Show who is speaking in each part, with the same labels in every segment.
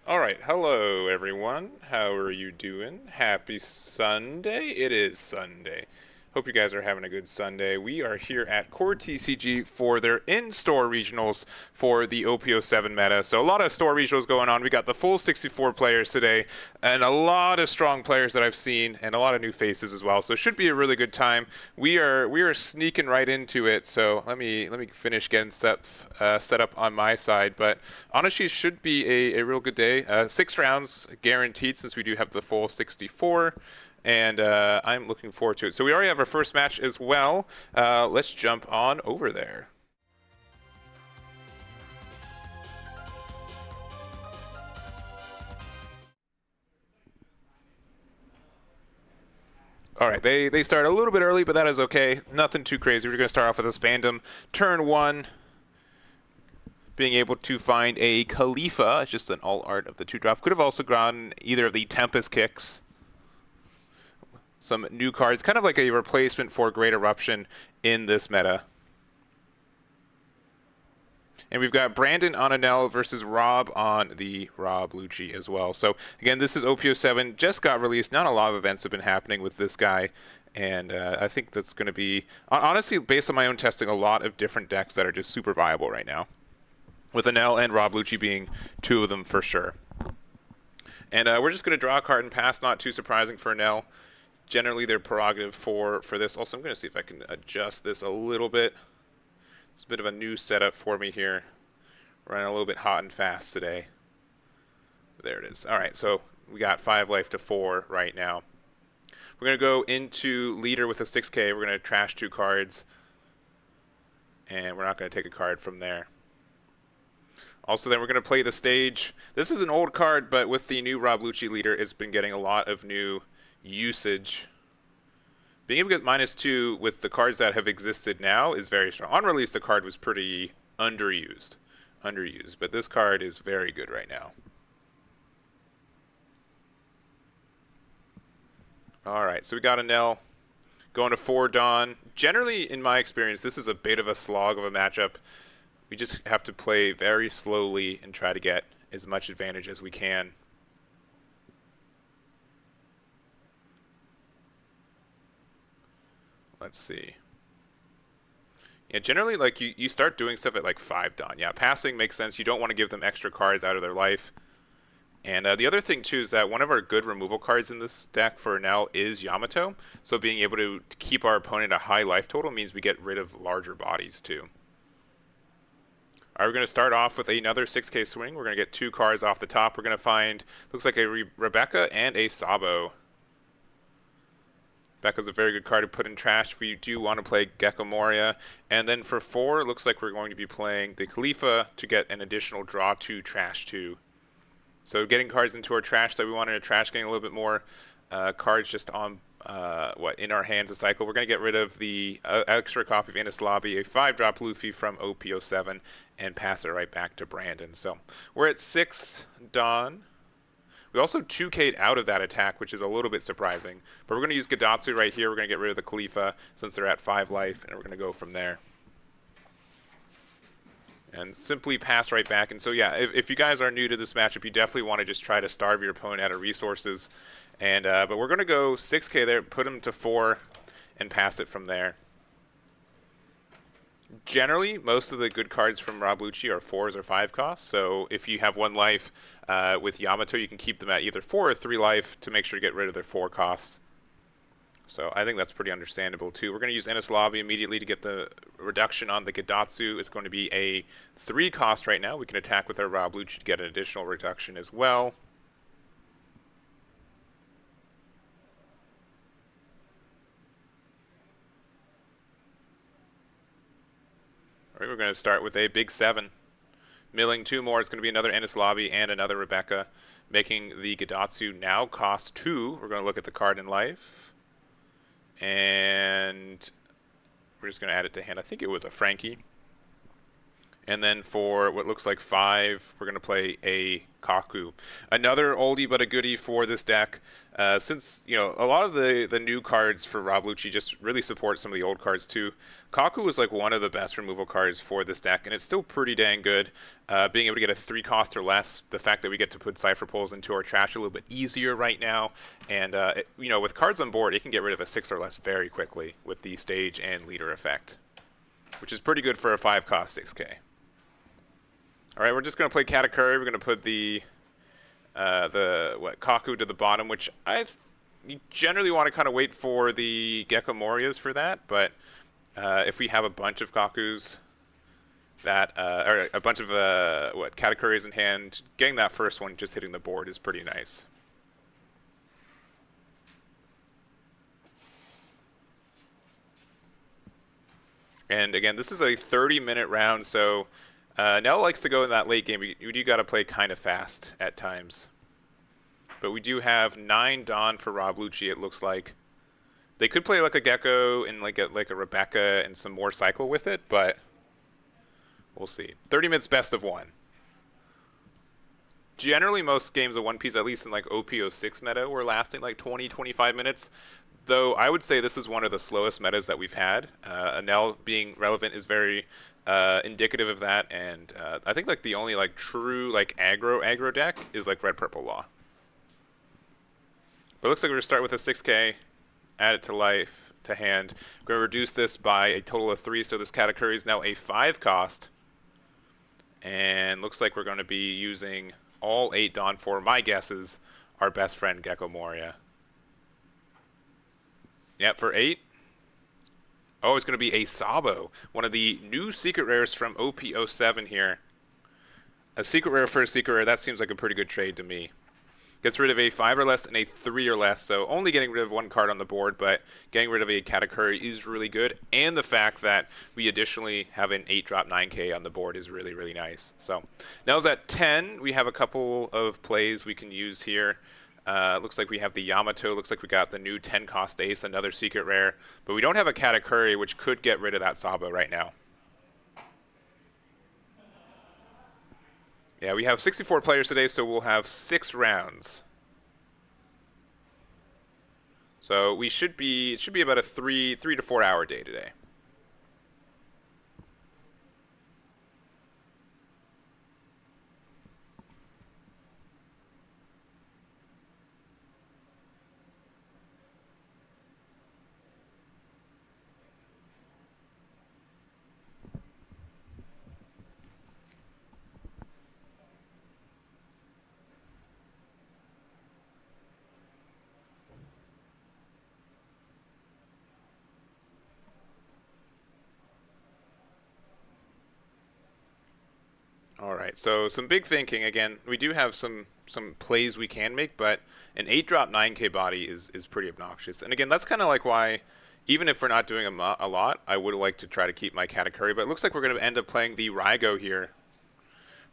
Speaker 1: Alright, hello everyone. How are you doing? Happy Sunday. It is Sunday. Hope you guys are having a good Sunday. We are here at CoreTCG for their in-store regionals for the OP07 meta. So a lot of store regionals going on. We got the full 64 players today and a lot of strong players that I've seen and a lot of new faces as well. So it should be a really good time. We are sneaking right into it. So let me finish getting set up on my side. But honestly, it should be a real good day. 6 rounds guaranteed since we do have the full 64. And I'm looking forward to it. So we already have our first match as well. Let's jump on over there. Alright, they start a little bit early, but that is okay. Nothing too crazy. We're going to start off with a Spandam. Turn 1, being able to find a Khalifa. It's just an alt art of the 2-drop. Could have also gone either of the Tempest Kicks. Some new cards, kind of like a replacement for Great Eruption in this meta. And we've got Brandon on Anel versus Rob on the Rob Lucci as well. So again, this is OP07, just got released. Not a lot of events have been happening with this guy. And I think that's going to be, honestly, based on my own testing, a lot of different decks that are just super viable right now. With Anel and Rob Lucci being two of them for sure. And we're just going to draw a card and pass, not too surprising for Anel. Generally, their prerogative for this. Also, I'm going to see if I can adjust this a little bit. It's a bit of a new setup for me here. Running a little bit hot and fast today. There it is. All right, so we got 5 life to 4 right now. We're going to go into leader with a 6K. We're going to trash 2 cards. And we're not going to take a card from there. Also, then we're going to play the stage. This is an old card, but with the new Rob Lucci leader, it's been getting a lot of new usage. Being able to get -2 with the cards that have existed now is very strong. On release, the card was pretty underused, but this card is very good right now. All right, so we got Anel going to 4 Dawn. Generally, in my experience, this is a bit of a slog of a matchup. We just have to play very slowly and try to get as much advantage as we can. Let's see. Yeah, generally, like, you start doing stuff at like 5 Dawn. Yeah, passing makes sense. You don't want to give them extra cards out of their life. And the other thing, too, is that one of our good removal cards in this deck for now is Yamato. So being able to keep our opponent a high life total means we get rid of larger bodies, too. All right, we're going to start off with another 6K swing. We're going to get 2 cards off the top. We're going to find, looks like a Rebecca and a Sabo. Rebecca's a very good card to put in trash if you do want to play Gecko Moria. And then for 4, it looks like we're going to be playing the Khalifa to get an additional draw 2, trash 2. So getting cards into our trash that we wanted to trash, getting a little bit more cards just on in our hands a cycle. We're going to get rid of the extra copy of Innis Lobby, a 5-drop Luffy from OP07, and pass it right back to Brandon. So we're at 6 Dawn. We also 2K'd out of that attack, which is a little bit surprising. But we're going to use Gadatsu right here. We're going to get rid of the Khalifa since they're at 5 life, and we're going to go from there. And simply pass right back. And so, yeah, if you guys are new to this matchup, you definitely want to just try to starve your opponent out of resources. And but we're going to go 6K there, put him to 4, and pass it from there. Generally, most of the good cards from Rob Lucci are 4s or 5 costs. So if you have 1 life with Yamato, you can keep them at either 4 or 3 life to make sure to get rid of their 4 costs. So I think that's pretty understandable, too. We're going to use Innis Lobby immediately to get the reduction on the Gadatsu. It's going to be a 3 cost right now. We can attack with our Rob Lucci to get an additional reduction as well. All right, we're going to start with a big 7. Milling 2 more. It's going to be another Innis Lobby and another Rebecca, making the Gadatsu now cost 2. We're going to look at the card in life. And we're just going to add it to hand. I think it was a Frankie. And then for what looks like 5, we're going to play a Kaku. Another oldie but a goodie for this deck. Since, you know, a lot of the new cards for Rob Lucci just really support some of the old cards too. Kaku is like one of the best removal cards for this deck, and it's still pretty dang good. Being able to get a 3 cost or less, the fact that we get to put Cypher Pulls into our trash a little bit easier right now. And, you know, with cards on board, it can get rid of a 6 or less very quickly with the stage and leader effect, which is pretty good for a 5 cost 6K. All right, we're just going to play Katakuri. We're going to put the Kaku to the bottom, which you generally want to kind of wait for the Gecko Morias for that. But if we have a bunch of Kakus that, or a bunch of Katakuris in hand, getting that first one just hitting the board is pretty nice. And again, this is a 30-minute round, so. Nell likes to go in that late game. You do got to play kind of fast at times. But we do have 9 Dawn for Rob Lucci, it looks like. They could play like a Gecko and like a Rebecca and some more cycle with it, but we'll see. 30 minutes best of 1. Generally, most games of One Piece, at least in like OP06 meta, were lasting like 20-25 minutes. though I would say this is one of the slowest metas that we've had. Enel being relevant is very indicative of that, and I think like the only like true like aggro deck is like red purple law. But it looks like we're gonna start with a 6k, add it to life to hand. We're gonna reduce this by a total of 3, so this Katakuri is now a 5 cost, and looks like we're going to be using all 8 Dawn for my guess is our best friend Gecko Moria. Yep, for 8. Oh, it's going to be a Sabo, one of the new secret rares from OP07 here. A secret rare for a secret rare, that seems like a pretty good trade to me. Gets rid of a 5 or less and a 3 or less, so only getting rid of 1 card on the board, but getting rid of a Katakuri is really good. And the fact that we additionally have an 8-drop 9k on the board is really, really nice. So Nell's at 10. We have a couple of plays we can use here. Looks like we have the Yamato. Looks like we got the new 10-cost ace, another secret rare. But we don't have a Katakuri, which could get rid of that Sabo right now. Yeah, we have 64 players today, so we'll have 6 rounds. So we should be, it should be about a 3 to 4 hour day today. All right, so some big thinking. Again, we do have some plays we can make, but an 8-drop 9k body is pretty obnoxious. And again, that's kind of like why, even if we're not doing a lot, I would like to try to keep my Katakuri. But it looks like we're going to end up playing the Raigo here.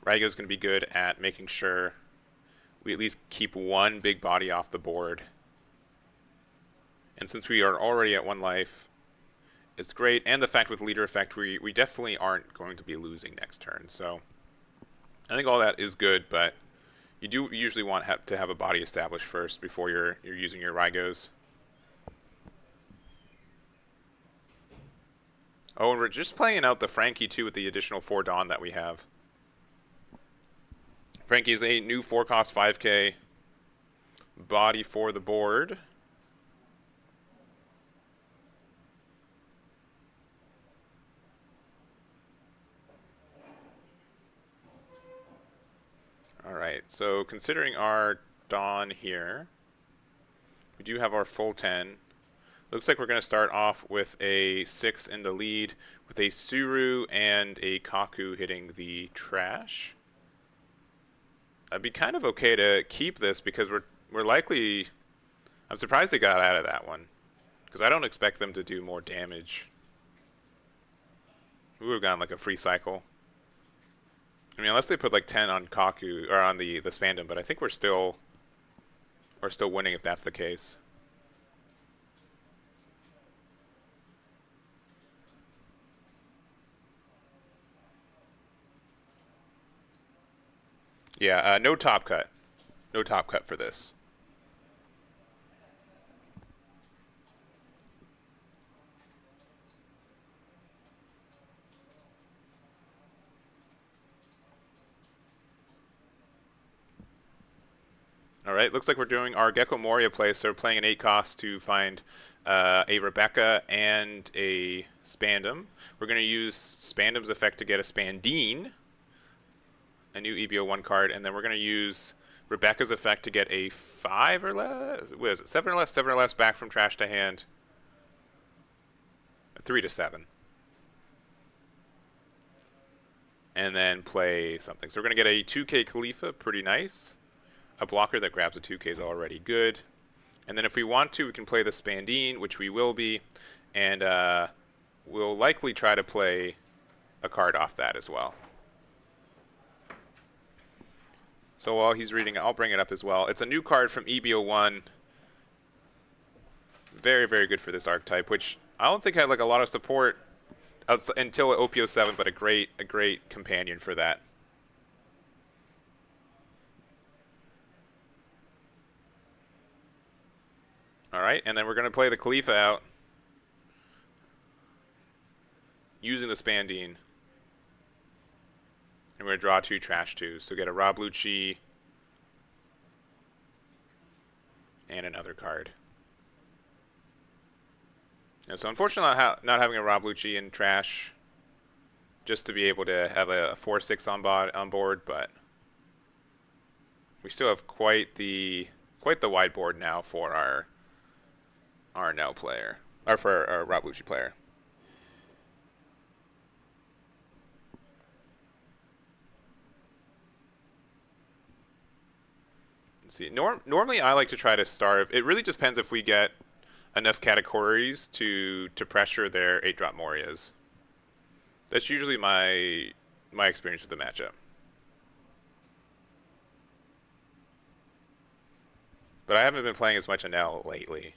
Speaker 1: Raigo's going to be good at making sure we at least keep 1 big body off the board. And since we are already at 1 life, it's great. And the fact with leader effect, we definitely aren't going to be losing next turn. So I think all that is good, but you do usually want to have a body established first before you're using your Raigos. Oh, and we're just playing out the Frankie too with the additional 4 Dawn that we have. Frankie is a new 4-cost 5k body for the board. Alright, so considering our Dawn here, we do have our full 10. Looks like we're going to start off with a 6 in the lead, with a Suru and a Kaku hitting the trash. I'd be kind of okay to keep this because we're likely... I'm surprised they got out of that one, because I don't expect them to do more damage. We would have gotten like a free cycle. I mean, unless they put like 10 on Kaku or on the Spandam, but I think we're still winning if that's the case. Yeah, no top cut. No top cut for this. Alright, looks like we're doing our Gecko Moria play, so we're playing an 8 cost to find a Rebecca and a Spandam. We're going to use Spandam's effect to get a Spandine, a new EBO1 card, and then we're going to use Rebecca's effect to get a 5 or less, what is it, 7 or less? 7 or less back from trash to hand. A 3 to 7. And then play something. So we're going to get a 2k Khalifa, pretty nice. A blocker that grabs a 2k is already good. And then if we want to, we can play the Spandine, which we will be, and we'll likely try to play a card off that as well. So while he's reading it, I'll bring it up as well. It's a new card from EBO1. Very, very good for this archetype, which I don't think had like a lot of support until OP07, but a great companion for that. Alright, and then we're going to play the Khalifa out using the Spandine. And we're going to draw 2 Trash 2s. So get a Rob Lucci and another card. And so unfortunately not having a Rob Lucci in Trash just to be able to have a 4/6 on board, but we still have quite the wide board now for our Nell player, or for our Rob Lucci player. Let's see. Normally I like to try to starve. It really just depends if we get enough categories to pressure their 8-drop Morias. That's usually my experience with the matchup. But I haven't been playing as much Enel lately.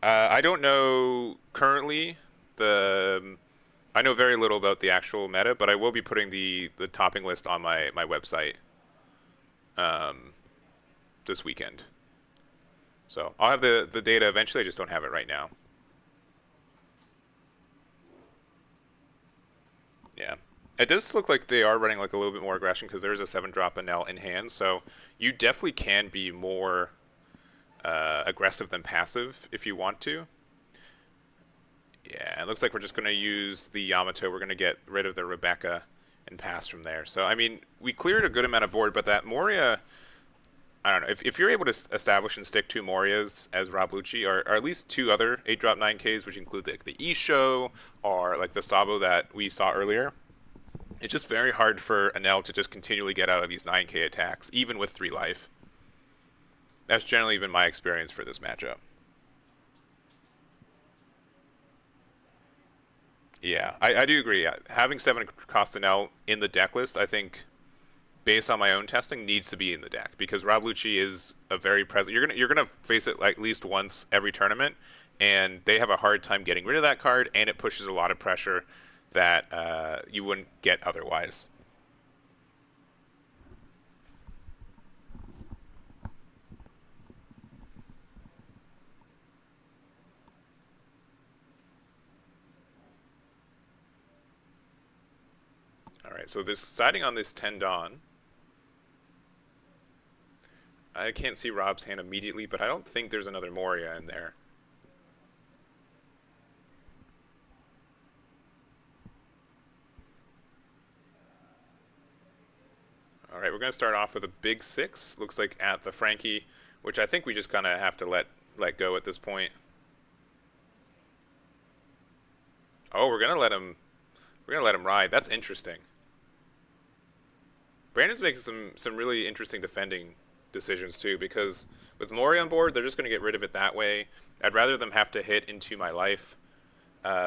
Speaker 1: I don't know currently I know very little about the actual meta, but I will be putting the topping list on my website this weekend. So I'll have the data eventually, I just don't have it right now. Yeah. It does look like they are running like a little bit more aggression because there's a 7-drop Enel in hand, so you definitely can be more aggressive than passive if you want to. Yeah, it looks like we're just going to use the Yamato. We're going to get rid of the Rebecca and pass from there. So, I mean, we cleared a good amount of board, but that Moria, I don't know. If you're able to establish and stick 2 Morias as Rob Lucci, or at least 2 other 8-drop 9Ks, which include the Isho or like the Sabo that we saw earlier, it's just very hard for Enel to just continually get out of these 9K attacks, even with 3 life. That's generally been my experience for this matchup. Yeah, I do agree. Having 7 cost Enel in the deck list, I think, based on my own testing, needs to be in the deck because Rob Lucci is a very present. You're gonna face it like at least once every tournament, and they have a hard time getting rid of that card, and it pushes a lot of pressure that you wouldn't get otherwise. Alright, so deciding on this Tendon. I can't see Rob's hand immediately, but I don't think there's another Moria in there. Alright, we're going to start off with a big 6. Looks like at the Frankie, which I think we just kind of have to let go at this point. Oh, we're going to let him ride. That's interesting. Brandon's making some really interesting defending decisions too, because with Mori on board, they're just going to get rid of it that way. I'd rather them have to hit into my life,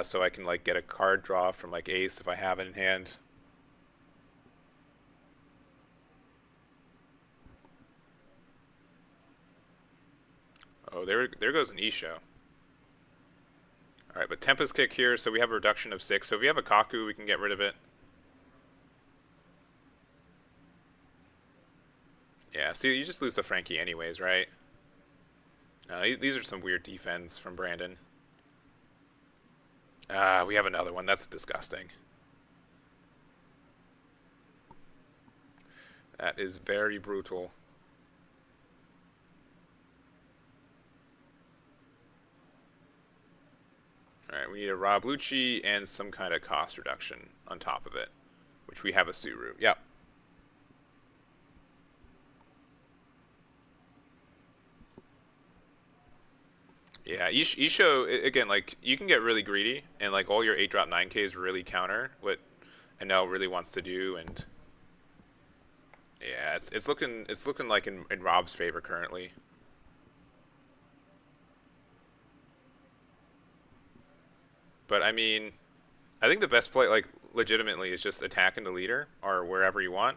Speaker 1: so I can like get a card draw from like Ace if I have it in hand. Oh, there goes an Isho. Alright, but Tempest Kick here, so we have a reduction of 6. So if we have a Kaku, we can get rid of it. Yeah, see, you just lose the Frankie anyways, right? These are some weird defense from Brandon. We have another one. That's disgusting. That is very brutal. Alright, we need a Rob Lucci and some kind of cost reduction on top of it, which we have a Suru. Yep. Yeah, Isho, again, like, you can get really greedy, and, like, all your 8-drop 9Ks really counter what Enel really wants to do, and yeah, it's looking like in Rob's favor currently. But, I mean, I think the best play, like, legitimately, is just attacking the leader, or wherever you want.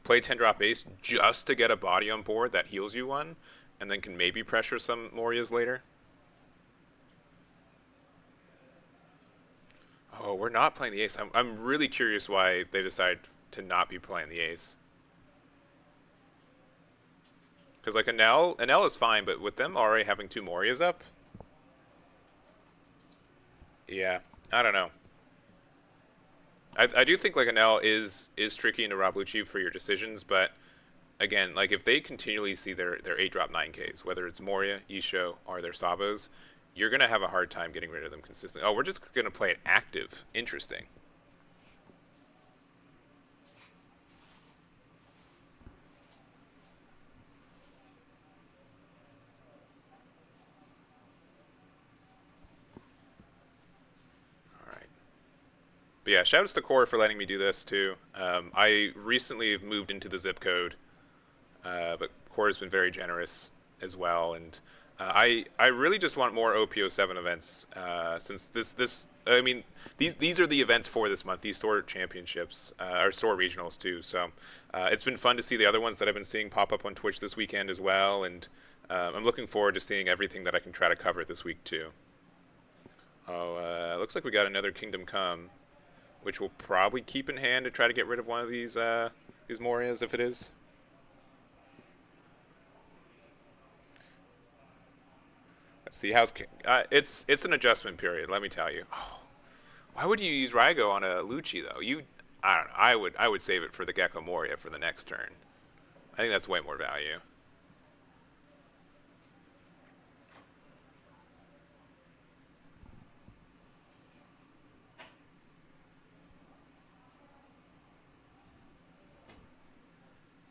Speaker 1: Play 10-drop Ace just to get a body on board that heals you 1, and then can maybe pressure some Morias later. Oh, we're not playing the Ace. I'm really curious why they decided to not be playing the Ace. Because like Enel is fine, but with them already having two Morias up, yeah, I don't know. I do think like Enel is tricky into Rob Lucci for your decisions, but again, like if they continually see their 8-drop 9Ks, whether it's Moria, Isho, or their Sabos, you're gonna have a hard time getting rid of them consistently. Oh, we're just gonna play it active. Interesting. All right. But yeah, shoutouts to Core for letting me do this too. I recently have moved into the zip code, but Core has been very generous as well, and I really just want more OP07 events since this I mean these are the events for this month. These store championships are store regionals too. So it's been fun to see the other ones that I've been seeing pop up on Twitch this weekend as well, and I'm looking forward to seeing everything that I can try to cover this week too. Oh, looks like we got another Kingdom Come, which we'll probably keep in hand to try to get rid of one of these Morias if it is. Let's see how's it's an adjustment period. Let me tell you. Oh, why would you use Raigo on a Lucci though? I don't know. I would save it for the Gecko Moria for the next turn. I think that's way more value.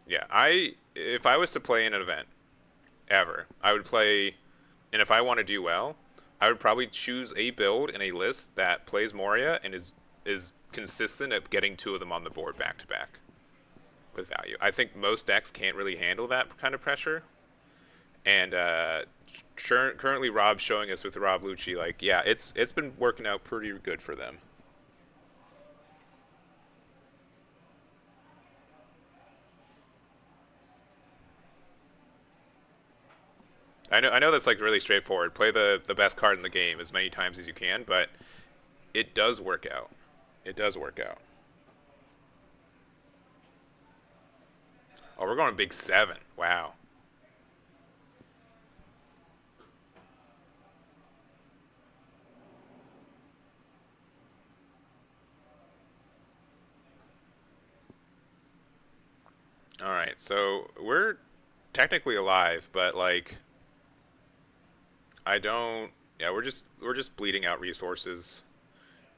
Speaker 1: Yeah, if I was to play in an event ever, I would play, and if I want to do well, I would probably choose a build in a list that plays Moria and is consistent at getting two of them on the board back to back with value. I think most decks can't really handle that kind of pressure, and currently Rob's showing us with the Rob Lucci, like yeah, it's been working out pretty good for them. I know that's like really straightforward. Play the best card in the game as many times as you can, but it does work out. It does work out. Oh, we're going big 7. Wow. All right, so we're technically alive, but like I don't. Yeah, we're just bleeding out resources.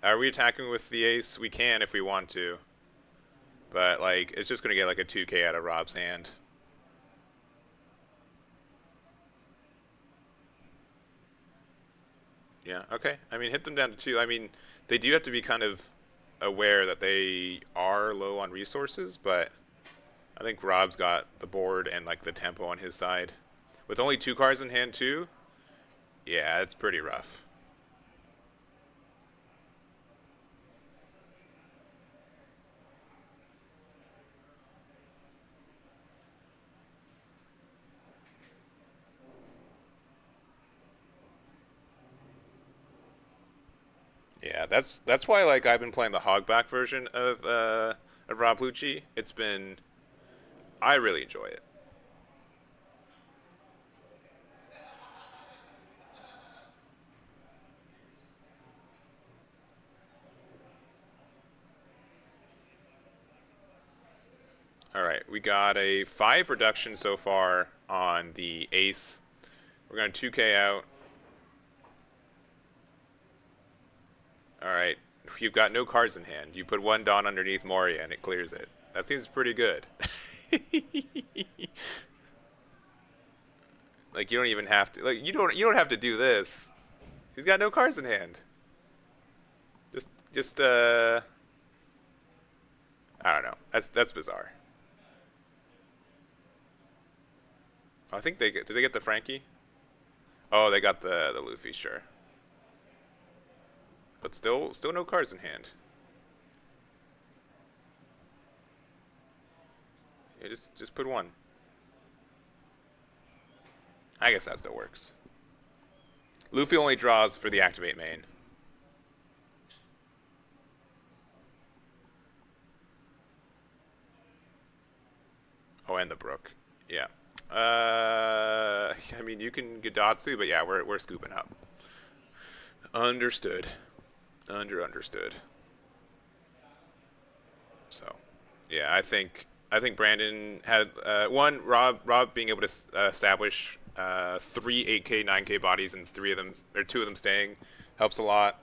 Speaker 1: Are we attacking with the ace? We can if we want to, but like it's just gonna get like a 2K out of Rob's hand. Yeah. Okay. I mean, hit them down to 2. I mean, they do have to be kind of aware that they are low on resources, but I think Rob's got the board and like the tempo on his side. With only 2 cards in hand too, yeah, it's pretty rough. Yeah, that's why like I've been playing the hogback version of Rob Lucci. I really enjoy it. All right, we got a 5 reduction so far on the ace. We're going to 2K out. All right, you've got no cards in hand. You put 1 Dawn underneath Moria and it clears it. That seems pretty good. Like you don't even have to. Like you don't have to do this. He's got no cards in hand. Just I don't know. That's bizarre. I think did they get the Frankie? Oh, they got the Luffy, sure. But still no cards in hand. Yeah, just put 1. I guess that still works. Luffy only draws for the activate main. Oh, and the Brook. Yeah. I mean, you can Gadatsu, but yeah, we're scooping up. Understood. Understood. So, yeah, I think Brandon had one Rob being able to establish 3 8K 9K bodies and 2 of them staying helps a lot,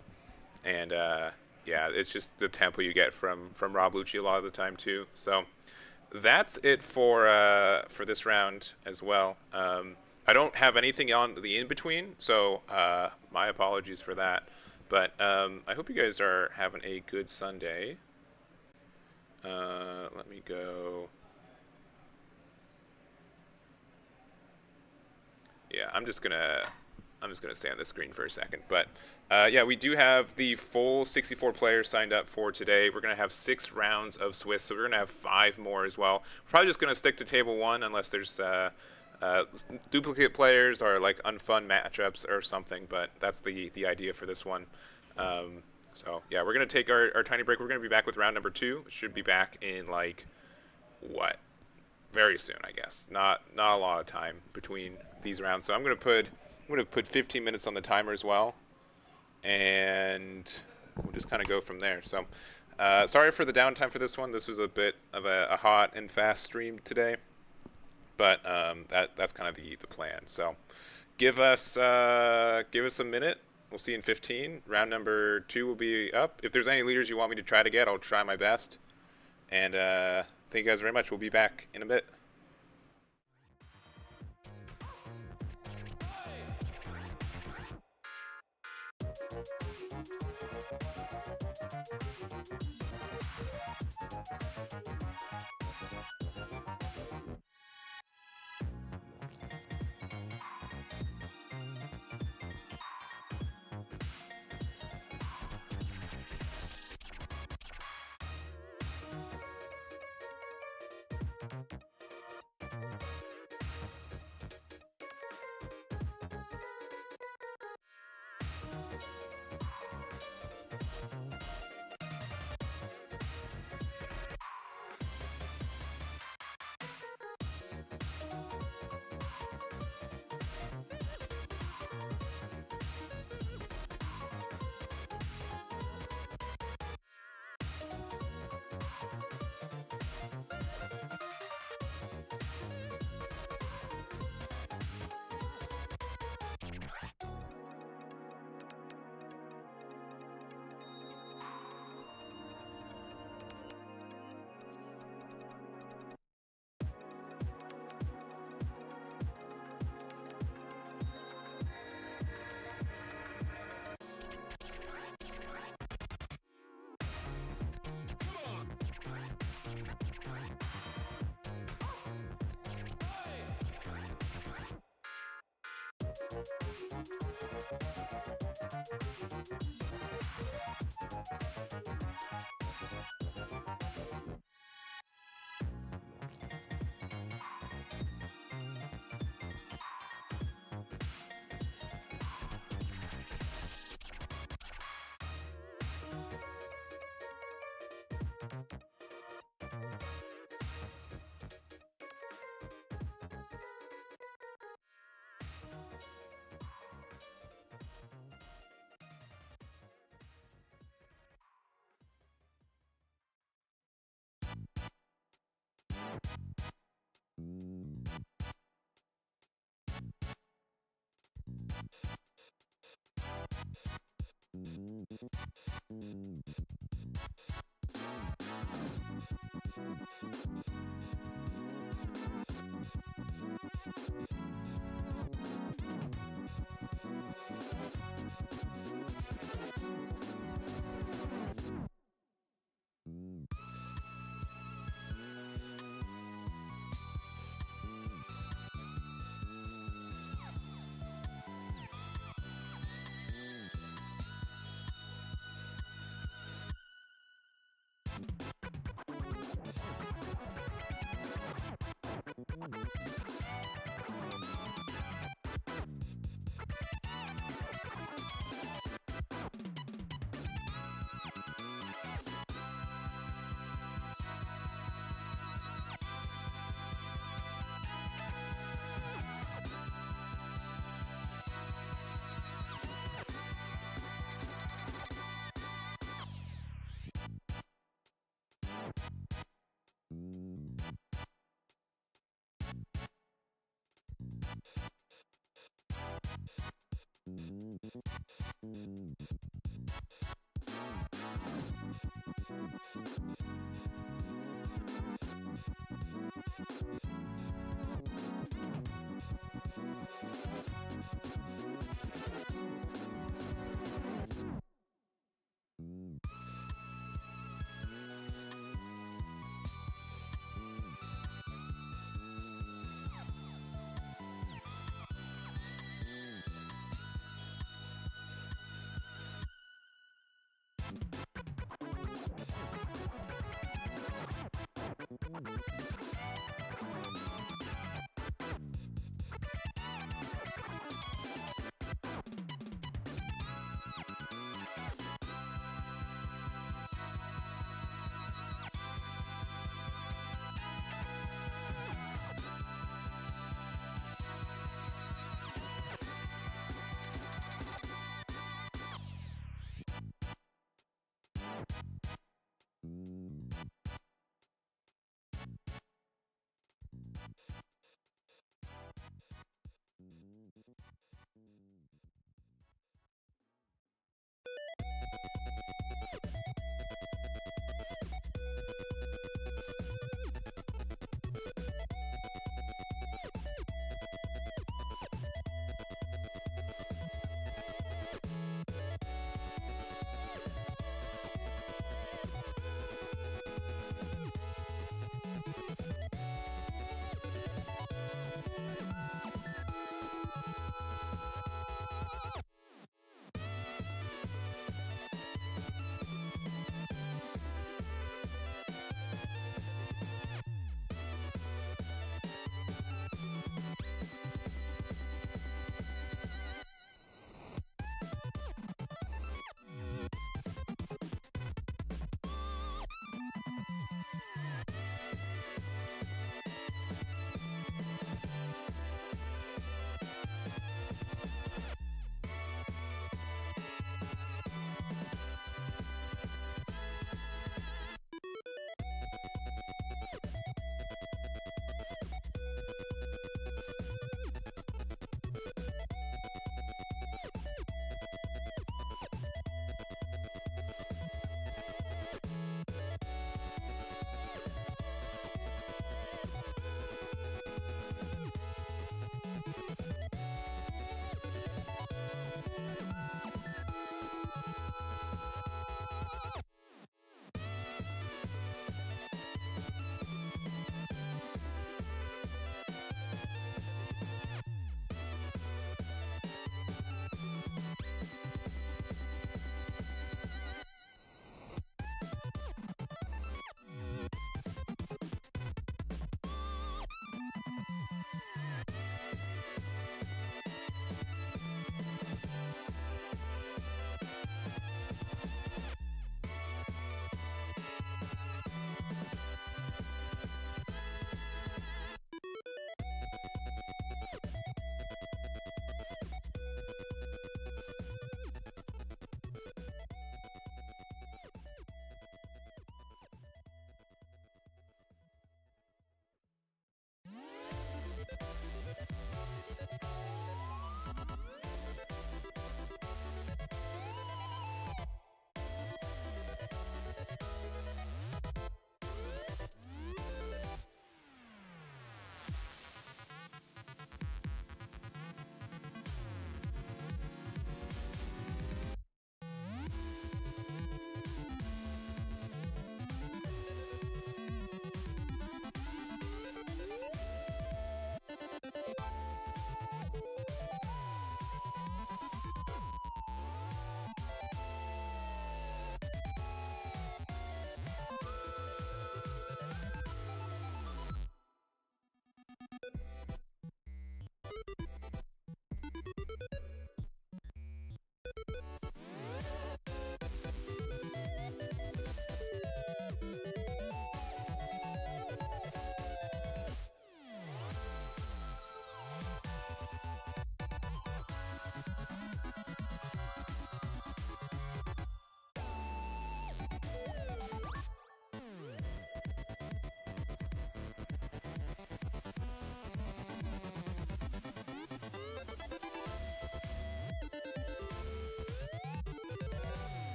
Speaker 1: and yeah, it's just the tempo you get from Rob Lucci a lot of the time too. So that's it for this round as well. I don't have anything on the in between, so my apologies for that. But I hope you guys are having a good Sunday. Let me go. Yeah, I'm just gonna stay on this screen for a second. But yeah, we do have the full 64 players signed up for today. We're gonna have 6 rounds of Swiss, so we're gonna have 5 more as well. We're probably just gonna stick to table 1 unless there's duplicate players or like unfun matchups or something. But that's the idea for this one. So yeah, we're gonna take our tiny break. We're gonna be back with round number 2. Should be back in like what? Very soon, I guess. Not a lot of time between these rounds. So I'm gonna put 15 minutes on the timer as well, and we'll just kind of go from there. So sorry for the downtime for this one. This was a bit of a hot and fast stream today, but that's kind of the plan. So give us a minute. We'll see in 15. Round number 2 will be up. If there's any leaders you want me to try to get, I'll try my best. And thank you guys very much. We'll be back in a bit.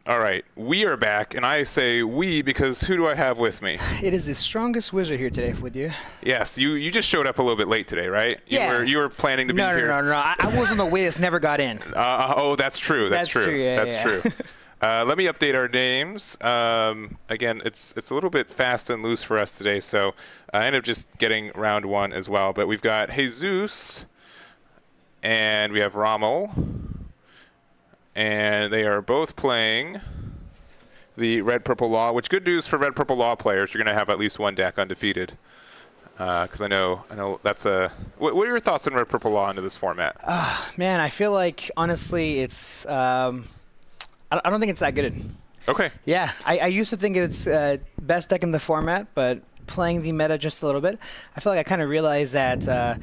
Speaker 1: All right, we are back, and I say we because who do I have with me?
Speaker 2: It is the strongest wizard here today with you.
Speaker 1: Yes, you just showed up a little bit late today, right? You were planning to be here.
Speaker 2: No. I was on the way. It's never got in.
Speaker 1: Oh, that's true. That's true.
Speaker 2: Yeah,
Speaker 1: that's true. Let me update our names. Again, it's a little bit fast and loose for us today, so I ended up just getting round one as well. But we've got Jesus, and we have Rommel. And they are both playing the Red Purple Law, which good news for Red Purple Law players. You're going to have at least one deck undefeated. Because I know that's a. What are your thoughts on Red Purple Law into this format?
Speaker 2: Man, I feel like honestly, it's. I don't think it's that good.
Speaker 1: Okay.
Speaker 2: Yeah, I used to think it's best deck in the format, but playing the meta just a little bit, I feel like I kind of realized that.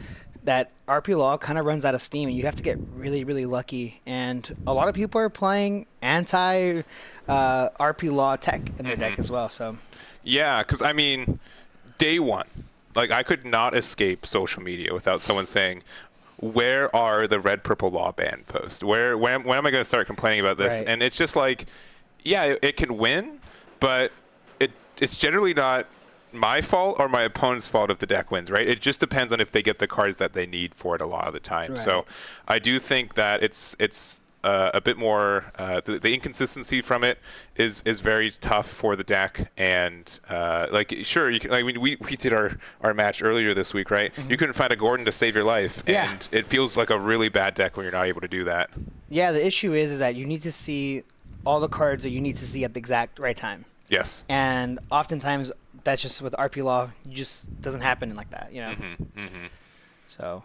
Speaker 2: That RP Law kind of runs out of steam, and you have to get really, really lucky. And a lot of people are playing anti RP Law tech in their deck as well. So,
Speaker 1: yeah, because I mean, day one, like I could not escape social media without someone saying, "Where are the Red Purple Law ban posts? When am I going to start complaining about this?"
Speaker 2: Right.
Speaker 1: And it's just like, yeah, it can win, but it's generally not my fault or my opponent's fault if the deck wins, right? It just depends on if they get the cards that they need for it a lot of the time. Right. So I do think that it's a bit more the inconsistency from it is very tough for the deck. And like sure, you can, like we did our match earlier this week, right? Mm-hmm. You couldn't find a Gordon to save your life, and it feels like a really bad deck when you're not able to do that. Yeah,
Speaker 2: the issue is that you need to see all the cards that you need to see at the exact right time.
Speaker 1: Yes.
Speaker 2: And oftentimes that's just with RP Law, it just doesn't happen like that, you know.
Speaker 1: Mm-hmm, mm-hmm.
Speaker 2: So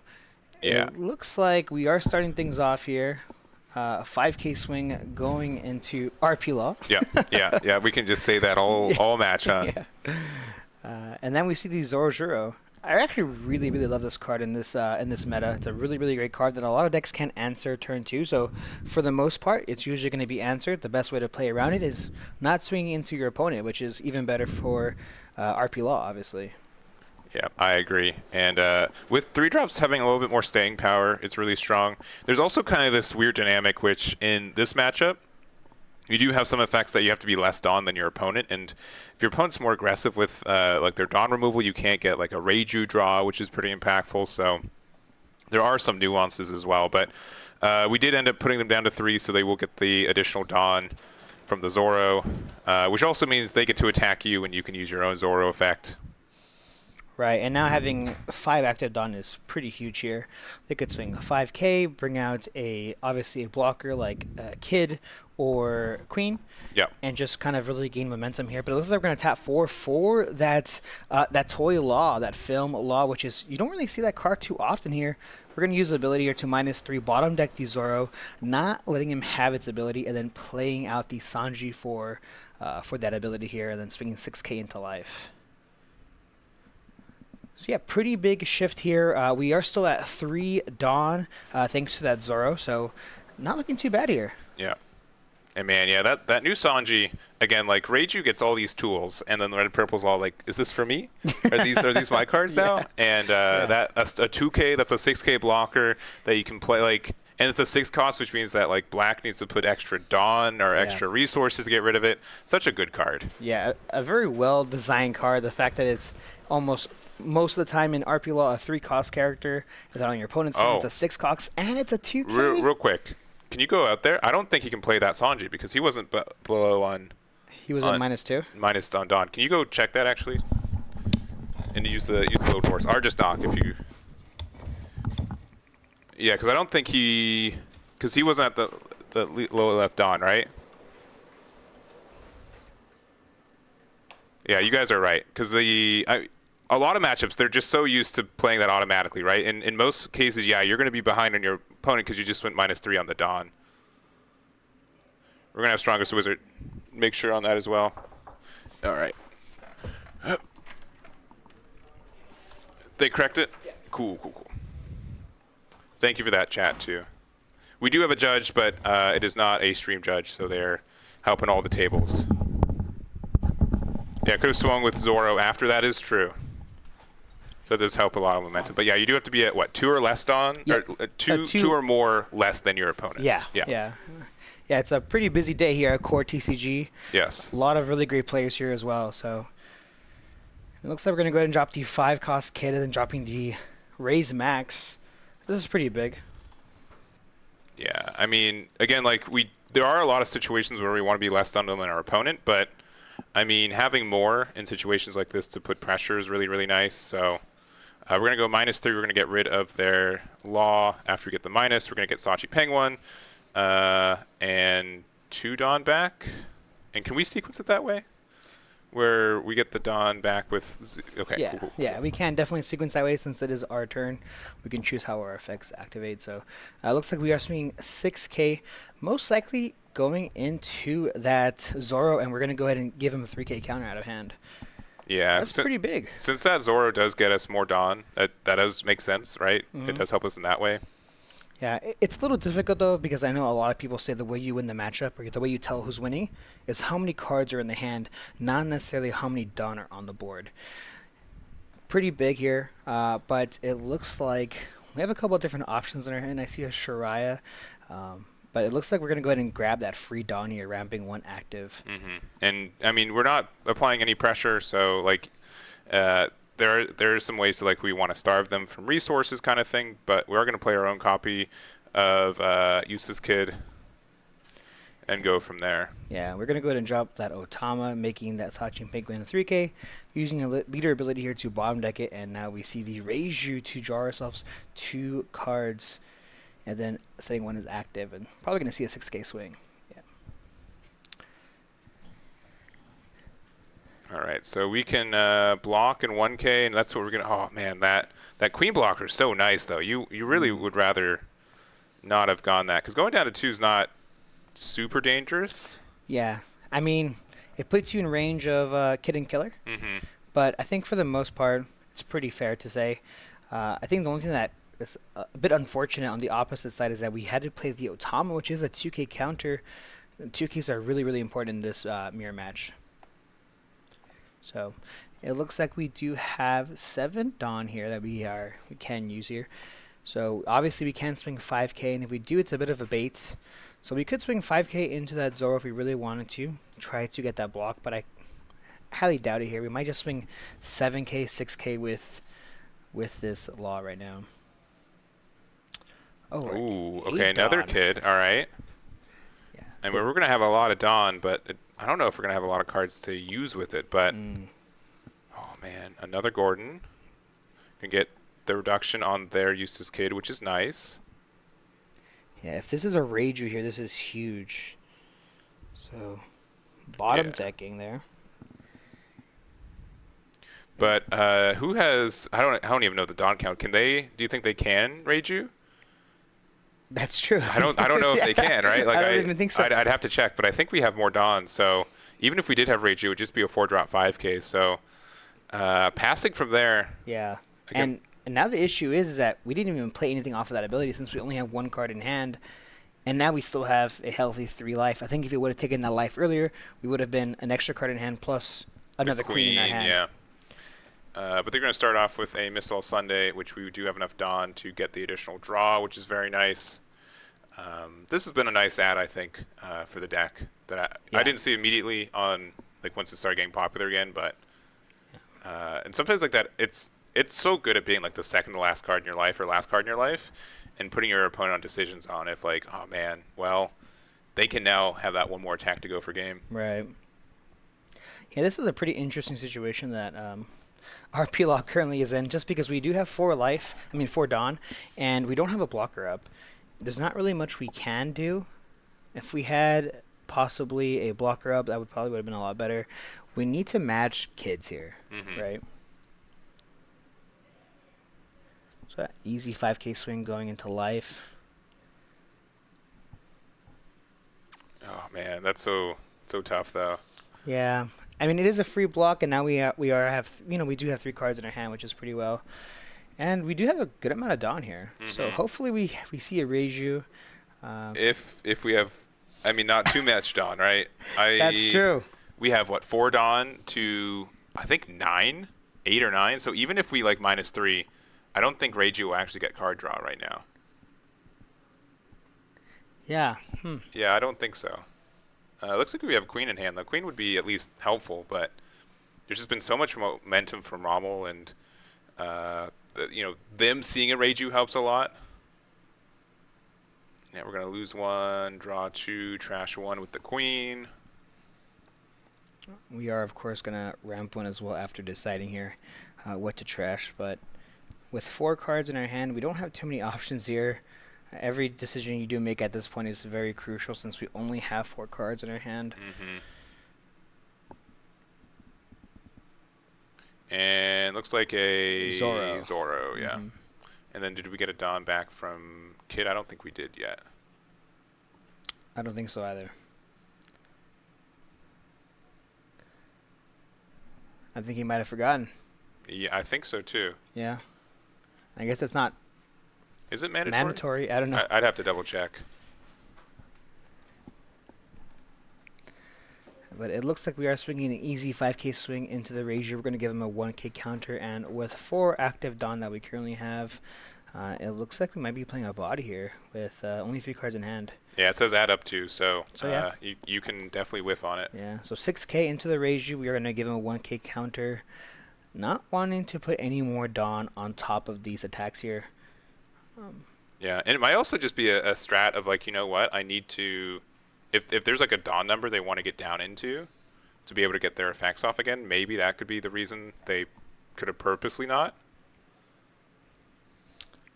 Speaker 1: yeah,
Speaker 2: it looks like we are starting things off here. A 5K swing going into RP Law.
Speaker 1: Yeah. We can just say that all match, huh?
Speaker 2: Yeah. And then we see the Zoro. I actually really, really love this card in this meta. It's a really, really great card that a lot of decks can't answer turn 2. So for the most part, it's usually going to be answered. The best way to play around it is not swinging into your opponent, which is even better for RP Law, obviously.
Speaker 1: Yeah, I agree. And with 3-drops having a little bit more staying power, it's really strong. There's also kind of this weird dynamic, which in this matchup, you do have some effects that you have to be less Dawn than your opponent, and if your opponent's more aggressive with like their Dawn removal, you can't get like a Reiju draw, which is pretty impactful. So there are some nuances as well, but we did end up putting them down to 3, so they will get the additional Dawn from the Zoro, which also means they get to attack you, and you can use your own Zoro effect.
Speaker 2: Right, and now having 5 active Dawn is pretty huge here. They could swing a 5K, bring out obviously a blocker like Kid or Queen, and just kind of really gain momentum here. But it looks like we're going to tap 4 for that Toy Law, that Film Law, which is, you don't really see that card too often here. We're going to use the ability here to -3 bottom deck the Zoro, not letting him have its ability, and then playing out the Sanji for that ability here, and then swinging 6K into life. So yeah, pretty big shift here. We are still at 3 Dawn, thanks to that Zoro, so not looking too bad here.
Speaker 1: Yeah. And man, yeah, that new Sanji, again, like Reiju gets all these tools, and then the Red Purple's all like, is this for me? Are these my cards now? And that's a 2K, that's a 6K blocker that you can play, like, and it's a 6 cost, which means that like Black needs to put extra Dawn or extra resources to get rid of it. Such a good card.
Speaker 2: Yeah, a very well designed card. The fact that it's almost most of the time in RP Law a 3 cost character, and then on your opponent's side it's a 6 cost, and it's a 2K.
Speaker 1: Real quick, can you go out there? I don't think he can play that Sanji because he wasn't below on.
Speaker 2: He was on -2.
Speaker 1: Minus on Dawn. Can you go check that actually? And use the load force. Or just knock if you. Yeah, because I don't think because he wasn't at the lower left Dawn, right? Yeah, you guys are right. Because a lot of matchups, they're just so used to playing that automatically, right? In most cases, yeah, you're going to be behind on your opponent because you just went -3 on the Dawn. We're going to have Strongest Wizard. Make sure on that as well. All right. They correct it? Yeah. Cool. Thank you for that, chat, too. We do have a judge, but it is not a stream judge, so they're helping all the tables. Yeah, could have swung with Zoro after that is true. So it does help a lot of momentum. But yeah, you do have to be at, what, 2 or less Dawn?
Speaker 2: Yeah.
Speaker 1: Or two or more less than your opponent.
Speaker 2: Yeah. Yeah, it's a pretty busy day here at CoreTCG.
Speaker 1: Yes.
Speaker 2: A lot of really great players here as well. So it looks like we're going to go ahead and drop the 5-cost kid and then dropping the Raise Max. This is pretty big.
Speaker 1: Yeah, I mean, again, like there are a lot of situations where we want to be less dumb than our opponent, but I mean, having more in situations like this to put pressure is really, really nice. So we're going to go -3. We're going to get rid of their Law. After we get the minus, we're going to get Sachi Penguin and 2 Dawn back. And can we sequence it that way? Where we get the Dawn back with... Okay,
Speaker 2: yeah,
Speaker 1: cool.
Speaker 2: Yeah, we can definitely sequence that way since it is our turn. We can choose how our effects activate. So it looks like we are swinging 6K, most likely going into that Zoro, and we're going to go ahead and give him a 3K counter out of hand.
Speaker 1: Yeah.
Speaker 2: That's pretty big.
Speaker 1: Since that Zoro does get us more Dawn, that does make sense, right?
Speaker 2: Mm-hmm.
Speaker 1: It does help us in that way.
Speaker 2: Yeah, it's a little difficult, though, because I know a lot of people say the way you win the matchup, or the way you tell who's winning, is how many cards are in the hand, not necessarily how many Dawn are on the board. Pretty big here, but it looks like we have a couple of different options in our hand. I see a Shariah, but it looks like we're going to go ahead and grab that free Dawn here, ramping 1 active.
Speaker 1: Mm-hmm. And, I mean, we're not applying any pressure, so, like... There are some ways to, like, we want to starve them from resources kind of thing, but we are going to play our own copy of Useless Kid and go from there.
Speaker 2: Yeah, we're going to go ahead and drop that Otama, making that Sachi Penguin a 3K, using a leader ability here to bottom deck it, and now we see the Reiju to draw ourselves 2 cards, and then setting 1 is active, and probably going to see a 6K swing.
Speaker 1: All right, so we can block in 1K, and that's what we're going to... Oh, man, that Queen blocker is so nice, though. You really would rather not have gone that, because going down to 2 is not super dangerous.
Speaker 2: Yeah, I mean, it puts you in range of Kid and Killer, but I think for the most part, it's pretty fair to say. I think the only thing that is a bit unfortunate on the opposite side is that we had to play the Otama, which is a 2K counter. 2Ks are really, really important in this mirror match. So it looks like we do have 7 Dawn here that we can use here. So obviously we can swing 5K, and if we do, it's a bit of a bait. So we could swing 5K into that Zoro if we really wanted to, try to get that block, but I highly doubt it here. We might just swing 7K, 6K with this Law right now. Oh,
Speaker 1: ooh, okay, another Kid, all right. Yeah. And we're going to have a lot of Dawn, but... I don't know if we're going to have a lot of cards to use with it, but... Oh, man. Another Gordon. Can get the reduction on their Eustace Kid, which is nice.
Speaker 2: Yeah, if this is a Reiju here, this is huge. So, bottom decking there.
Speaker 1: But who has... I don't even know the Dawn count. Can they... Do you think they can Reiju?
Speaker 2: That's true.
Speaker 1: I don't know if they can, right? Like
Speaker 2: I don't even think so.
Speaker 1: I'd have to check, but I think we have more Dawn. So even if we did have Reiju, it would just be a 4-drop 5K. So passing from there.
Speaker 2: Yeah. And now the issue is that we didn't even play anything off of that ability since we only have 1 card in hand. And now we still have a healthy 3 life. I think if we would have taken that life earlier, we would have been an extra card in hand plus another queen in our hand.
Speaker 1: Yeah. But they're going to start off with a Missile Sunday, which we do have enough Dawn to get the additional draw, which is very nice. This has been a nice ad, I think, for the deck. That I didn't see immediately on, like, once it started getting popular again, but and sometimes like that, it's so good at being like the second to last card in your life or last card in your life, and putting your opponent on decisions on if, like, oh man, well, they can now have that 1 more attack to go for game.
Speaker 2: Right. Yeah, this is a pretty interesting situation that our P-Lock currently is in, just because we do have 4 Dawn, and we don't have a blocker up. There's not really much we can do. If we had possibly a blocker up, that would have been a lot better. We need to match kids here, right? So that easy 5K swing going into life.
Speaker 1: Oh man, that's so tough though.
Speaker 2: Yeah. I mean, it is a free block, and now we do have 3 cards in our hand, which is pretty well, and we do have a good amount of Dawn here. So hopefully we see a Reiju.
Speaker 1: If we have, I mean, not too much Dawn, right?
Speaker 2: That's true.
Speaker 1: We have what, 4 Dawn to I think 8 or 9. So even if we like -3, I don't think Reiju will actually get card draw right now.
Speaker 2: Yeah.
Speaker 1: Yeah, I don't think so. Looks like we have queen in hand, though. Queen would be at least helpful, but there's just been so much momentum from Rommel, and them seeing a Reiju helps a lot. Yeah, we're gonna lose one, draw two, trash one with the queen.
Speaker 2: We are, of course, gonna ramp one as well after deciding here what to trash. But with 4 cards in our hand, we don't have too many options here. Every decision you do make at this point is very crucial since we only have 4 cards in our hand.
Speaker 1: And looks like a
Speaker 2: Zoro,
Speaker 1: yeah. And then did we get a Dawn back from Kid? I don't think we did yet.
Speaker 2: I don't think so either. I think he might have forgotten.
Speaker 1: Yeah, I think so too.
Speaker 2: Yeah. I guess it's not.
Speaker 1: Is it mandatory?
Speaker 2: Mandatory? I don't know.
Speaker 1: I'd have to double check.
Speaker 2: But it looks like we are swinging an easy 5k swing into the Reiju. We're going to give him a 1k counter. And with 4 active Dawn that we currently have, it looks like we might be playing a body here with only 3 cards in hand.
Speaker 1: Yeah, it says add up to, so
Speaker 2: yeah.
Speaker 1: you can definitely whiff on it.
Speaker 2: Yeah, so 6k into the Reiju. We are going to give him a 1k counter. Not wanting to put any more Dawn on top of these attacks here.
Speaker 1: Yeah, and it might also just be a strat of like, you know what, I need to... If there's like a Dawn number they want to get down into to be able to get their effects off again, maybe that could be the reason they could have purposely not.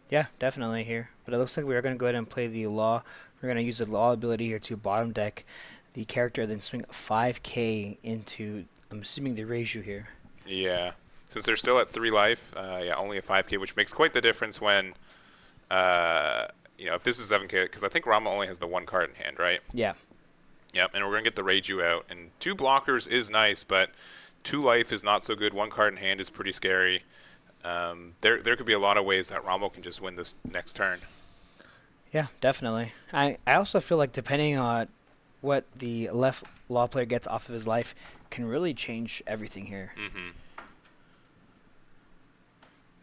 Speaker 2: Yeah, definitely here. But it looks like we're going to go ahead and play the Law. We're going to use the Law ability here to bottom deck the character, then swing 5k into, I'm assuming, the Reiju here.
Speaker 1: Yeah, since they're still at 3 life, yeah, only a 5k, which makes quite the difference when... if this is 7k, because I think Rama only has the 1 card in hand, right?
Speaker 2: Yeah.
Speaker 1: Yep, and we're going to get the Reiju out. And 2 blockers is nice, but 2 life is not so good. 1 card in hand is pretty scary. There could be a lot of ways that Rama can just win this next turn.
Speaker 2: Yeah, definitely. I also feel like depending on what the left Law player gets off of his life can really change everything here.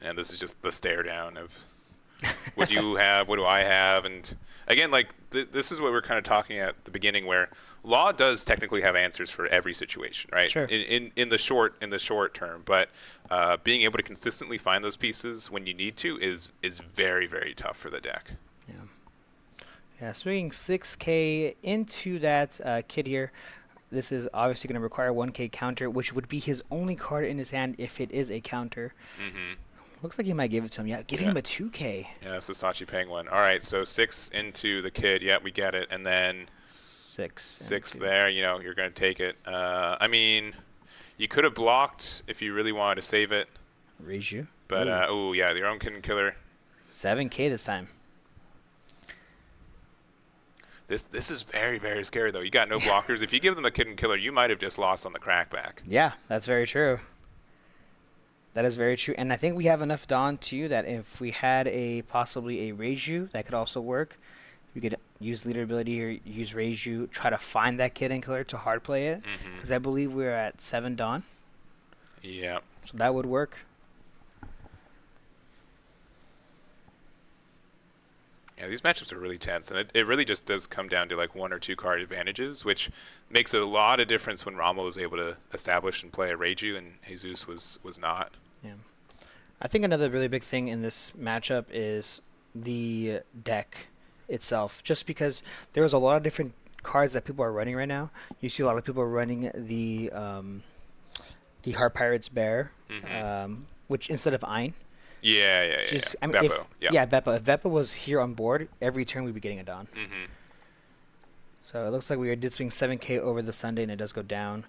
Speaker 1: And this is just the stare down of... what do you have? What do I have? And again, like this is what we're kind of talking at the beginning, where Law does technically have answers for every situation, right?
Speaker 2: Sure.
Speaker 1: In the short term, but being able to consistently find those pieces when you need to is very, very tough for the deck.
Speaker 2: Yeah. Yeah. Swinging 6k into that kid here. This is obviously going to require 1k counter, which would be his only card in his hand if it is a counter. Looks like he might give it to him. Yeah, giving him a 2k.
Speaker 1: Yeah, this is Sachi Penguin. All right, so 6 into the kid. Yeah, we get it. And then 6 there. You're going to take it. I mean, you could have blocked if you really wanted to save it.
Speaker 2: Reiju.
Speaker 1: But, yeah, your own Kid Killer.
Speaker 2: 7k this time.
Speaker 1: This is very, very scary, though. You got no blockers. If you give them a Kid Killer, you might have just lost on the crackback.
Speaker 2: Yeah, that's very true. That is very true, and I think we have enough Dawn too that if we had possibly a Reiju, that could also work. We could use leader ability here, use Reiju, try to find that Kid and Killer to hard play it, because I believe we're at 7 Dawn.
Speaker 1: Yeah.
Speaker 2: So that would work.
Speaker 1: Yeah, these matchups are really tense, and it really just does come down to like 1 or 2 card advantages, which makes a lot of difference when Rommel was able to establish and play a Reiju, and Jesus was not.
Speaker 2: Yeah, I think another really big thing in this matchup is the deck itself, just because there's a lot of different cards that people are running right now. You see a lot of people running the Heart Pirates Bear, which instead of Ein.
Speaker 1: Yeah.
Speaker 2: I mean,
Speaker 1: Beppo.
Speaker 2: Beppo. If Beppo was here on board, every turn we'd be getting a Dawn. So it looks like we did swing 7k over the Sunday, and it does go down.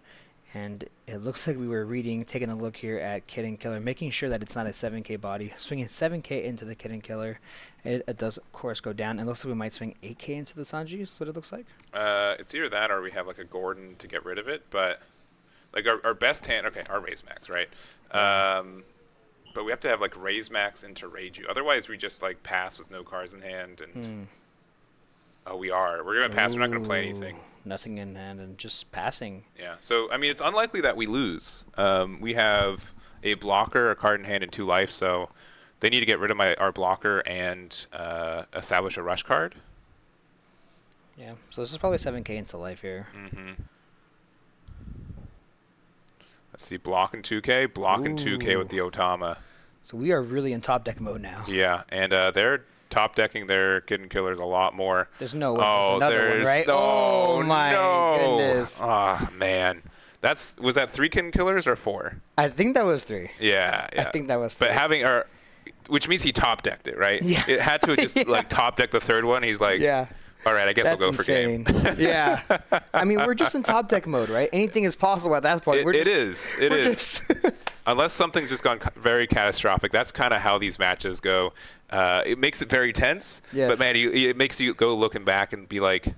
Speaker 2: And it looks like we were taking a look here at Kid and Killer, making sure that it's not a 7k body. Swinging 7k into the Kid and Killer, it does, of course, go down. And it looks like we might swing 8k into the Sanji, is what it looks like.
Speaker 1: It's either that or we have like a Gordon to get rid of it. But like our best hand, okay, our Raise Max, right? But we have to have like Raise Max into Reiju. Otherwise, we just like pass with no cards in hand. And we're gonna pass. We're not gonna play anything.
Speaker 2: Nothing in hand and just passing.
Speaker 1: Yeah. So I mean, it's unlikely that we lose. We have a blocker, a card in hand, and 2 life. So they need to get rid of our blocker and establish a rush card.
Speaker 2: Yeah. So this is probably 7K into life here.
Speaker 1: Let's see, blocking 2K, blocking 2K with the Otama.
Speaker 2: So we are really in top deck mode now.
Speaker 1: Yeah, and they're top decking their Kitten Killers a lot more.
Speaker 2: There's no way. Oh, there's another one, right? Oh my goodness.
Speaker 1: Oh man. Was that 3 Kitten Killers or 4?
Speaker 2: I think that was 3.
Speaker 1: Yeah.
Speaker 2: I think that was 3.
Speaker 1: But which means he top decked it, right?
Speaker 2: Yeah.
Speaker 1: It had to just like top deck the third one. He's like,
Speaker 2: yeah.
Speaker 1: All right, I guess I'll go
Speaker 2: insane.
Speaker 1: for game.
Speaker 2: Yeah. I mean, we're just in top deck mode, right? Anything is possible at that point.
Speaker 1: It is. Unless something's just gone very catastrophic, that's kind of how these matches go. It makes it very tense, but man, it makes you go looking back and be like,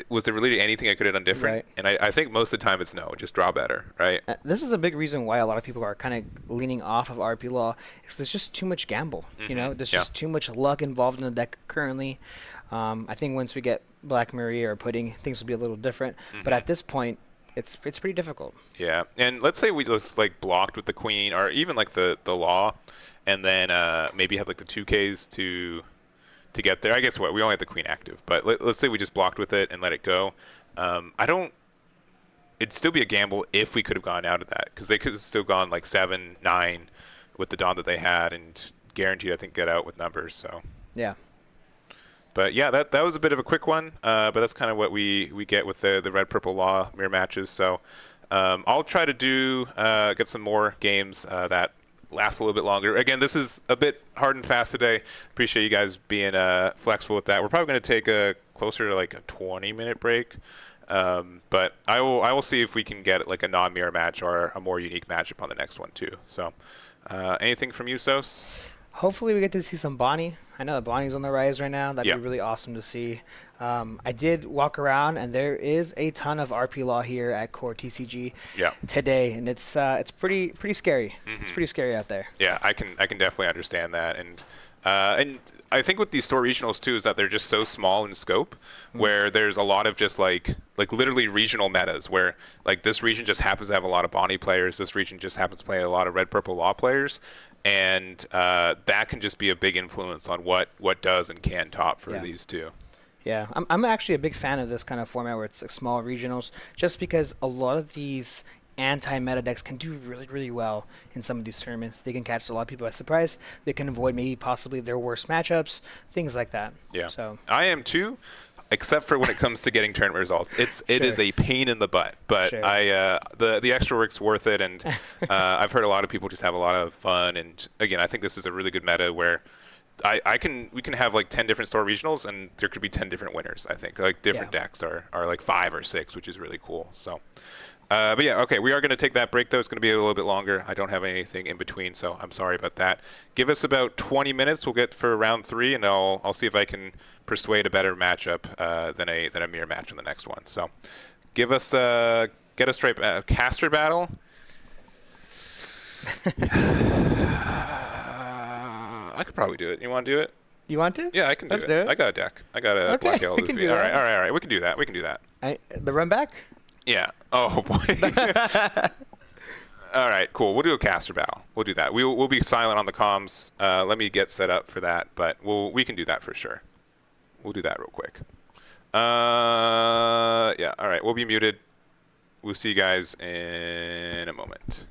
Speaker 1: was there really anything I could have done different?
Speaker 2: Right.
Speaker 1: And I think most of the time it's no, just draw better, right?
Speaker 2: This is a big reason why a lot of people are kind of leaning off of RP Law. Is there's just too much gamble. You know, there's just too much luck involved in the deck currently. I think once we get Black Maria or Pudding, things will be a little different. But at this point, it's pretty difficult.
Speaker 1: Yeah, and let's say we just like blocked with the Queen or even like the Law, and then maybe have like the 2Ks to get there. I guess we only have the Queen active, but let's say we just blocked with it and let it go. It'd still be a gamble if we could have gone out of that, because they could have still gone like 7, 9 with the Dawn that they had, and guaranteed I think get out with numbers. So
Speaker 2: yeah.
Speaker 1: But yeah, that was a bit of a quick one, but that's kind of what we get with the Red Purple Law mirror matches. So I'll try to get some more games that last a little bit longer. Again, this is a bit hard and fast today. Appreciate you guys being flexible with that. We're probably going to take a closer to like a 20-minute break, but I will see if we can get like a non-mirror match or a more unique matchup on the next one too. So anything from you, Sos?
Speaker 2: Hopefully we get to see some Bonnie. I know that Bonnie's on the rise right now. That'd be really awesome to see. I did walk around, and there is a ton of RP Law here at CoreTCG today, and it's pretty scary. It's pretty scary out there.
Speaker 1: Yeah, I can definitely understand that, and I think with these store regionals too is that they're just so small in scope, where there's a lot of just like literally regional metas, where like this region just happens to have a lot of Bonnie players, this region just happens to play a lot of Red Purple Law players. And that can just be a big influence on what does and can top for these two.
Speaker 2: Yeah, I'm actually a big fan of this kind of format where it's like small regionals, just because a lot of these anti-meta decks can do really, really well in some of these tournaments. They can catch a lot of people by surprise. They can avoid maybe possibly their worst matchups, things like that.
Speaker 1: Yeah,
Speaker 2: so
Speaker 1: I am too. Except for when it comes to getting tournament results, it is a pain in the butt. But the extra work's worth it, and I've heard a lot of people just have a lot of fun. And again, I think this is a really good meta where we can have like 10 different store regionals, and there could be 10 different winners. I think like different decks are like 5 or 6, which is really cool. So. But yeah, okay, we are going to take that break, though. It's going to be a little bit longer. I don't have anything in between, so I'm sorry about that. Give us about 20 minutes. We'll get for round 3, and I'll see if I can persuade a better matchup than a mirror match in the next one. So get us straight caster battle. I could probably do it. You want to do it?
Speaker 2: You want to?
Speaker 1: Yeah, I can do
Speaker 2: Let's do it.
Speaker 1: I got a deck. I got a Black Yellow Luffy. All right. We can do that.
Speaker 2: The run back?
Speaker 1: Yeah. Oh boy. All right. Cool. We'll do a caster battle. We'll do that. We'll be silent on the comms. Let me get set up for that, but we can do that for sure. We'll do that real quick. Yeah. All right. We'll be muted. We'll see you guys in a moment.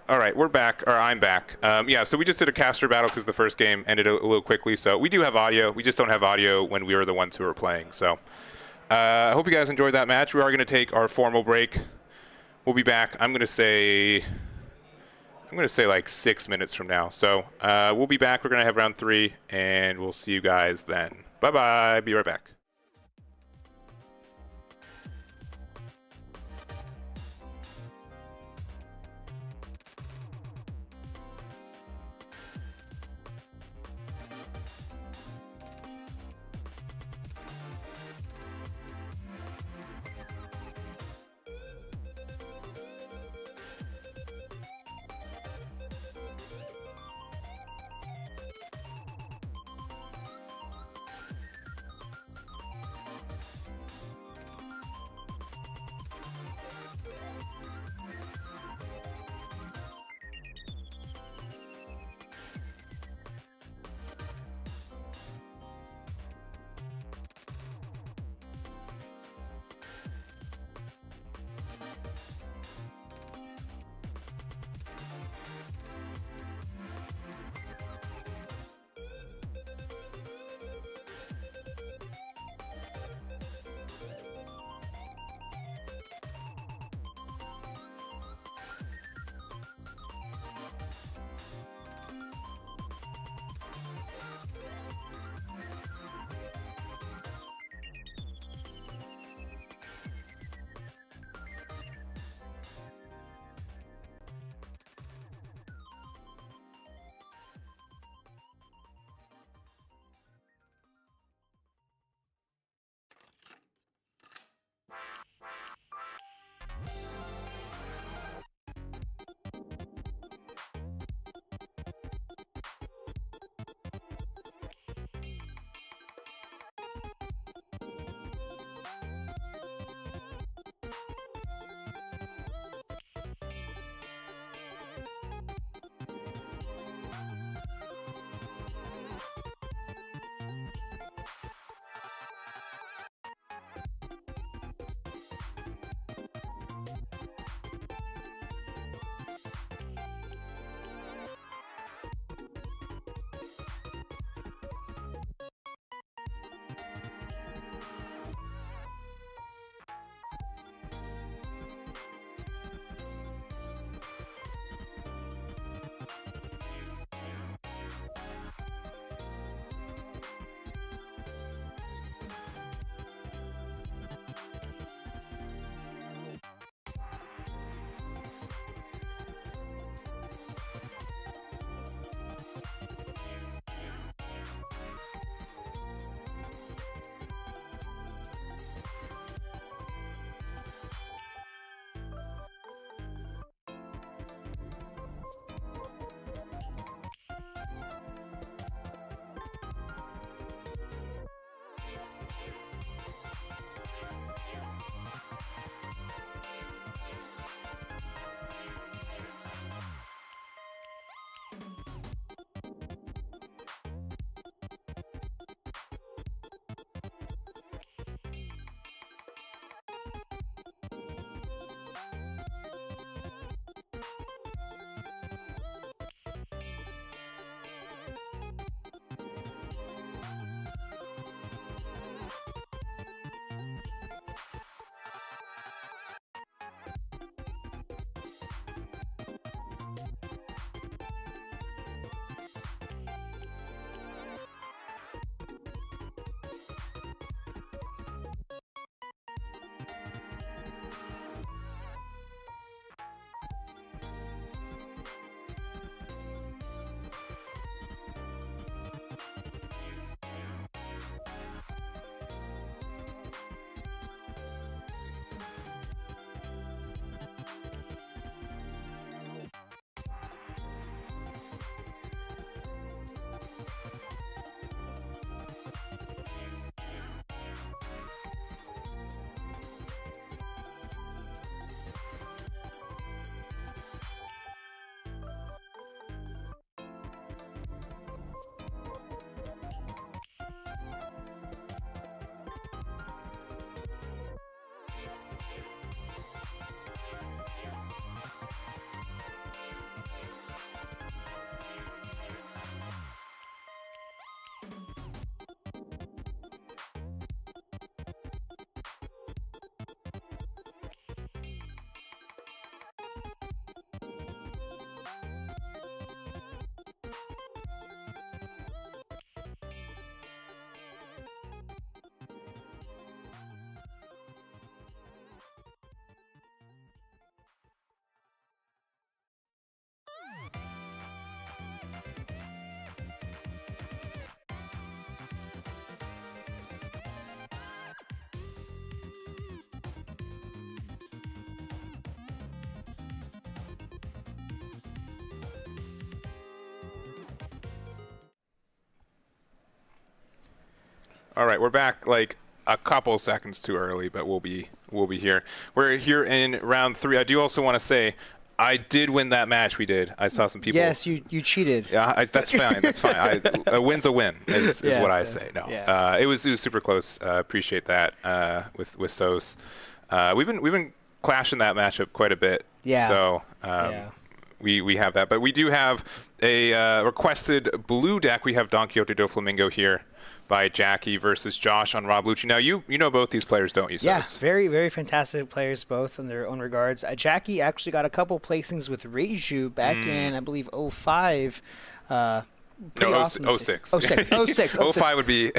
Speaker 1: All right, we're back, or I'm back. Yeah, so we just did a caster battle because the first game ended a little quickly. So we do have audio. We just don't have audio when we were the ones who were playing. So I hope you guys enjoyed that match. We are going to take our formal break. We'll be back. I'm going to say like 6 minutes from now. So we'll be back. We're going to have round 3, and we'll see you guys then. Bye-bye. Be right back. All right, we're back like a couple seconds too early, but we'll be here. We're here in round 3. I do also want to say I did win that match we did. I saw some people.
Speaker 2: Yes, you cheated.
Speaker 1: Yeah, that's fine. That's fine. A win's a win is what I say. No,
Speaker 2: yeah.
Speaker 1: It was super close. Appreciate that with Sos. We've been clashing that matchup quite a bit.
Speaker 2: Yeah.
Speaker 1: So we have that, but we do have a requested blue deck. We have Don Quixote Doflamingo here by Jackie versus Josh on Rob Lucci. Now, you know both these players, don't you, Sos?
Speaker 2: Yeah, very, very fantastic players, both in their own regards. Jackie actually got a couple placings with Reiju back in, I believe, 05.
Speaker 1: No,
Speaker 2: awesome
Speaker 1: 06.
Speaker 2: 06.
Speaker 1: 05 would be...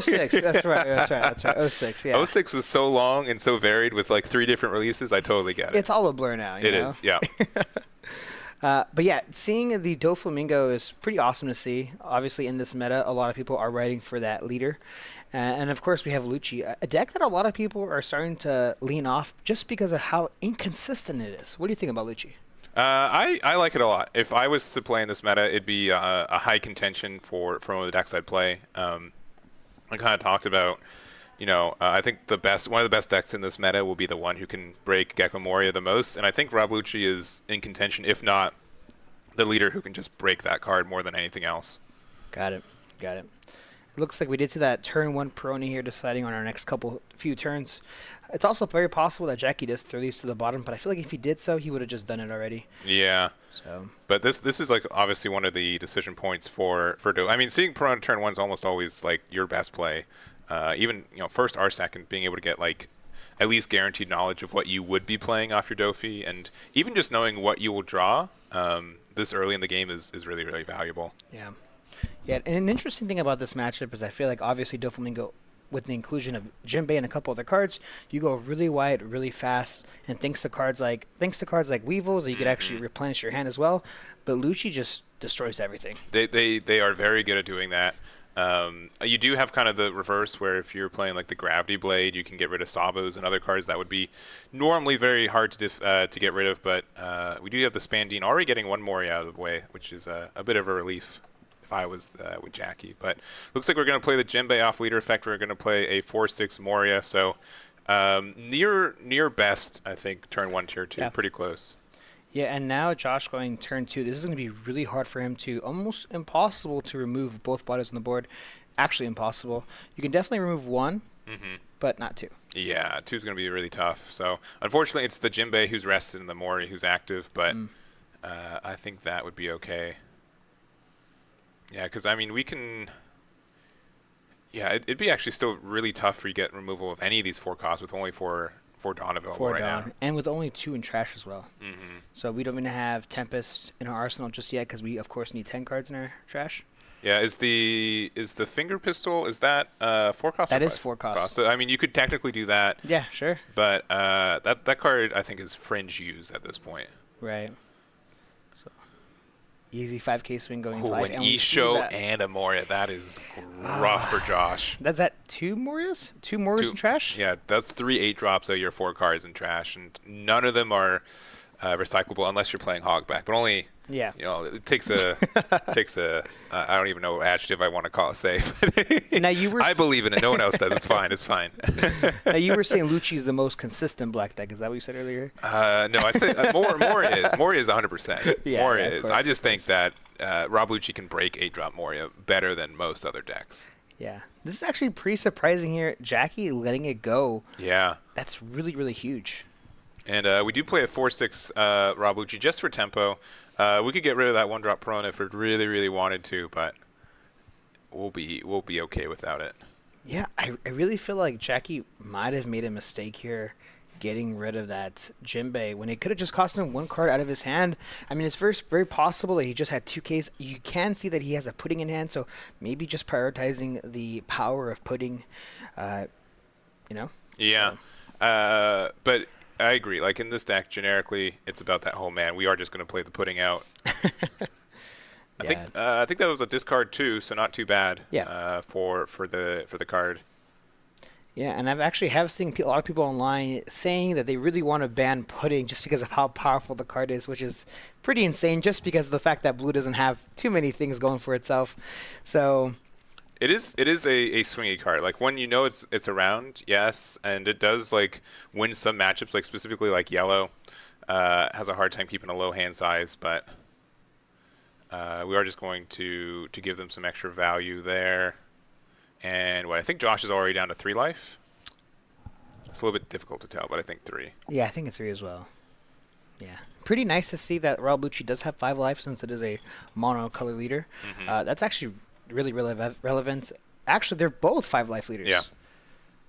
Speaker 2: 06, that's right. 06, yeah.
Speaker 1: 06 was so long and so varied with like 3 different releases. I totally get it.
Speaker 2: It's all a blur now, you know?
Speaker 1: It is, yeah.
Speaker 2: But yeah, seeing the Doflamingo is pretty awesome to see. Obviously, in this meta, a lot of people are writing for that leader. And of course, we have Lucci, a deck that a lot of people are starting to lean off just because of how inconsistent it is. What do you think about Lucci?
Speaker 1: I like it a lot. If I was to play in this meta, it'd be a high contention for one of the decks I'd play. I kind of talked about, I think one of the best decks in this meta will be the one who can break Gecko Moria the most, and I think Rob Lucci is in contention, if not the leader who can just break that card more than anything else.
Speaker 2: Got it. It looks like we did see that turn 1 Perona here deciding on our next few turns. It's also very possible that Jackie does throw these to the bottom, but I feel like if he did so, he would have just done it already.
Speaker 1: Yeah.
Speaker 2: So.
Speaker 1: But this is like obviously one of the decision points for Do. I mean, seeing Perona turn 1 is almost always like your best play. Even first or second, being able to get like at least guaranteed knowledge of what you would be playing off your Dofi, and even just knowing what you will draw this early in the game is really, really valuable.
Speaker 2: Yeah. Yeah, and an interesting thing about this matchup is I feel like obviously Doflamingo, with the inclusion of Jinbei and a couple other cards, you go really wide, really fast, and thanks to cards like Weevils, you could actually replenish your hand as well. But Lucci just destroys everything.
Speaker 1: They are very good at doing that. You do have kind of the reverse where if you're playing like the Gravity Blade, you can get rid of Sabos and other cards that would be normally very hard to get rid of. But we do have the Spandine already getting one more out of the way, which is a bit of a relief if I was with Jackie. But looks like we're going to play the Jinbei off leader effect. We're going to play a 4/6 Moria. So near best, I think, turn 1, tier 2. Yeah. Pretty close.
Speaker 2: Yeah, and now Josh going turn 2. This is going to be really hard for him to, almost impossible to remove both bodies on the board. Actually impossible. You can definitely remove 1, but not 2.
Speaker 1: Yeah, 2 is going to be really tough. So unfortunately, it's the Jinbei who's rested and the Mori who's active, but I think that would be okay. Yeah, because I mean we can. Yeah, it'd be actually still really tough for you to get removal of any of these 4 costs with only 4 Dawn available right now.
Speaker 2: And with only 2 in trash as well. So we don't even have Tempest in our arsenal just yet because we, of course, need 10 cards in our trash.
Speaker 1: Yeah, is the Finger Pistol, is that 4 cost?
Speaker 2: That is 4 cost.
Speaker 1: So, I mean, you could technically do that.
Speaker 2: Yeah, sure.
Speaker 1: But that card, I think, is fringe use at this point.
Speaker 2: Right. So easy 5k swing going to life.
Speaker 1: An Isho and a Moria. That is rough for Josh.
Speaker 2: That's at 2 Morias? 2 Morias in trash?
Speaker 1: Yeah, that's 3 8-drops of your 4 cards in trash, and none of them are recyclable unless you're playing Hogback. But only, it takes a I don't even know what adjective I want to call it safe.
Speaker 2: Now I
Speaker 1: believe in it. No one else does. It's fine. It's fine.
Speaker 2: Now you were saying Lucci is the most consistent black deck. Is that what you said earlier?
Speaker 1: No, I said Moria is 100%.
Speaker 2: Yeah,
Speaker 1: Moria is. I just think that Rob Lucci can break 8-drop Moria better than most other decks.
Speaker 2: Yeah. This is actually pretty surprising here. Jackie letting it go.
Speaker 1: Yeah.
Speaker 2: That's really, really huge.
Speaker 1: And we do play a 4/6 Rob Lucci just for tempo. We could get rid of that 1-drop Perona if we really, really wanted to, but we'll be okay without it.
Speaker 2: Yeah, I really feel like Jackie might have made a mistake here getting rid of that Jinbei when it could have just cost him 1 card out of his hand. I mean, it's very possible that he just had 2 Ks. You can see that he has a pudding in hand, so maybe just prioritizing the power of pudding,
Speaker 1: Yeah.
Speaker 2: So.
Speaker 1: But I agree. Like in this deck, generically, it's about that home man. We are just going to play the pudding out. I think that was a discard too, so not too bad.
Speaker 2: Yeah.
Speaker 1: For the card.
Speaker 2: Yeah, and I've actually seen a lot of people online saying that they really want to ban pudding just because of how powerful the card is, which is pretty insane. Just because of the fact that blue doesn't have too many things going for itself. So.
Speaker 1: It is a swingy card. Like when you know it's around, yes, and it does like win some matchups. Like specifically like yellow has a hard time keeping a low hand size, but we are just going to give them some extra value there. And I think Josh is already down to 3 life. It's a little bit difficult to tell, but I think 3.
Speaker 2: Yeah, I think it's 3 as well. Yeah. Pretty nice to see that Rob Lucci does have 5 life since it is a mono color leader. That's actually really relevant. Actually, they're both 5 life leaders.
Speaker 1: Yeah.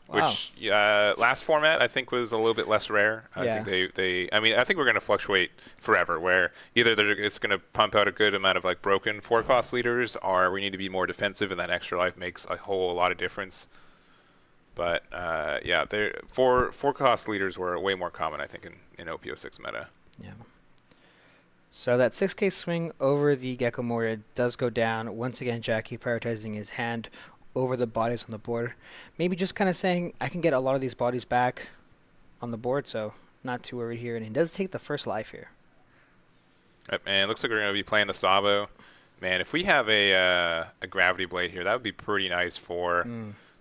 Speaker 2: Wow.
Speaker 1: Which last format I think was a little bit less rare. I think I think we're going to fluctuate forever where either it's going to pump out a good amount of like broken 4-cost leaders, or we need to be more defensive, and that extra life makes a whole lot of difference. But yeah, 4-cost leaders were way more common, I think, in OP06 meta.
Speaker 2: Yeah. So that 6k swing over the Gecko Moria does go down. Once again, Jackie prioritizing his hand over the bodies on the board. Maybe just kind of saying, I can get a lot of these bodies back on the board, so not too worried here. And he does take the first life here.
Speaker 1: Yep, and it looks like we're going to be playing the Sabo. Man, if we have a Gravity Blade here, that would be pretty nice for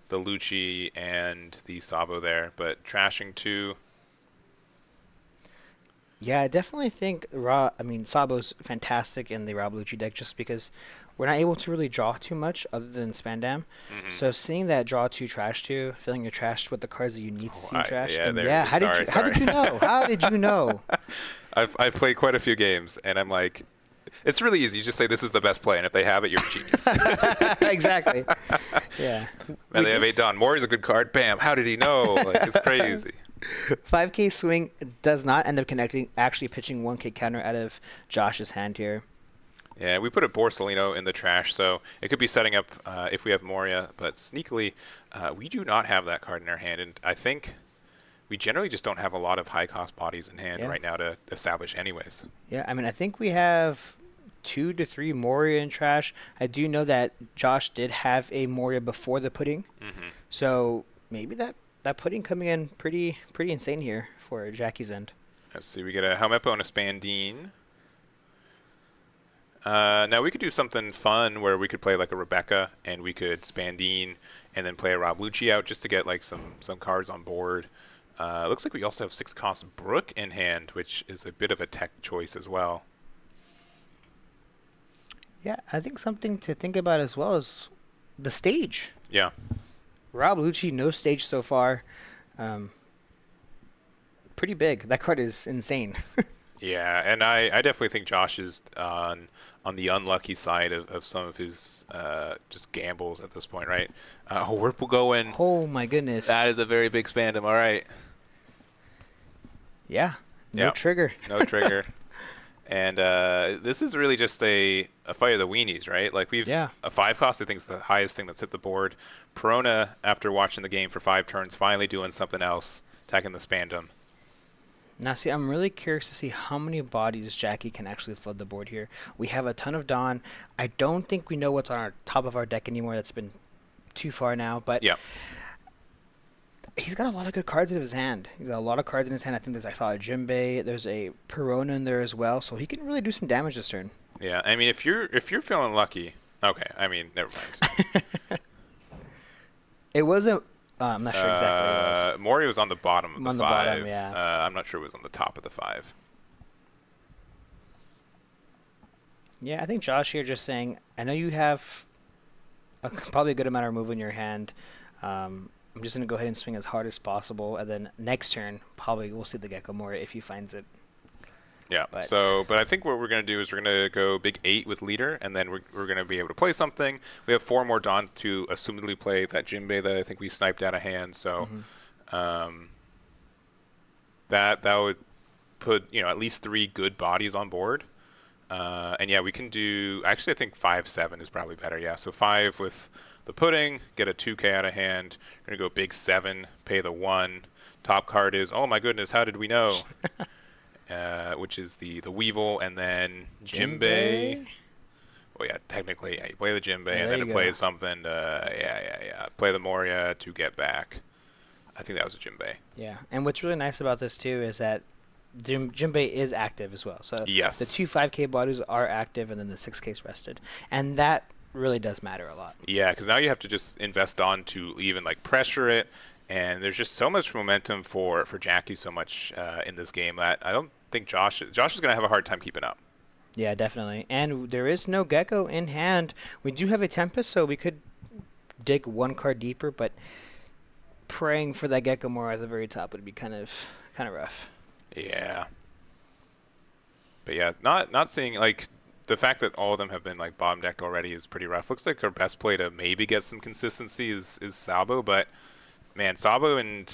Speaker 1: the Lucci and the Sabo there. But trashing 2...
Speaker 2: Yeah, I definitely think Sabo's fantastic in the Rob Lucci deck just because we're not able to really draw too much other than Spandam. So seeing that draw 2, trash 2, filling your trash with the cards that you need to see trash. How did you know? How did you know?
Speaker 1: I've played quite a few games, and I'm like, it's really easy. You just say this is the best play, and if they have it, you're a genius.
Speaker 2: Exactly. Yeah.
Speaker 1: And they have Aandroidd. Mori's a good card. Bam. How did he know? Like, it's crazy.
Speaker 2: 5k swing does not end up connecting, actually pitching 1k counter out of Josh's hand here.
Speaker 1: Yeah, we put a Borsalino in the trash, so it could be setting up if we have Moria, but sneakily, we do not have that card in our hand, and I think we generally just don't have a lot of high-cost bodies in hand right now to establish anyways.
Speaker 2: Yeah, I mean, I think we have 2 to 3 Moria in trash. I do know that Josh did have a Moria before the pudding, so maybe that pudding coming in pretty insane here for Jackie's end.
Speaker 1: Let's see, we get a Helmeppo and a Spandine. Now we could do something fun where we could play like a Rebecca and we could Spandine and then play a Rob Lucci out just to get like some cards on board. Looks like we also have 6-cost Brook in hand, which is a bit of a tech choice as well.
Speaker 2: Yeah, I think something to think about as well is the stage.
Speaker 1: Yeah.
Speaker 2: Rob Lucci, no stage so far. Pretty big. That card is insane.
Speaker 1: Yeah, and I definitely think Josh is on the unlucky side of some of his just gambles at this point, right? Whirlpool going.
Speaker 2: Oh, my goodness.
Speaker 1: That is a very big Spandam, all right.
Speaker 2: Yeah, no trigger.
Speaker 1: No trigger. And this is really just a fight of the weenies, right? Like a 5-cost, I think, is the highest thing that's hit the board. Perona, after watching the game for 5 turns, finally doing something else, attacking the Spandam.
Speaker 2: Now, see, I'm really curious to see how many bodies Jackie can actually flood the board here. We have a ton of Dawn. I don't think we know what's on our top of our deck anymore. That's been too far now. But he's got a lot of good cards in his hand. He's got a lot of cards in his hand. I think I saw a Jimbei. There's a Perona in there as well. So he can really do some damage this turn.
Speaker 1: Yeah, I mean, if you're feeling lucky. Okay, I mean, never mind.
Speaker 2: It wasn't. I'm not sure exactly what it was.
Speaker 1: Mori was on the bottom of the 5.
Speaker 2: Bottom, yeah.
Speaker 1: I'm not sure it was on the top of the 5.
Speaker 2: Yeah, I think Josh here just saying, I know you have probably a good amount of remove in your hand. I'm just going to go ahead and swing as hard as possible. And then next turn, probably we'll see the Gecko Mori if he finds it.
Speaker 1: Yeah, but I think what we're going to do is we're going to go big 8 with leader, and then we're going to be able to play something. We have 4 more Dawn to assumedly play that Jimbei that I think we sniped out of hand. So that would put at least 3 good bodies on board. And yeah, we can do, actually I think 5-7 is probably better. Yeah, so 5 with the pudding, get a 2k out of hand. We're going to go big 7, pay the 1. Top card is, oh my goodness, how did we know? Which is the Weevil, and then Jimbei. Well, yeah, technically, you play the Jimbei, and then it plays something to, play the Moria to get back. I think that was a Jimbei.
Speaker 2: Yeah, and what's really nice about this, too, is that Jimbei is active as well. So
Speaker 1: yes.
Speaker 2: The 2 5k bodies are active, and then the 6k is rested. And that really does matter a lot.
Speaker 1: Yeah, because now you have to just invest on to even like pressure it, and there's just so much momentum for Jackie so much in this game that I don't think Josh is going to have a hard time keeping up.
Speaker 2: Yeah, definitely. And there is no Gecko in hand. We do have a Tempest, so we could dig one card deeper, but praying for that Gecko more at the very top would be kind of rough.
Speaker 1: Yeah. But yeah, not seeing like the fact that all of them have been like bottom decked already is pretty rough. Looks like our best play to maybe get some consistency is Sabo, but man, Sabo and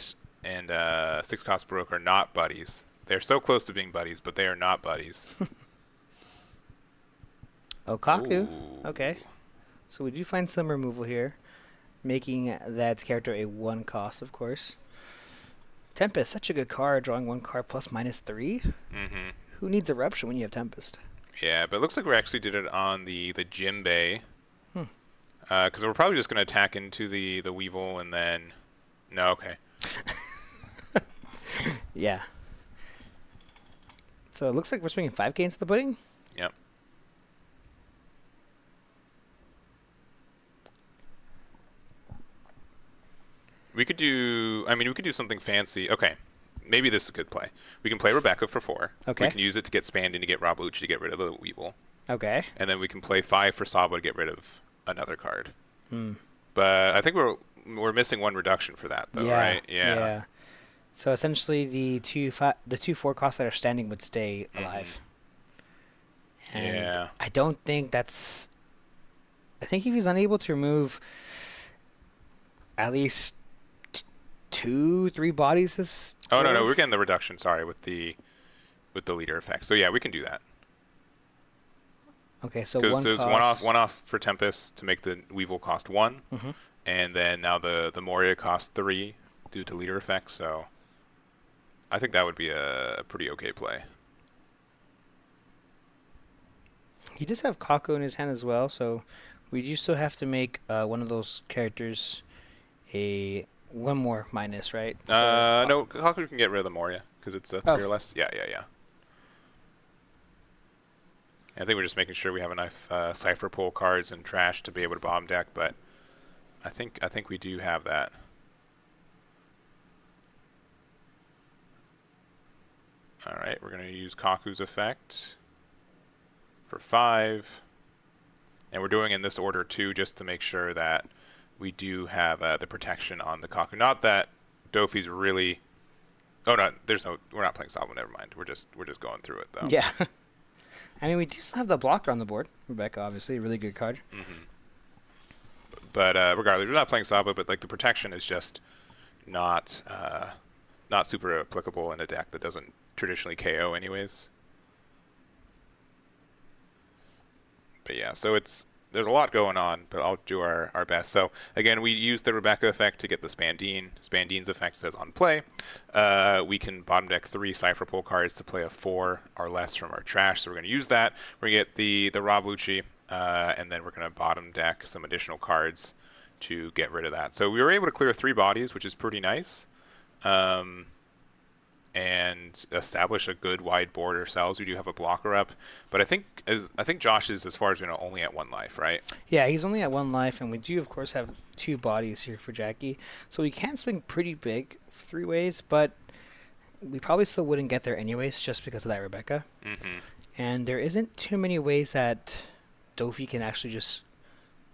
Speaker 1: 6-cost Baroque are not buddies. They're so close to being buddies, but they are not buddies.
Speaker 2: Okaku.
Speaker 1: Ooh.
Speaker 2: Okay. So we do find some removal here, making that character a 1 cost, of course. Tempest, such a good card, drawing 1 card plus -3.
Speaker 1: Mm-hmm.
Speaker 2: Who needs Eruption when you have Tempest?
Speaker 1: Yeah, but it looks like we actually did it on the Jinbei. Because we're probably just going to attack into the Weevil and then... No, okay.
Speaker 2: Yeah. So it looks like we're swinging 5K into the pudding?
Speaker 1: Yep. We could do... I mean, we could do something fancy. Okay. Maybe this is a good play. We can play Rebecca for 4.
Speaker 2: Okay.
Speaker 1: We can use it to get Spanding to get Rob Lucci to get rid of the Weevil.
Speaker 2: Okay.
Speaker 1: And then we can play 5 for Sabo to get rid of another card. But I think we're missing 1 reduction for that, though, right?
Speaker 2: Yeah. So essentially, the two 4 costs that are standing would stay alive. And
Speaker 1: yeah.
Speaker 2: I don't think that's... I think if he's unable to remove at least 2-3 bodies this...
Speaker 1: Oh, no, we're getting the reduction, sorry, with the leader effect. So, yeah, we can do that.
Speaker 2: Okay, so
Speaker 1: because
Speaker 2: one
Speaker 1: cost. one off for Tempest to make the Weevil cost 1,
Speaker 2: Mm-hmm.
Speaker 1: and then now the Moria cost 3 due to leader effect. So I think that would be a pretty okay play.
Speaker 2: He does have Kako in his hand as well, so we do still have to make one of those characters a 1 more minus, right? So,
Speaker 1: no, Kaku can get rid of the Moria because it's a 3 or less. Yeah. I think we're just making sure we have enough Cypher Pool cards and trash to be able to bomb deck, but I think we do have that. All right, we're going to use Kaku's effect for 5. And we're doing in this order too, just to make sure that we do have the protection on the Kaku. Not that Dofi's really... Oh, no, we're not playing Sabo, never mind. We're just going through it, though.
Speaker 2: Yeah. I mean, we do still have the blocker on the board. Rebecca, obviously, a really good card.
Speaker 1: Mm-hmm. But regardless, we're not playing Sabo, but like the protection is just not super applicable in a deck that doesn't traditionally KO anyways. But yeah, so there's a lot going on, but I'll do our best. So again, we use the Rebecca effect to get the Spandine. Spandine's effect says on play. We can bottom deck 3 Cypher Pool cards to play a 4 or less from our trash. So we're going to use that. We're going to get the Rob Lucci, and then we're going to bottom deck some additional cards to get rid of that. So we were able to clear 3 bodies, which is pretty nice. And establish a good wide board ourselves. We do have a blocker up, but I think Josh is, as far as we know, only at 1 life, right?
Speaker 2: Yeah, he's only at 1 life, and we do of course have 2 bodies here for Jackie, so we can swing pretty big 3 ways, but we probably still wouldn't get there anyways, just because of that Rebecca.
Speaker 1: Mm-hmm.
Speaker 2: And there isn't too many ways that Dofi can actually just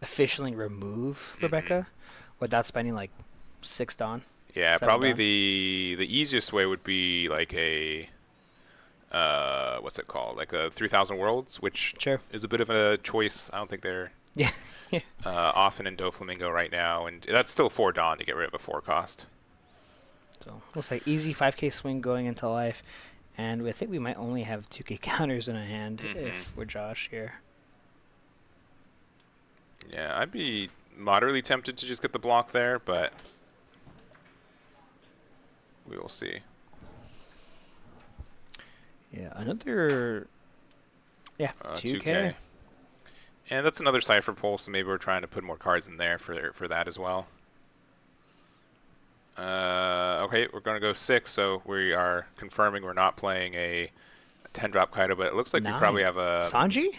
Speaker 2: efficiently remove Rebecca without spending like 6 Dawn.
Speaker 1: Yeah, probably the easiest way would be like a what's it called? Like a 3,000 Worlds, which is a bit of a choice. I don't think they're often in Doflamingo right now, and that's still 4 Dawn to get rid of a 4 cost.
Speaker 2: So looks like easy 5K swing going into life, and I think we might only have 2K counters in a hand if we're Josh here.
Speaker 1: Yeah, I'd be moderately tempted to just get the block there, but we will see.
Speaker 2: Yeah, another... Yeah, 2K.
Speaker 1: And that's another Cypher Pole, so maybe we're trying to put more cards in there for that as well. Okay, we're going to go 6, so we are confirming we're not playing a 10-drop Kaido, but it looks like we probably have a...
Speaker 2: Sanji?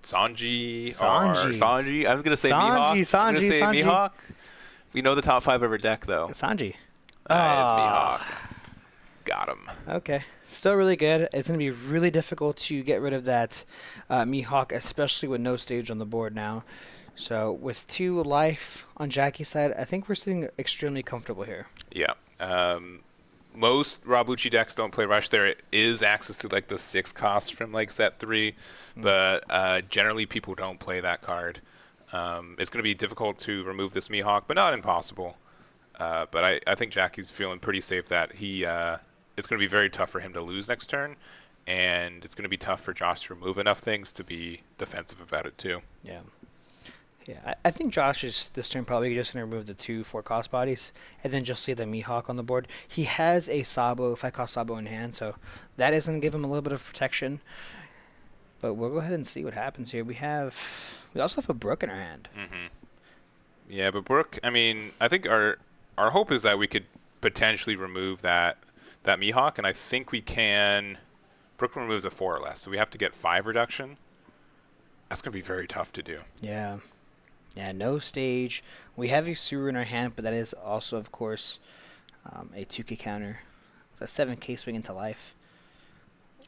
Speaker 1: Sanji.
Speaker 3: Sanji. I was gonna say Mihawk.
Speaker 2: Sanji.
Speaker 3: Mihawk. We know the top 5 ever deck though.
Speaker 2: Sanji.
Speaker 3: That is Mihawk. Got him.
Speaker 2: Okay. Still really good. It's going to be really difficult to get rid of that Mihawk, especially with no stage on the board now. So with 2 life on Jackie's side, I think we're sitting extremely comfortable here.
Speaker 1: Yeah. Most Rob Lucci decks don't play Rush. There is access to like the 6 cost from like set 3, but generally people don't play that card. It's going to be difficult to remove this Mihawk, but not impossible. But I think Jackie's feeling pretty safe that it's going to be very tough for him to lose next turn, and it's going to be tough for Josh to remove enough things to be defensive about it too.
Speaker 2: Yeah. Yeah, I think Josh is this turn probably just going to remove the 2 4-cost bodies and then just see the Mihawk on the board. He has a Sabo, 5-cost Sabo in hand, so that is going to give him a little bit of protection. But we'll go ahead and see what happens here. We also have a Brook in our hand.
Speaker 1: Mm-hmm. Yeah, but Brook, I mean, I think our hope is that we could potentially remove that Mihawk, and I think we can. Brook removes a 4 or less, so we have to get 5 reduction. That's going to be very tough to do.
Speaker 2: Yeah. Yeah, no stage. We have a Suru in our hand, but that is also, of course, a 2K counter. It's a 7K swing into life.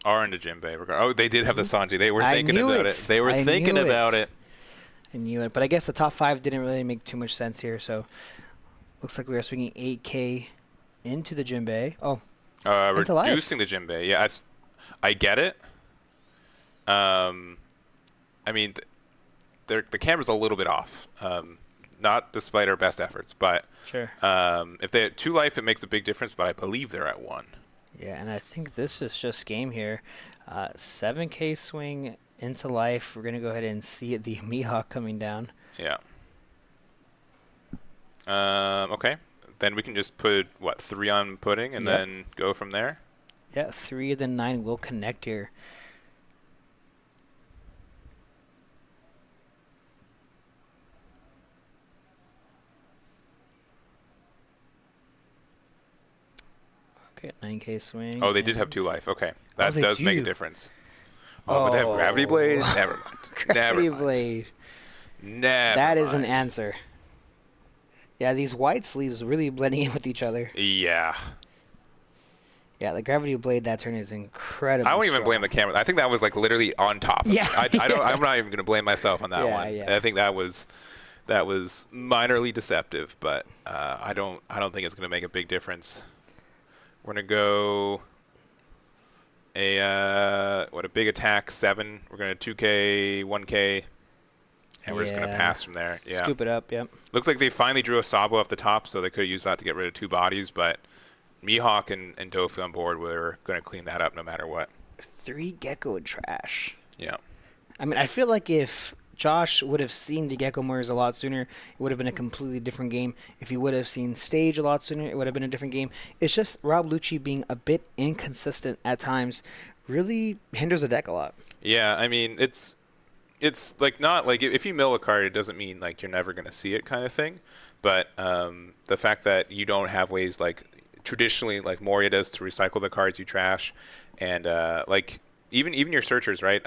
Speaker 1: Or into Jinbei. Oh, they did have the Sanji. They were thinking about it. They were thinking about it.
Speaker 2: I knew it. But I guess the top 5 didn't really make too much sense here, so looks like we are swinging 8K into the Jinbei. Oh,
Speaker 1: reducing the Jinbei. Yeah, I get it. I mean, the camera's a little bit off. Not despite our best efforts, but
Speaker 2: sure.
Speaker 1: If they had 2 life, it makes a big difference, but I believe they're at 1.
Speaker 2: Yeah, and I think this is just game here. 7K swing into life. We're going to go ahead and see the Mihawk coming down.
Speaker 1: Yeah. Okay. Then we can just put, 3 on pudding and then go from there?
Speaker 2: Yeah, 3 of the 9 will connect here. Okay, 9K swing.
Speaker 1: Oh, they did have 2 life. Okay. That does make a difference.
Speaker 2: Oh,
Speaker 1: but they have Gravity Blade? Never mind.
Speaker 2: Gravity Blade.
Speaker 1: Never
Speaker 2: That
Speaker 1: mind.
Speaker 2: is an answer. Yeah, these white sleeves really blending in with each other.
Speaker 1: Yeah.
Speaker 2: Yeah, the Gravity Blade that turn is incredible.
Speaker 1: I won't even blame the camera. I think that was like literally on top.
Speaker 2: Yeah.
Speaker 1: I'm not even going to blame myself on that one.
Speaker 2: Yeah.
Speaker 1: I think that was minorly deceptive, but I don't think it's going to make a big difference. We're going to go a big attack 7. We're going to 2K, 1K, and we're just going to pass from there. Yeah.
Speaker 2: Scoop it up, yep.
Speaker 1: Looks like they finally drew a Sabo off the top, so they could have used that to get rid of 2 bodies, but Mihawk and Dofi on board were going to clean that up no matter what.
Speaker 2: 3 Gecko and trash.
Speaker 1: Yeah.
Speaker 2: I mean, I feel like if Josh would have seen the Gecko Murders a lot sooner, it would have been a completely different game. If he would have seen Stage a lot sooner, it would have been a different game. It's just Rob Lucci being a bit inconsistent at times really hinders the deck a lot.
Speaker 1: Yeah, I mean, it's like not like if you mill a card, it doesn't mean like you're never going to see it kind of thing. But the fact that you don't have ways like traditionally like Moria does to recycle the cards you trash, and like even your searchers, right?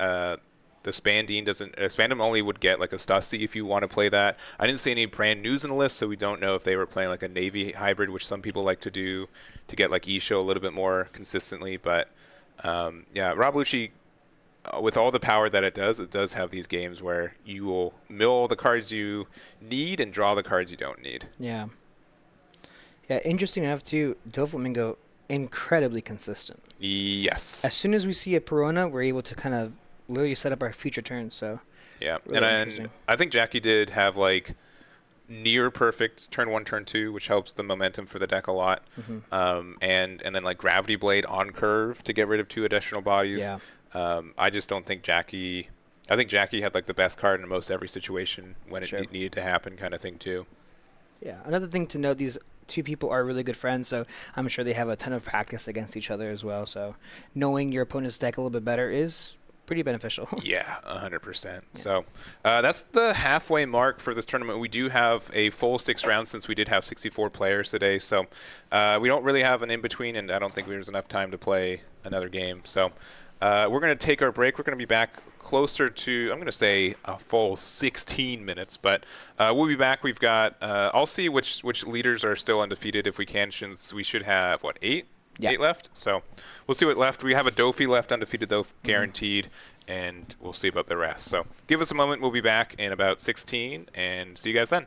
Speaker 1: The Spandine doesn't. Spandam only would get like a Stussy if you want to play that. I didn't see any brand news in the list, so we don't know if they were playing like a Navy hybrid, which some people like to do to get like Isho a little bit more consistently. But yeah, Rob Lucci, with all the power that it does have these games where you will mill the cards you need and draw the cards you don't need.
Speaker 2: Yeah. Yeah, interesting enough too, Doflamingo, incredibly consistent.
Speaker 1: Yes.
Speaker 2: As soon as we see a Perona, we're able to kind of literally set up our future turns. So
Speaker 1: yeah,
Speaker 2: really
Speaker 1: and I think Jackie did have like near perfect turn 1, turn 2, which helps the momentum for the deck a lot. Mm-hmm. And then like Gravity Blade on curve to get rid of 2 additional bodies.
Speaker 2: Yeah.
Speaker 1: I just don't think Jackie. I think Jackie had like the best card in most every situation when it needed to happen, kind of thing too.
Speaker 2: Yeah. Another thing to note: these 2 people are really good friends, so I'm sure they have a ton of practice against each other as well. So knowing your opponent's deck a little bit better is pretty beneficial.
Speaker 1: Yeah, 100%. Yeah. So that's the halfway mark for this tournament. We do have a full 6 rounds since we did have 64 players today. So we don't really have an in-between, and I don't think there's enough time to play another game. So We're going to take our break. We're going to be back closer to, I'm going to say a full 16 minutes, but we'll be back. We've got, I'll see which leaders are still undefeated if we can, since we should have, what, 8?
Speaker 2: Yeah.
Speaker 1: 8 left? So we'll see what left. We have a Dofi left, undefeated though, guaranteed, and we'll see about the rest. So give us a moment. We'll be back in about 16, and see you guys then.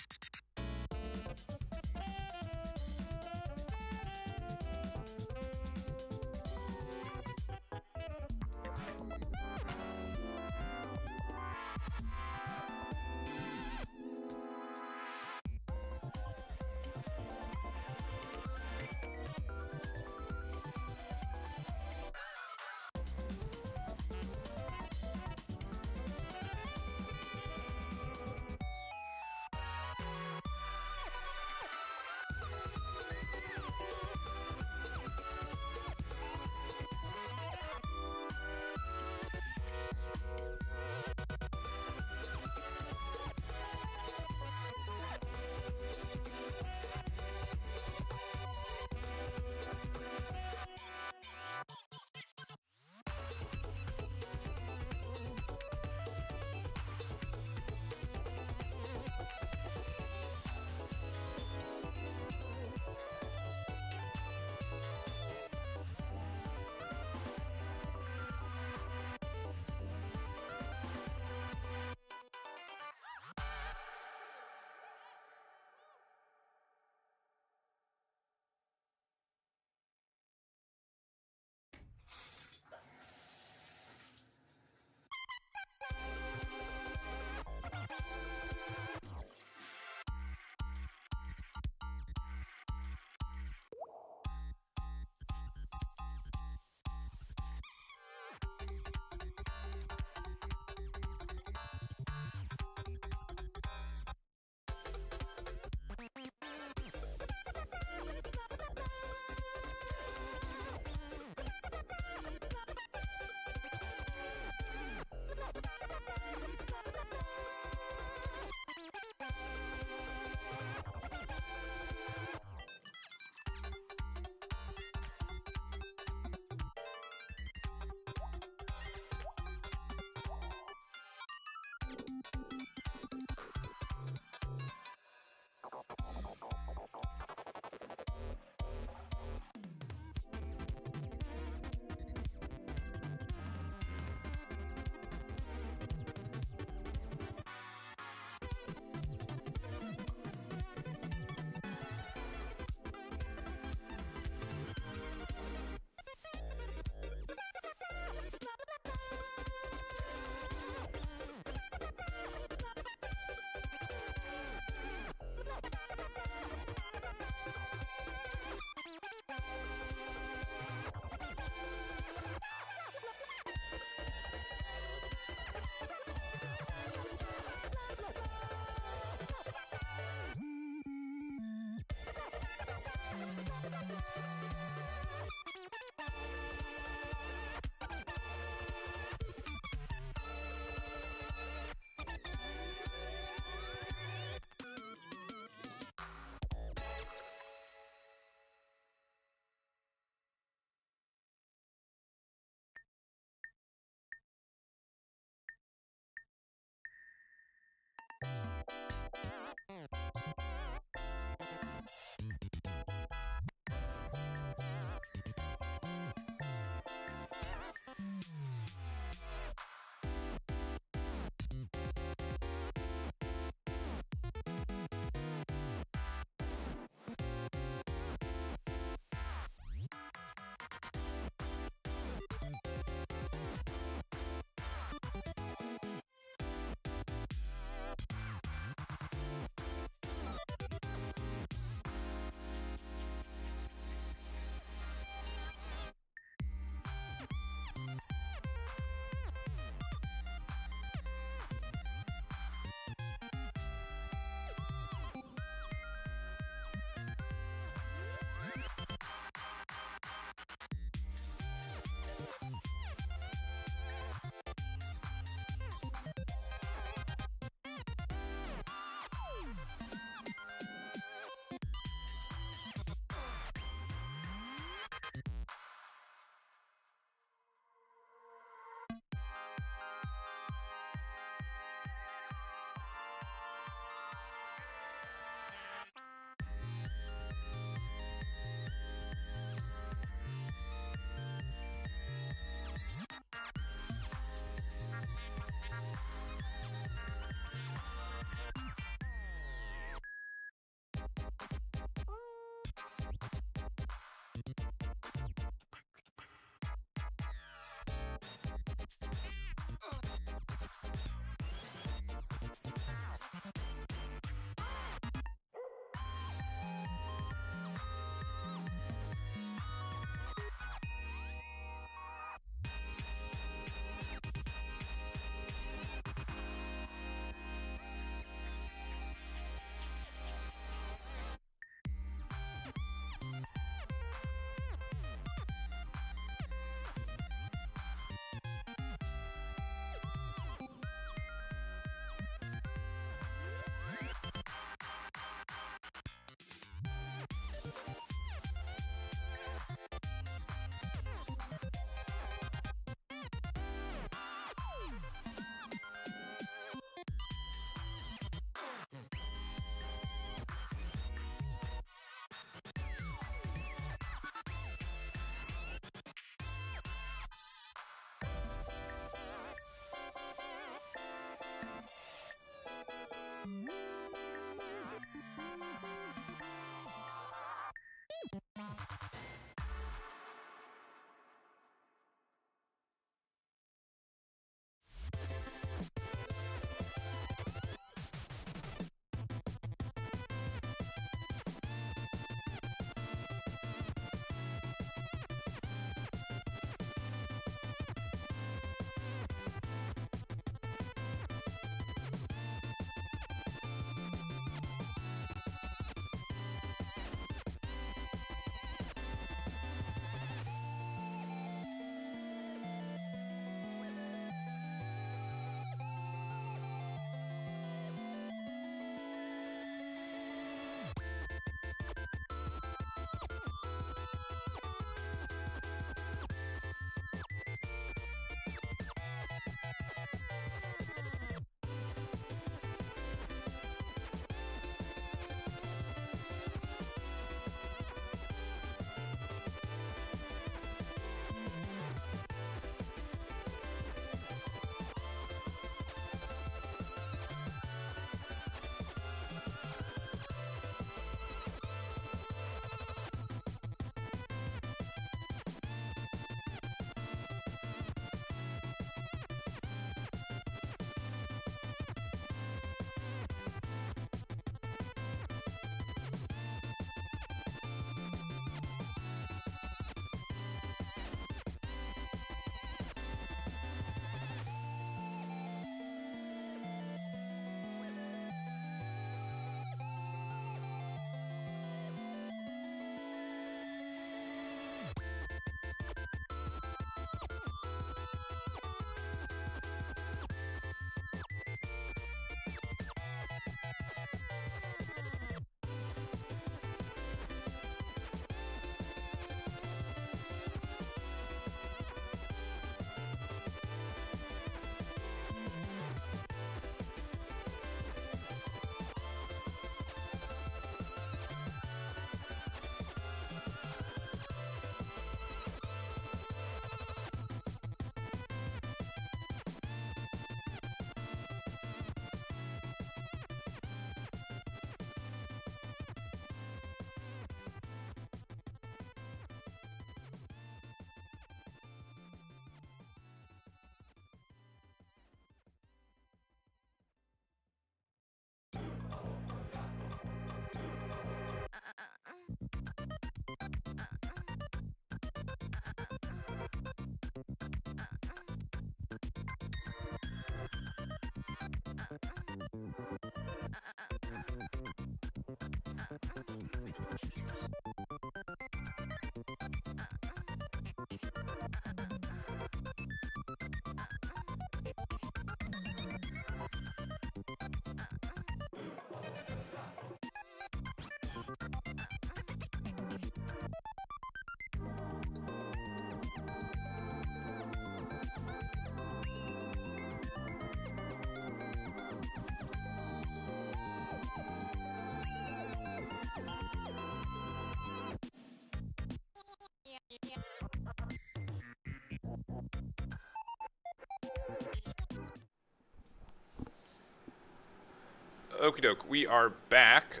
Speaker 1: okie doke. We are back.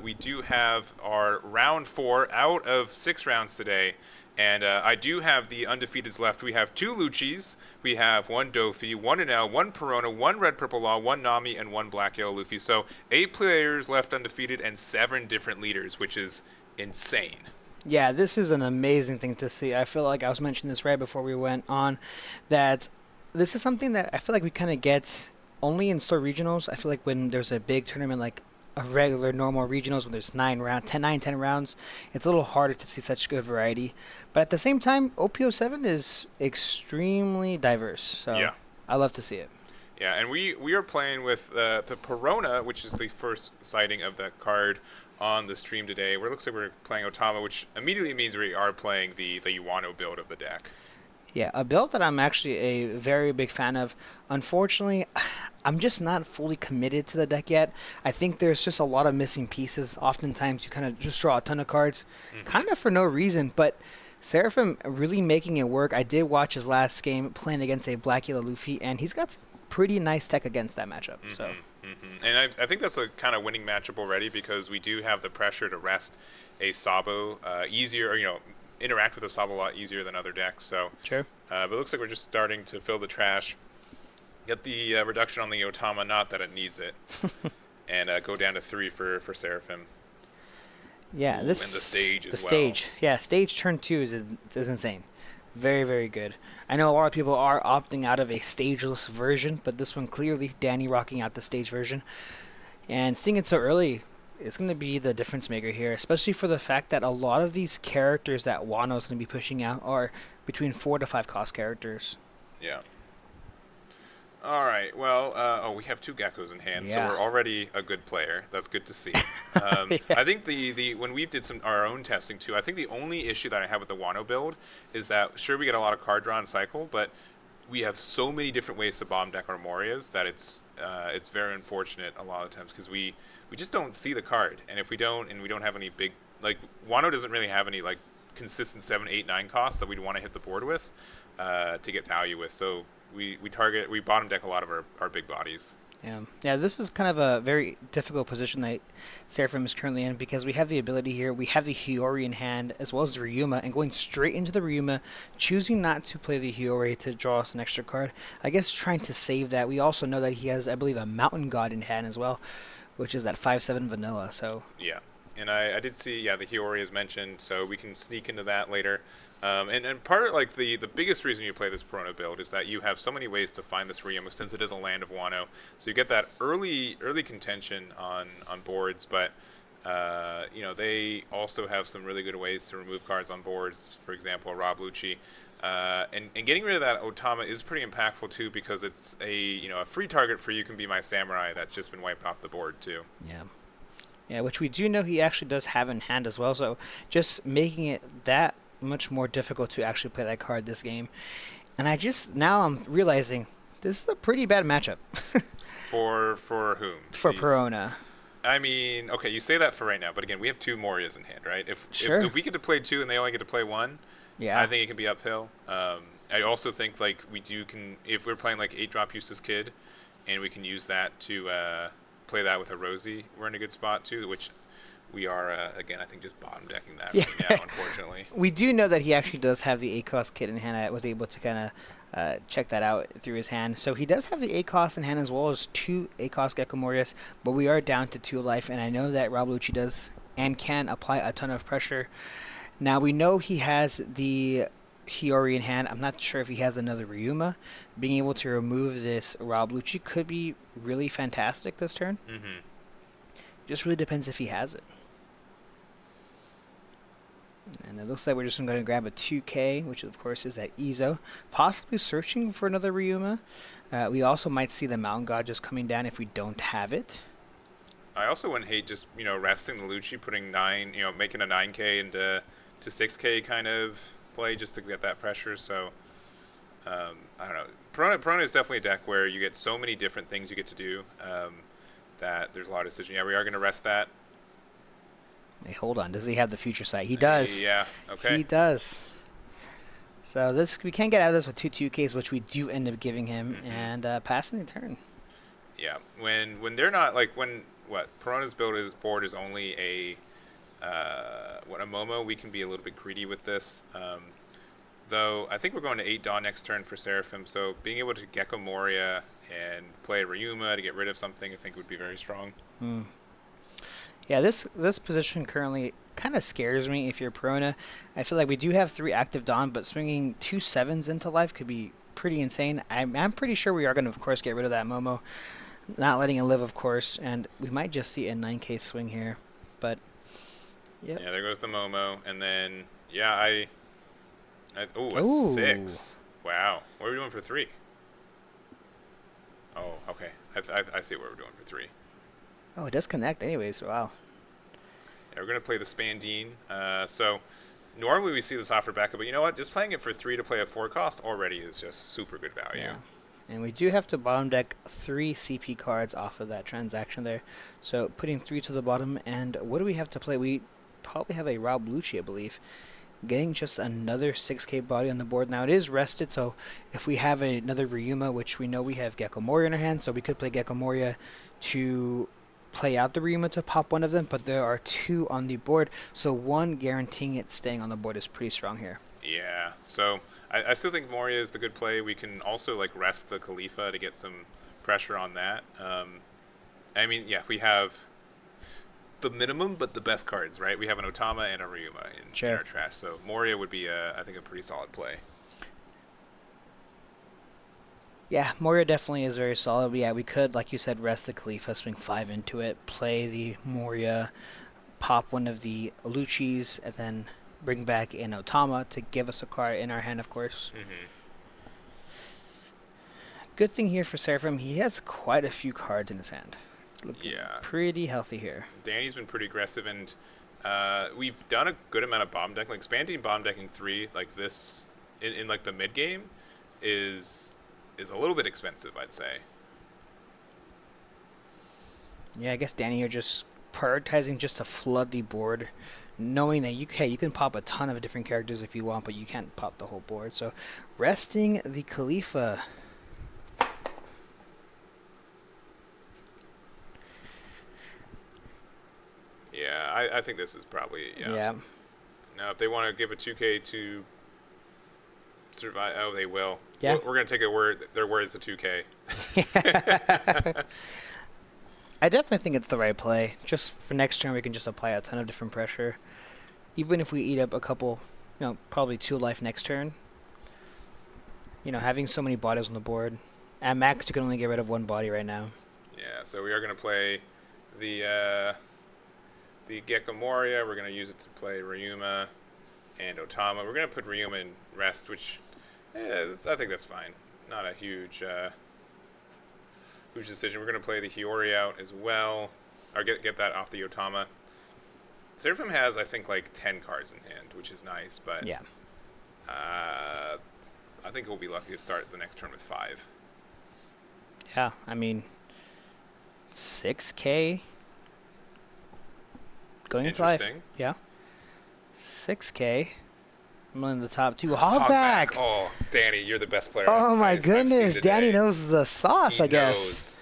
Speaker 1: We do have our round 4 out of 6 rounds today. And I do have the undefeateds left. We have 2 Luccis. We have 1 Dofi, 1 Enel, 1 Perona, 1 Red Purple Law, 1 Nami, and 1 Black Yellow Luffy. So 8 players left undefeated and 7 different leaders, which is insane.
Speaker 2: Yeah, this is an amazing thing to see. I feel like I was mentioning this right before we went on, that this is something that I feel like we kind of get only in store regionals. I feel like when there's a big tournament like a regular normal regionals, when there's 9 rounds, it's a little harder to see such good variety. But at the same time, OP07 is extremely diverse. So yeah. I love to see it.
Speaker 1: Yeah, and we are playing with the Perona, which is the first sighting of that card on the stream today, where it looks like we're playing Otama, which immediately means we are playing the Wano build of the deck.
Speaker 2: Yeah, a build that I'm actually a very big fan of. Unfortunately, I'm just not fully committed to the deck yet. I think there's just a lot of missing pieces. Oftentimes, you kind of just draw a ton of cards, kind of for no reason, but Seraphim really making it work. I did watch his last game playing against a Black Yellow Luffy, and he's got some pretty nice tech against that matchup. So.
Speaker 1: And I think that's a kind of winning matchup already, because we do have the pressure to rest a Sabo easier, or, interact with a Sabo a lot easier than other decks. So,
Speaker 2: sure.
Speaker 1: But it looks like we're just starting to fill the trash, get the reduction on the Otama, not that it needs it, and go down to 3 for Seraphim.
Speaker 2: Yeah,
Speaker 1: and the stage as well.
Speaker 2: Stage, yeah, stage turn 2 is insane. Very, very good. I know a lot of people are opting out of a stageless version, but this one clearly Danny rocking out the stage version. And seeing it so early is going to be the difference maker here, especially for the fact that a lot of these characters that Wano is going to be pushing out are between 4 to 5 cost characters.
Speaker 1: Yeah. All right. Well, we have 2 geckos in hand,
Speaker 2: yeah.
Speaker 1: So we're already a good player. That's good to see. Yeah. I think the when we did our own testing too, I think the only issue that I have with the Wano build is that sure we get a lot of card draw and cycle, but we have so many different ways to bomb deck our Morias that it's very unfortunate a lot of times, because we just don't see the card, and if we don't have any big, like, Wano doesn't really have any like consistent 7, 8, 9 costs that we'd want to hit the board with to get value with. So we bottom deck a lot of our big bodies.
Speaker 2: Yeah, this is kind of a very difficult position that Seraphim is currently in, because we have the ability here, we have the Hiyori in hand, as well as the Ryuma, and going straight into the Ryuma, choosing not to play the Hiyori to draw us an extra card. I guess trying to save that. We also know that he has, I believe, a Mountain God in hand as well, which is that 5/7 vanilla, so...
Speaker 1: Yeah, and I did see, the Hiyori is mentioned, so we can sneak into that later. And part of, like, the biggest reason you play this Perona build is that you have so many ways to find this Ryuma, since it is a land of Wano. So you get that early contention on boards, but they also have some really good ways to remove cards on boards. For example, Rob Lucci. And getting rid of that Otama is pretty impactful too, because it's a free target for You Can Be My Samurai that's just been wiped off the board too.
Speaker 2: Yeah, which we do know he actually does have in hand as well. So just making it that much more difficult to actually play that card this game. And now I'm realizing this is a pretty bad matchup.
Speaker 1: For whom?
Speaker 2: For Perona.
Speaker 1: I mean, okay, you say that for right now, but again, we have 2 Morias in hand, right? If we get to play 2 and they only get to play 1, I think it can be uphill. I also think like if we're playing like 8-drop Eustace Kid, and we can use that to play that with a Rosie, we're in a good spot too, which we are, again, I think just bottom decking that right now, unfortunately.
Speaker 2: We do know that he actually does have the ACOS kit in hand. I was able to kind of check that out through his hand. So he does have the ACOS in hand, as well as 2 ACOS Gecko Morias, but we are down to 2 life, and I know that Rob Lucci does and can apply a ton of pressure. Now, we know he has the Hiyori in hand. I'm not sure if he has another Ryuma. Being able to remove this Rob Lucci could be really fantastic this turn. Just really depends if he has it. And it looks like we're just going to grab a 2K, which of course is at Izo. Possibly searching for another Ryuma. We also might see the Mountain God just coming down if we don't have it.
Speaker 1: I also wouldn't hate just, resting the Lucci, putting 9, making a 9K into 6K kind of play just to get that pressure. So, I don't know. Perona is definitely a deck where you get so many different things you get to do that there's a lot of decision. Yeah, we are going to rest that.
Speaker 2: Hey, hold on. Does he have the future sight? He does.
Speaker 1: Yeah, okay.
Speaker 2: He does. So we can't get out of this with 2 2Ks, which we do end up giving him, and passing the turn.
Speaker 1: Yeah, when they're not, like, when what Perona's board is only a a Momo. We can be a little bit greedy with this. Though I think we're going to 8 Dawn next turn for Seraphim, so being able to Gecko Moria and play Ryuma to get rid of something, I think would be very strong.
Speaker 2: Yeah, this position currently kind of scares me if you're Perona. I feel like we do have 3 active Dawn, but swinging 2 7s into life could be pretty insane. I'm pretty sure we are going to, of course, get rid of that Momo. Not letting it live, of course, and we might just see a 9k swing here. But,
Speaker 1: yeah, there goes the Momo, and then, yeah, a 6. Wow. What are we doing for 3? Oh, okay. I see what we're doing for 3.
Speaker 2: Oh, it does connect anyways. Wow.
Speaker 1: Yeah, we're going to play the Spandine. So normally we see this offer backup, but you know what? Just playing it for 3 to play a 4 cost already is just super good value.
Speaker 2: Yeah. And we do have to bottom deck 3 CP cards off of that transaction there. So putting 3 to the bottom. And what do we have to play? We probably have a Rob Lucci, I believe. Getting just another 6k body on the board. Now it is rested, so if we have another Ryuma, which we know we have Gecko Moria in our hand, so we could play Gecko Moria to play out the Ryuma to pop one of them, but there are 2 on the board, so 1 guaranteeing it staying on the board is pretty strong here.
Speaker 1: Yeah, so I still think Moria is the good play. We can also like rest the Khalifa to get some pressure on that. I mean, yeah, we have the minimum but the best cards, right? We have an Otama and a Ryuma in our trash, so Moria would be I think a pretty solid play.
Speaker 2: Yeah, Moria definitely is very solid. But yeah, we could, like you said, rest the Khalifa, swing 5 into it, play the Moria, pop one of the Luccis, and then bring back an Otama to give us a card in our hand, of course. Good thing here for Seraphim, he has quite a few cards in his hand. Looking pretty healthy here.
Speaker 1: Danny's been pretty aggressive, and we've done a good amount of bomb decking. Like expanding bomb decking 3 like this in like the mid game is a little bit expensive, I'd say.
Speaker 2: Yeah, I guess Danny here just prioritizing just to flood the board, knowing that you can pop a ton of different characters if you want, but you can't pop the whole board. So resting the Khalifa.
Speaker 1: Yeah, I think this is probably,
Speaker 2: Yeah.
Speaker 1: Now, if they want to give a 2k to survive, oh, they will.
Speaker 2: Yeah.
Speaker 1: We're going to take their word is a 2k.
Speaker 2: I definitely think it's the right play. Just for next turn, we can just apply a ton of different pressure. Even if we eat up a couple, probably 2 life next turn. Having so many bodies on the board. At max, you can only get rid of 1 body right now.
Speaker 1: Yeah, so we are going to play the Gecko Moria. We're going to use it to play Ryuma and Otama. We're going to put Ryuma in rest, which I think that's fine. Not a huge decision. We're going to play the Hiyori out as well, or get that off the Otama. Seraphim has, I think, like 10 cards in hand, which is nice, but
Speaker 2: yeah.
Speaker 1: I think we'll be lucky to start the next turn with 5.
Speaker 2: Yeah, I mean, 6k going into life. Yeah. 6k. I'm in the top 2. Hogback!
Speaker 1: Oh, Danny, you're the best player.
Speaker 2: Oh my goodness, Danny knows the sauce, I guess.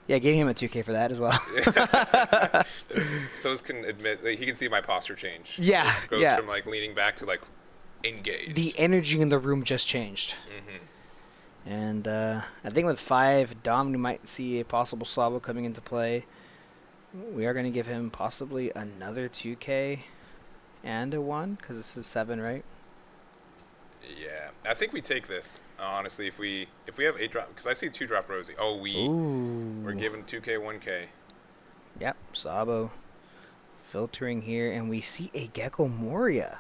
Speaker 2: Yeah, giving him a 2k for that as well.
Speaker 1: So can admit he can see my posture change.
Speaker 2: Yeah,
Speaker 1: it goes from like leaning back to like engaged.
Speaker 2: The energy in the room just changed. And I think with 5, Dom, we might see a possible Sabo coming into play. We are going to give him possibly another 2k and a 1, because this is 7, right?
Speaker 1: Yeah, I think we take this, honestly, if we have 8 drop, because I see 2 drop Rosie. Oh, we're giving 2k, 1k.
Speaker 2: Yep, Sabo filtering here, and we see a Gecko Moria.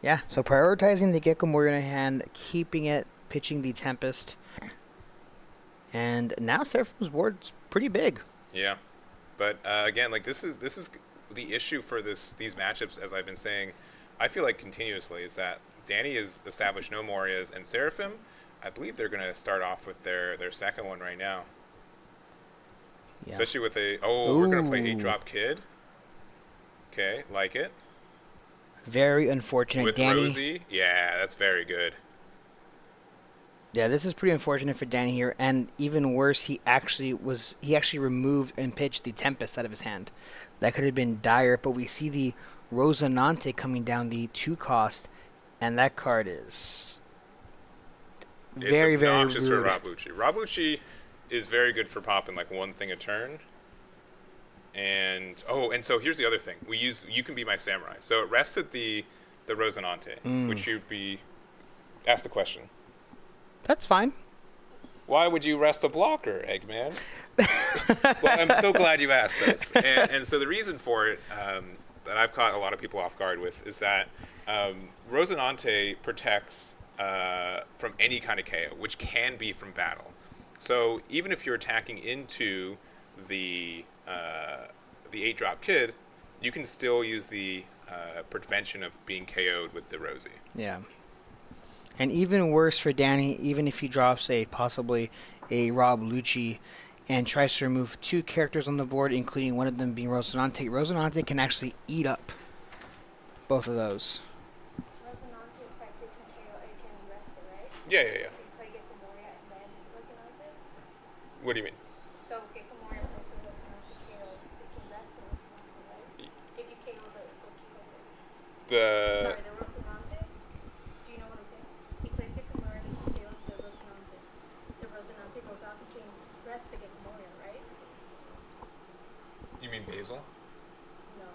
Speaker 2: Yeah, so prioritizing the Gecko Moria in hand, keeping it, pitching the Tempest. And now Seraphim's board's pretty big.
Speaker 1: Yeah, but again, like this is the issue for these matchups, as I've been saying. I feel like continuously is that Danny has established no Morias, and Seraphim, I believe they're going to start off with their second one right now. Yeah. Especially with we're going to play 8-drop Kid. Okay, like it.
Speaker 2: Very unfortunate,
Speaker 1: with
Speaker 2: Danny.
Speaker 1: Rosie, yeah, that's very good.
Speaker 2: Yeah, this is pretty unfortunate for Danny here, and even worse, he actually removed and pitched the Tempest out of his hand. That could have been dire, but we see the Rosinante coming down the 2 cost, and that card is very, very
Speaker 1: obnoxious
Speaker 2: rude.
Speaker 1: for Rob Lucci. Rob Lucci is very good for popping like one thing a turn. And so here's the other thing. We use You Can Be My Samurai. So it rested the Rosinante, which you'd be asked the question.
Speaker 2: That's fine.
Speaker 1: Why would you rest a blocker, Eggman? Well, I'm so glad you asked this. And so the reason for it that I've caught a lot of people off guard with is that Rosinante protects from any kind of KO, which can be from battle. So even if you're attacking into the 8-drop kid, you can still use the prevention of being KO'd with the Rosie.
Speaker 2: Yeah. And even worse for Danny, even if he drops possibly a Rob Lucci and tries to remove 2 characters on the board, including one of them being Rosinante, Rosinante can actually eat up both of those.
Speaker 4: Rosinante effective can KO, it can rest it, right?
Speaker 1: Yeah.
Speaker 4: You play Gecko Moria and then Rosinante?
Speaker 1: What do you mean?
Speaker 4: So Gecko Moria plays the Rosinante KO, so you can rest the Rosinante, right? If you KO the Quijote. Sorry, the Rosinante? Do you know what I'm saying? He plays Gecko Moria and he KOs the Rosinante. The Rosinante goes off, he can rest the Gecko Moria, right?
Speaker 1: You mean Basil?
Speaker 4: No.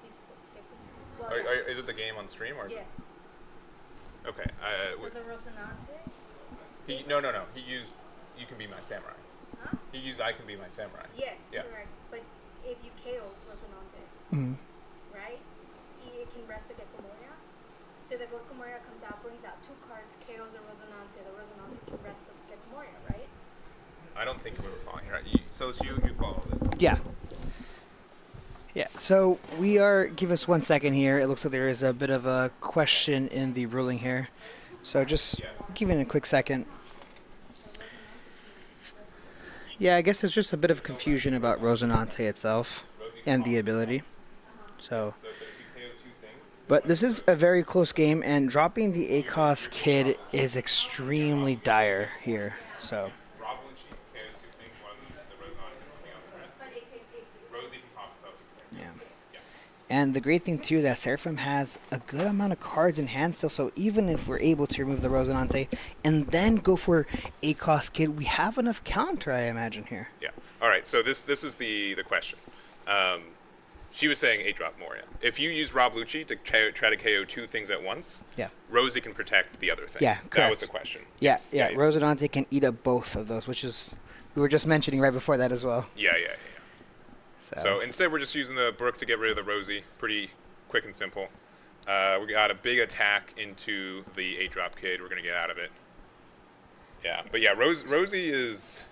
Speaker 4: He's Gecko Moria.
Speaker 1: Is it the game on stream or?
Speaker 4: Yes.
Speaker 1: Okay.
Speaker 4: So the Rosinante?
Speaker 1: No. He used You Can Be My Samurai.
Speaker 4: Huh?
Speaker 1: He used I Can Be My Samurai.
Speaker 4: Yes,
Speaker 1: Yeah.
Speaker 4: correct. But if you KO Rosinante, right? It can rest the Gecko Moria. So the Gecko Moria comes out, brings out 2 cards, KOs the Rosinante. The Rosinante can rest the Gecko Moria, right?
Speaker 1: I don't think we were following here. So you follow this.
Speaker 2: Yeah. Yeah, so give us 1 second here. It looks like there is a bit of a question in the ruling here. So just give it a quick second. Yeah, I guess there's just a bit of confusion about Rosinante itself and the ability. So, but this is a very close game, and dropping the ACOS kid is extremely dire here. So.
Speaker 1: Rob Lucci KOs 2 things. One of them is the Rosinante, something else the rest. Rosie can pop us up.
Speaker 2: Yeah. And the great thing too that Seraphim has a good amount of cards in hand still, so even if we're able to remove the Rosinante and then go for ACOS kid, we have enough counter, I imagine, here.
Speaker 1: Yeah. All right. So this is the question. She was saying 8-drop Moria. If you use Rob Lucci to try to KO 2 things at once, Rosie can protect the other thing.
Speaker 2: Yeah, correct.
Speaker 1: That was the question.
Speaker 2: Yeah. Rosinante can eat up both of those, which is we were just mentioning right before that as well.
Speaker 1: Yeah. So instead, we're just using the Brook to get rid of the Rosie. Pretty quick and simple. We got a big attack into the 8-drop kid. We're going to get out of it. Yeah, but yeah, Rosie is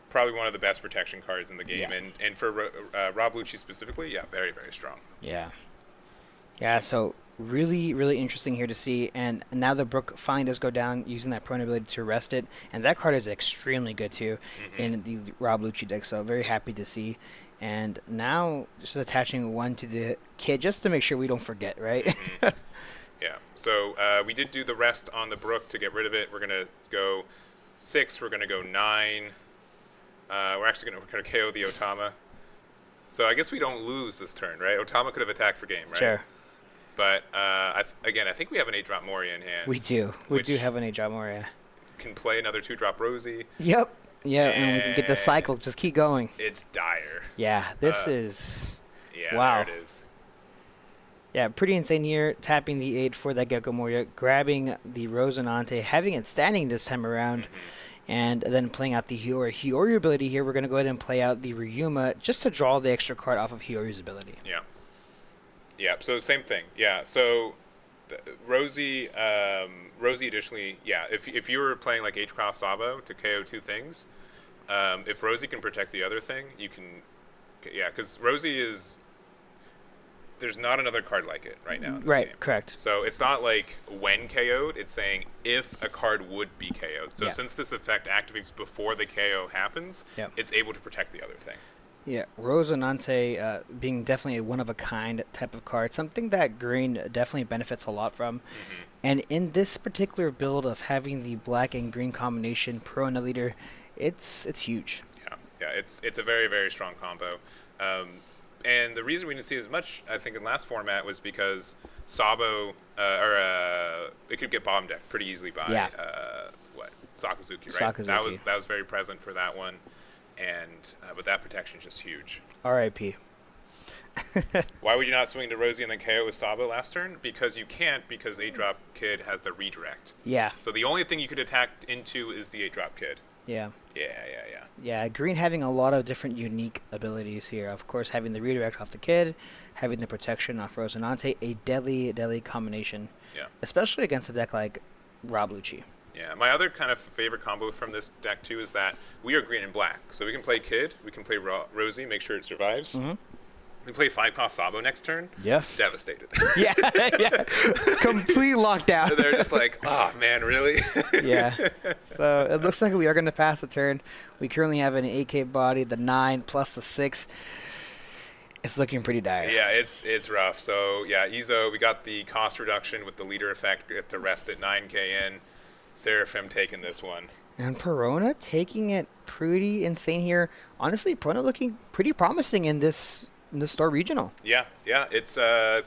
Speaker 1: probably one of the best protection cards in the game.
Speaker 2: Yeah.
Speaker 1: And for Rob Lucci specifically, very, very strong.
Speaker 2: Yeah, so really, really interesting here to see. And now the Brook finally does go down using that Perona ability to arrest it. And that card is extremely good, too, in the Rob Lucci deck. So very happy to see. And now just attaching 1 to the kid just to make sure we don't forget, right?
Speaker 1: Yeah. So we did do the rest on the Brook to get rid of it. We're going to go 6. We're going to go 9. We're actually going to KO the Otama. So I guess we don't lose this turn, right? Otama could have attacked for game, right?
Speaker 2: Sure.
Speaker 1: But I think we have an 8-drop Moria in hand.
Speaker 2: We do. We do have an 8-drop Moria.
Speaker 1: Can play another 2-drop Rosie.
Speaker 2: Yep. Yeah, and we can get the cycle. Just keep going.
Speaker 1: It's dire.
Speaker 2: Yeah, this is...
Speaker 1: Yeah,
Speaker 2: wow.
Speaker 1: There it is.
Speaker 2: Yeah, pretty insane here. Tapping the 8 for that Gecko Moria, grabbing the Rosinante, having it standing this time around, and then playing out the Hiyori. Hiyori ability here, we're going to go ahead and play out the Ryuma just to draw the extra card off of Hiyori's ability.
Speaker 1: Yeah. Yeah, so same thing. Yeah, so Rosie additionally, if you were playing like H-Cross Sabo to KO 2 things, if Rosie can protect the other thing, you can, because Rosie is, there's not another card like it right now in this game.
Speaker 2: Correct.
Speaker 1: So it's not like when KO'd, it's saying if a card would be KO'd. So
Speaker 2: Yeah.
Speaker 1: since this effect activates before the KO happens, it's able to protect the other thing.
Speaker 2: Yeah, Rosinante being definitely a one-of-a-kind type of card, something that green definitely benefits a lot from. And in this particular build of having the black and green combination Perona leader, it's huge.
Speaker 1: Yeah, it's a very, very strong combo. And the reason we didn't see as much, I think, in last format was because Sabo, it could get bomb decked pretty easily by Sakazuki, right?
Speaker 2: Sakazuki.
Speaker 1: That was very present for that one, and but that protection is just huge.
Speaker 2: R.I.P.
Speaker 1: Why would you not swing to Rosie and then KO with Sabo last turn? Because you can't, because 8-drop Kid has the redirect.
Speaker 2: Yeah.
Speaker 1: So the only thing you could attack into is the 8-drop Kid.
Speaker 2: Yeah.
Speaker 1: Yeah.
Speaker 2: Green having a lot of different unique abilities here. Of course, having the redirect off the Kid, having the protection off Rosinante, a deadly combination.
Speaker 1: Yeah.
Speaker 2: Especially against a deck like Rob Lucci.
Speaker 1: Yeah, my other kind of favorite combo from this deck too is that we are green and black. So we can play Kid, we can play Rosie, make sure it survives.
Speaker 2: Mm-hmm.
Speaker 1: We play 5-cost Sabo next turn.
Speaker 2: Yeah.
Speaker 1: Devastated.
Speaker 2: yeah. Complete lockdown.
Speaker 1: They're just like, oh man, really?
Speaker 2: Yeah. So it looks like we are going to pass the turn. We currently have an 8K body, the 9 plus the 6. It's looking pretty dire.
Speaker 1: Yeah, it's rough. So yeah, Izo, we got the cost reduction with the leader effect. Get to rest at 9K in. Seraphim taking this one.
Speaker 2: And Perona taking it pretty insane here. Honestly, Perona looking pretty promising in this store regional.
Speaker 1: Yeah, it's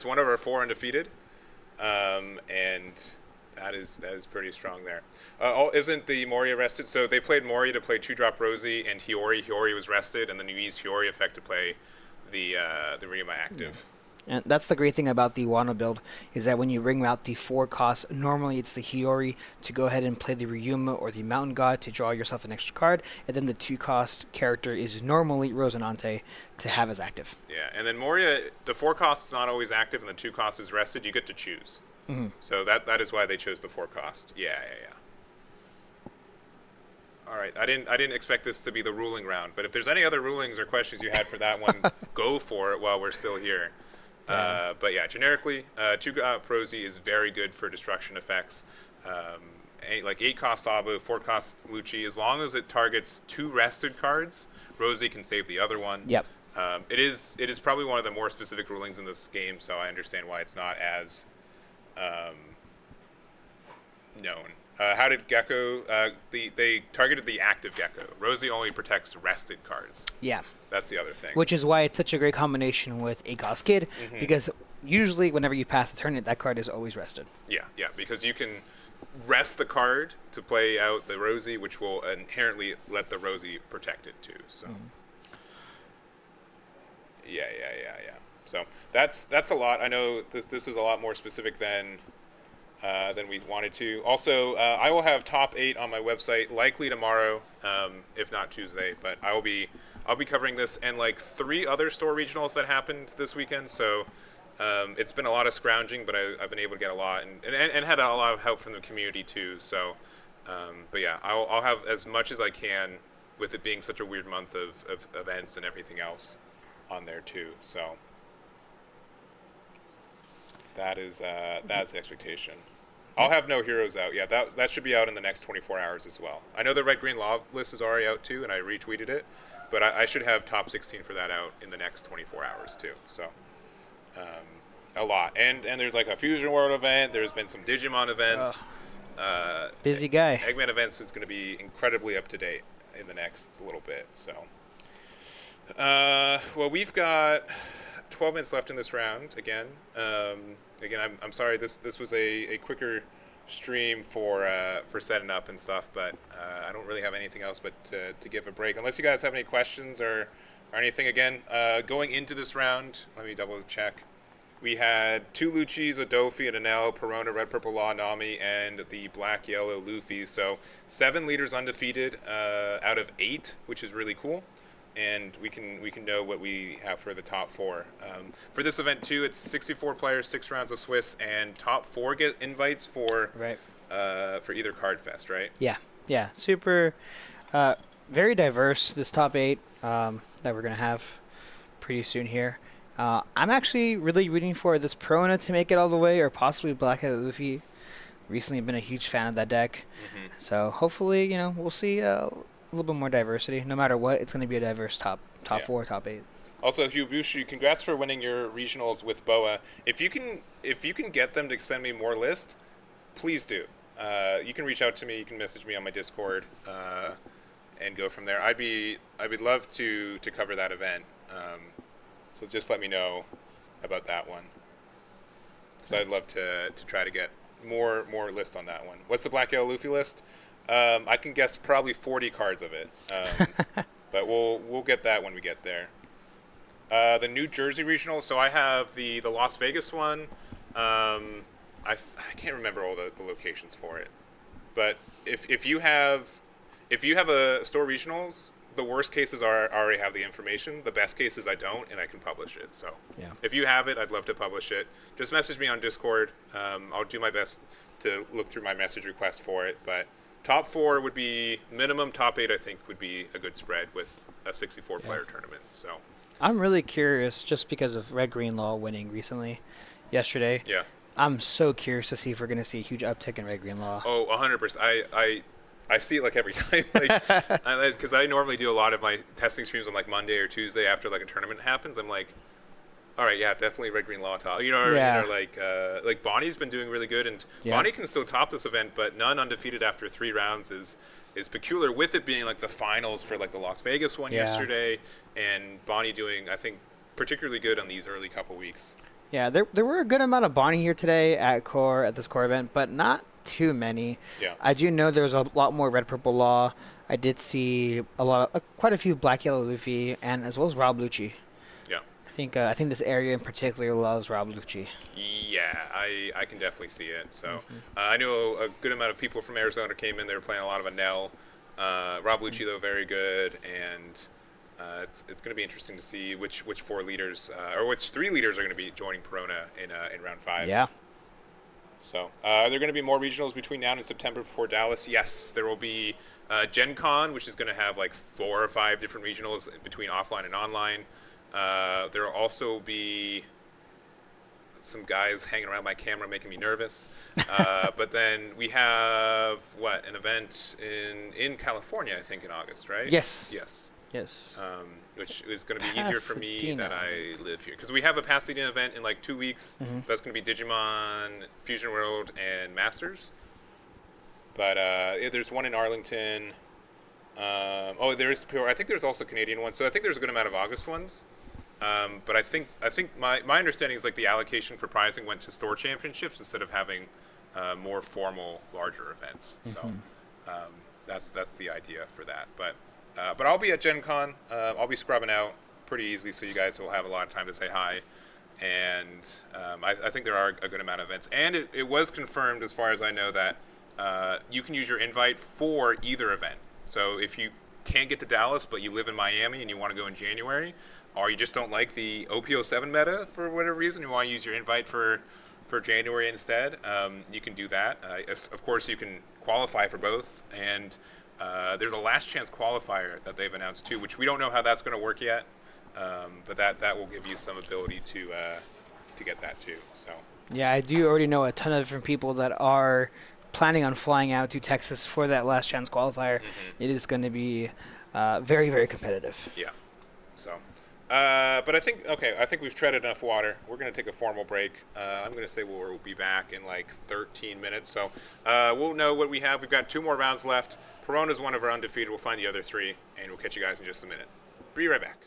Speaker 1: one of our 4 undefeated, and that is pretty strong there. Isn't the Moria rested? So they played Moria to play 2-drop Rosie and Hiyori. Hiyori was rested, and then you use Hiyori effect to play the Rima active.
Speaker 2: Yeah. And that's the great thing about the Wano build, is that when you ring out the 4 costs, normally it's the Hiyori to go ahead and play the Ryuma or the Mountain God to draw yourself an extra card, and then the 2-cost character is normally Rosinante to have as active.
Speaker 1: Yeah, and then Moria, the 4 cost is not always active and the 2 cost is rested. You get to choose.
Speaker 2: Mm-hmm.
Speaker 1: So that is why they chose the 4 cost. Yeah. All right, I didn't expect this to be the ruling round, but if there's any other rulings or questions you had for that one, go for it while we're still here.
Speaker 2: Yeah.
Speaker 1: But yeah, generically, 2-drop Rosie is very good for destruction effects. Like 8-cost Sabo, 4-cost Lucci, as long as it targets 2 rested cards, Rosie can save the other one.
Speaker 2: Yep.
Speaker 1: It is probably one of the more specific rulings in this game, so I understand why it's not as known. How did Gecko? They targeted the active Gecko. Rosie only protects rested cards.
Speaker 2: Yeah.
Speaker 1: That's the other thing.
Speaker 2: Which is why it's such a great combination with 8-cost Kid, because usually whenever you pass the turn, that card is always rested.
Speaker 1: Yeah, because you can rest the card to play out the Rosie, which will inherently let the Rosie protect it too. So. Yeah. So that's a lot. I know this was a lot more specific than we wanted to. Also, I will have top 8 on my website likely tomorrow, if not Tuesday. But I'll be covering this and like 3 other store regionals that happened this weekend. So it's been a lot of scrounging, but I've been able to get a lot and had a lot of help from the community too. So, but yeah, I'll have as much as I can with it being such a weird month of events and everything else on there too. So that's the expectation. I'll have no heroes out. Yeah, that should be out in the next 24 hours as well. I know the Red Green Law list is already out too, and I retweeted it, but I should have top 16 for that out in the next 24 hours too. So a lot. And there's like a Fusion World event. There's been some Digimon events.
Speaker 2: Busy guy.
Speaker 1: Eggman events is going to be incredibly up to date in the next little bit. So, well, we've got 12 minutes left in this round. Again, I'm sorry. This was a quicker stream for setting up and stuff, but I don't really have anything else but to give a break. Unless you guys have any questions or anything. Again, going into this round, let me double check. We had 2 Luccis, a Dofi, an Enel, Perona, Red Purple Law, Nami, and the Black Yellow Luffy. So 7 leaders undefeated out of 8, which is really cool. And we can know what we have for the top 4. For this event too, it's 64 players, 6 rounds of Swiss, and top 4 get invites for either Card Fest, right?
Speaker 2: Yeah. Super, very diverse. This top 8 that we're gonna have pretty soon here. I'm actually really rooting for this Perona to make it all the way, or possibly Black Yellow Luffy. Recently been a huge fan of that deck, so hopefully we'll see a little bit more diversity. No matter what, it's going to be a diverse top 4, top 8.
Speaker 1: Also, Hubushu, congrats for winning your regionals with Boa. If you can get them to send me more lists, please do. You can reach out to me. You can message me on my Discord, and go from there. I'd love to cover that event. So just let me know about that one. So I'd love to try to get more lists on that one. What's the Black Yellow Luffy list? I can guess probably 40 cards of it. But we'll get that when we get there. The New Jersey regional. So I have the Las Vegas one. I can't remember all the locations for it. But if you have a store regionals, the worst cases are I already have the information. The best cases I don't, and I can publish it. So
Speaker 2: Yeah.
Speaker 1: if you have it, I'd love to publish it. Just message me on Discord. I'll do my best to look through my message request for it. But top 4 would be minimum. Top 8, I think, would be a good spread with a 64-player tournament. So
Speaker 2: I'm really curious, just because of Red Green Law winning recently, yesterday.
Speaker 1: yeah.
Speaker 2: I'm so curious to see if we're going to see a huge uptick in Red Green Law.
Speaker 1: Oh, 100%. I see it like every time, like, because I normally do a lot of my testing streams on like Monday or Tuesday after like a tournament happens. I'm like, all right, yeah, definitely Red Green Law top. Like Bonnie's been doing really good, and Bonnie can still top this event, but none undefeated after 3 rounds is peculiar. With it being like the finals for like the Las Vegas one yesterday, and Bonnie doing, I think, particularly good on these early couple weeks.
Speaker 2: Yeah, there were a good amount of Bonnie here today at this core event, but not too many.
Speaker 1: Yeah.
Speaker 2: I do know there's a lot more Red Purple Law. I did see quite a few Black Yellow Luffy, and as well as Rob Lucci.
Speaker 1: Yeah.
Speaker 2: I think this area in particular loves Rob Lucci.
Speaker 1: Yeah, I can definitely see it. So I know a good amount of people from Arizona came in. They were playing a lot of Anel. Rob Lucci, though, very good, and it's going to be interesting to see which 4 leaders or which 3 leaders are going to be joining Perona in round 5.
Speaker 2: Yeah.
Speaker 1: So are there going to be more regionals between now and September before Dallas? Yes, there will be Gen Con, which is going to have like 4 or 5 different regionals between offline and online. There will also be some guys hanging around my camera making me nervous. But then we have, an event in California, I think, in August, right?
Speaker 2: Yes.
Speaker 1: Yes.
Speaker 2: Yes.
Speaker 1: Which is going to be easier for me
Speaker 2: Pasadena.
Speaker 1: that I live here. Because we have a Pasadena event in like 2 weeks. That's going to be Digimon, Fusion World, and Masters. But there's one in Arlington. There is. I think there's also Canadian ones. So I think there's a good amount of August ones. But I think my understanding is like the allocation for prizing went to store championships instead of having more formal, larger events. So that's the idea for that. But I'll be at Gen Con. I'll be scrubbing out pretty easily, so you guys will have a lot of time to say hi. And I think there are a good amount of events. And it was confirmed, as far as I know, that you can use your invite for either event. So if you can't get to Dallas, but you live in Miami and you want to go in January, or you just don't like the OP07 meta for whatever reason, you want to use your invite for January instead, you can do that. Of course, you can qualify for both. And there's a last chance qualifier that they've announced too, which we don't know how that's going to work yet, but that will give you some ability to get that too. So
Speaker 2: Yeah, I do already know a ton of different people that are planning on flying out to Texas for that last chance qualifier. It is going to be very, very competitive.
Speaker 1: Yeah. So, but I think we've treaded enough water. We're going to take a formal break. I'm going to say we'll be back in like 13 minutes. So we'll know what we have. We've got 2 more rounds left. Perona's one of our undefeated. We'll find the other 3, and we'll catch you guys in just a minute. Be right back.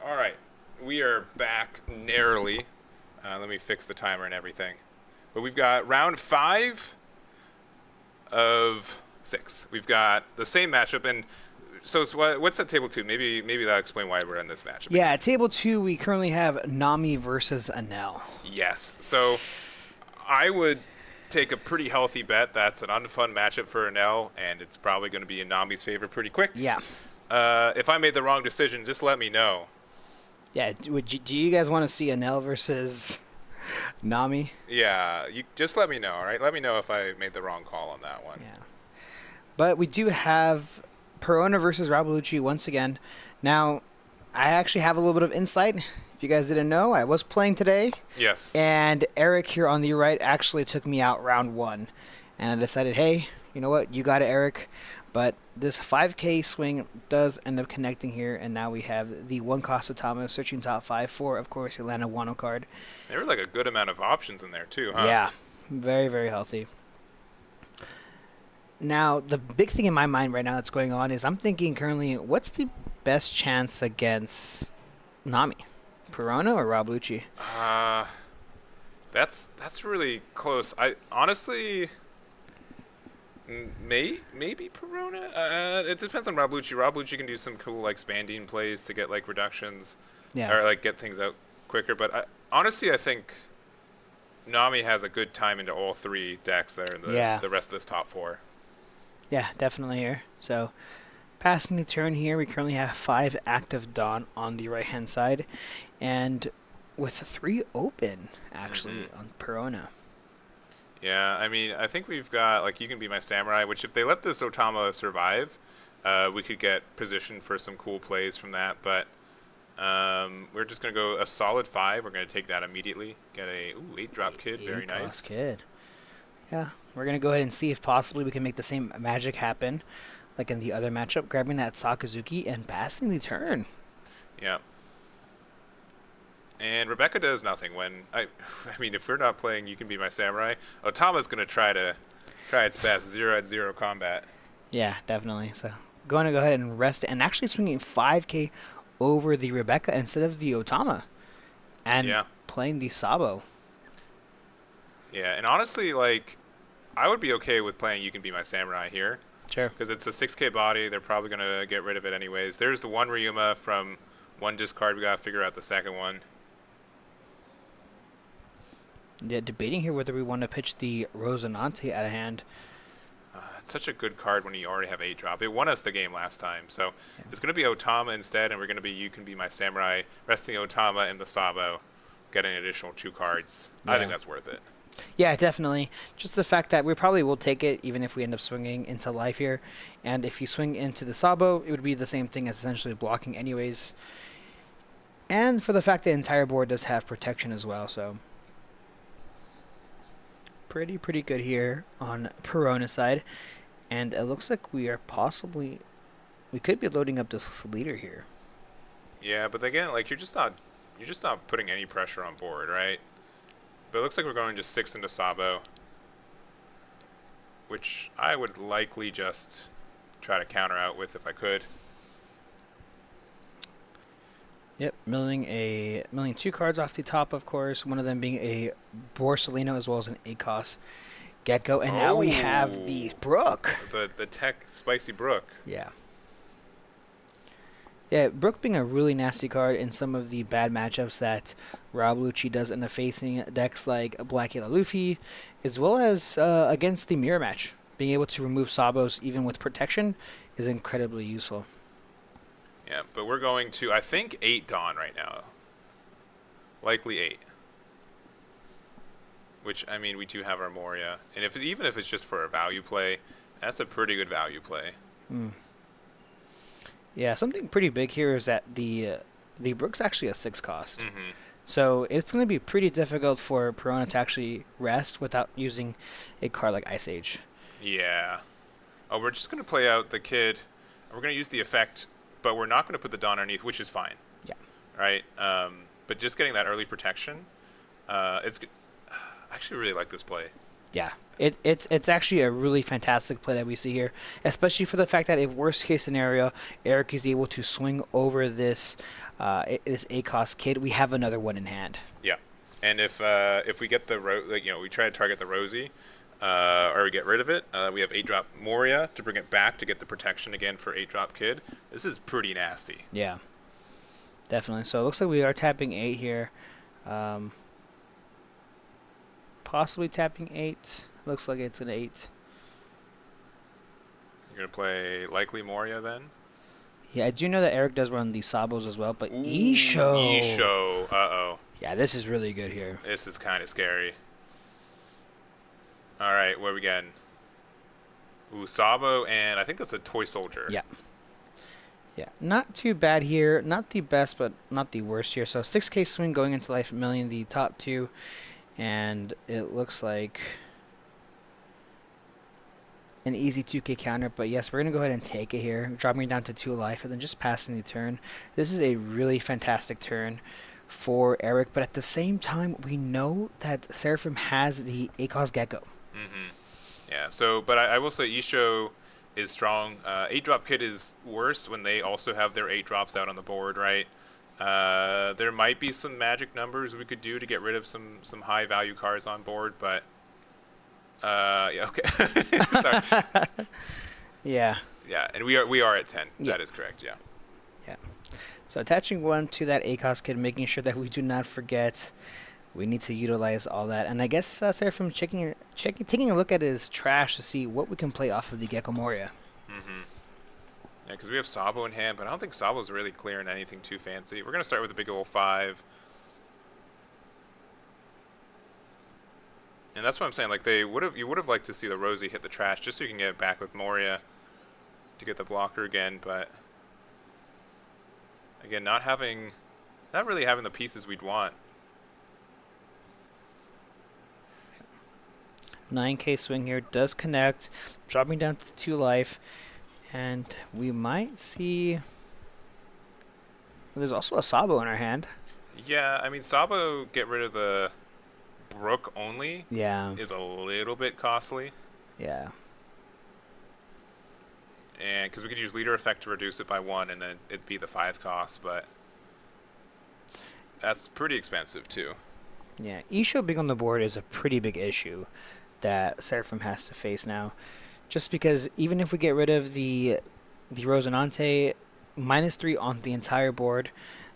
Speaker 1: All right, we are back narrowly. Let me fix the timer and everything. But we've got round 5 of 6. We've got the same matchup, and so what's at table 2? Maybe that'll explain why we're in this matchup.
Speaker 2: Yeah, at table 2 we currently have Nami versus Anel.
Speaker 1: Yes, so I would take a pretty healthy bet. That's an unfun matchup for Anel, and it's probably going to be in Nami's favor pretty quick.
Speaker 2: Yeah.
Speaker 1: If I made the wrong decision, just let me know.
Speaker 2: Yeah, do you guys want to see Anel versus Nami?
Speaker 1: Yeah, you just let me know, all right? Let me know if I made the wrong call on that one.
Speaker 2: Yeah. But we do have Perona versus Lucci once again. Now, I actually have a little bit of insight. If you guys didn't know, I was playing today.
Speaker 1: Yes.
Speaker 2: And Eric here on the right actually took me out round 1. And I decided, hey, you know what? You got it, Eric. But this 5K swing does end up connecting here, and now we have the one cost of Thomas searching top 5 for, of course, the Atlanta Wano card.
Speaker 1: There were like a good amount of options in there too, huh?
Speaker 2: Yeah, very, very healthy. Now, the big thing in my mind right now that's going on is I'm thinking currently, what's the best chance against Nami? Perona or Lucci?
Speaker 1: That's really close. I honestly... Maybe Perona. It depends on Lucci. Lucci can do some cool like Spandine plays to get like reductions, or like get things out quicker. But honestly, I think Nami has a good time into all 3 decks there in the rest of this top 4.
Speaker 2: Yeah, definitely here. So, passing the turn here, we currently have 5 active Dawn on the right hand side, and with 3 open actually on Perona.
Speaker 1: Yeah, I mean, I think we've got, like, You Can Be My Samurai, which if they let this Otama survive, we could get positioned for some cool plays from that. But we're just going to go a solid 5. We're going to take that immediately. Get a 8-drop kid. Very nice.
Speaker 2: Kid. Yeah, we're going to go ahead and see if possibly we can make the same magic happen like in the other matchup, grabbing that Sakazuki and passing the turn.
Speaker 1: Yeah. And Rebecca does nothing when I mean, if we're not playing You Can Be My Samurai, Otama's gonna try its best. 0 at 0 combat.
Speaker 2: Yeah, definitely. So going to go ahead and rest it, and actually swinging 5K over the Rebecca instead of the Otama, and playing the Sabo.
Speaker 1: Yeah, and honestly, like, I would be okay with playing You Can Be My Samurai here.
Speaker 2: Sure.
Speaker 1: Because it's a 6K body. They're probably going to get rid of it anyways. There's the one Ryuma from one discard. We got to figure out the second one.
Speaker 2: Yeah, debating here whether we want to pitch the Rosinante out of hand.
Speaker 1: It's such a good card when you already have 8-drop. It won us the game last time. So it's going to be Otama instead, and we're going to be You Can Be My Samurai, resting Otama in the Sabo, getting an additional 2 cards.
Speaker 2: Yeah.
Speaker 1: I think that's worth it.
Speaker 2: Yeah, definitely. Just the fact that we probably will take it even if we end up swinging into life here. And if you swing into the Sabo, it would be the same thing as essentially blocking anyways. And for the fact that the entire board does have protection as well, so pretty good here on Perona side. And it looks like we could be loading up this leader here.
Speaker 1: Yeah, but again, like you're just not putting any pressure on board, right? But it looks like we're going just 6 into Sabo, which I would likely just try to counter out with if I could.
Speaker 2: Yep, milling 2 cards off the top, of course. One of them being a Borsalino as well as an ACOS Gecko, and now we have the Brook.
Speaker 1: The tech spicy Brook.
Speaker 2: Yeah. Yeah, Brook being a really nasty card in some of the bad matchups that Rob Lucci does in the facing decks like Black Yellow Luffy, as well as against the mirror match. Being able to remove Sabos even with protection is incredibly useful.
Speaker 1: Yeah, but we're going to, I think, 8 Dawn right now. Likely 8. Which, I mean, we do have our Moria. And even if it's just for a value play, that's a pretty good value play.
Speaker 2: Mm. Yeah, something pretty big here is that the Brook's actually a 6 cost.
Speaker 1: Mm-hmm.
Speaker 2: So it's going to be pretty difficult for Perona to actually rest without using a card like Ice Age.
Speaker 1: Yeah. Oh, we're just going to play out the Kid. We're going to use the effect, but we're not going to put the Dawn underneath, which is fine.
Speaker 2: Yeah.
Speaker 1: Right? But just getting that early protection, it's good. I actually really like this play.
Speaker 2: Yeah, it's actually a really fantastic play that we see here, especially for the fact that if worst case scenario, Eric is able to swing over this ACOS Kid, we have another one in hand.
Speaker 1: Yeah, and if we get the we try to target the Rosie, or we get rid of it, we have 8-drop Moria to bring it back to get the protection again for 8-drop Kid. This is pretty nasty.
Speaker 2: Yeah, definitely. So it looks like we are tapping 8 here. Possibly tapping 8. Looks like it's an 8.
Speaker 1: You're going to play likely Moria then?
Speaker 2: Yeah, I do know that Eric does run the Sabos as well, but
Speaker 1: Ooh,
Speaker 2: Isho.
Speaker 1: Isho, uh-oh.
Speaker 2: Yeah, this is really good here.
Speaker 1: This is kind of scary. All right, what are we getting? Ooh, Sabo, and I think that's a Toy Soldier.
Speaker 2: Yeah. Yeah, not too bad here. Not the best, but not the worst here. So 6K swing going into life milling the top 2. And it looks like an easy 2K counter, but yes, we're going to go ahead and take it here, dropping it down to 2 life, and then just passing the turn. This is a really fantastic turn for Eric, but at the same time, we know that Seraphim has the ACOS Gecko.
Speaker 1: Mm-hmm. Yeah, so, but I will say Isho is strong. 8-drop Kid is worse when they also have their 8-drops out on the board, right? There might be some magic numbers we could do to get rid of some high value cards on board, but yeah, okay. Sorry.
Speaker 2: Yeah.
Speaker 1: Yeah, and we are at 10.
Speaker 2: Yeah.
Speaker 1: That is correct. Yeah.
Speaker 2: Yeah. So attaching 1 to that ACOS Kid, making sure that we do not forget. We need to utilize all that, and I guess Seraphim taking a look at his trash to see what we can play off of the Gecko Moria.
Speaker 1: Mm-hmm. Yeah, because we have Sabo in hand, but I don't think Sabo's really clearing anything too fancy. We're going to start with a big old 5. And that's what I'm saying. Like, you would have liked to see the Rosie hit the trash just so you can get it back with Moria to get the blocker again. But, again, not really having the pieces we'd want.
Speaker 2: 9K swing here does connect, dropping down to 2 life. And we might see... There's also a Sabo in our hand.
Speaker 1: Yeah, I mean, Sabo get rid of the Brook only
Speaker 2: Yeah.
Speaker 1: is a little bit costly.
Speaker 2: Yeah.
Speaker 1: And because we could use leader effect to reduce it by 1, and then it'd be the 5 cost, but that's pretty expensive too.
Speaker 2: Yeah. Isho being on the board is a pretty big issue that Seraphim has to face now. Just because even if we get rid of the Rosinante, -3 on the entire board,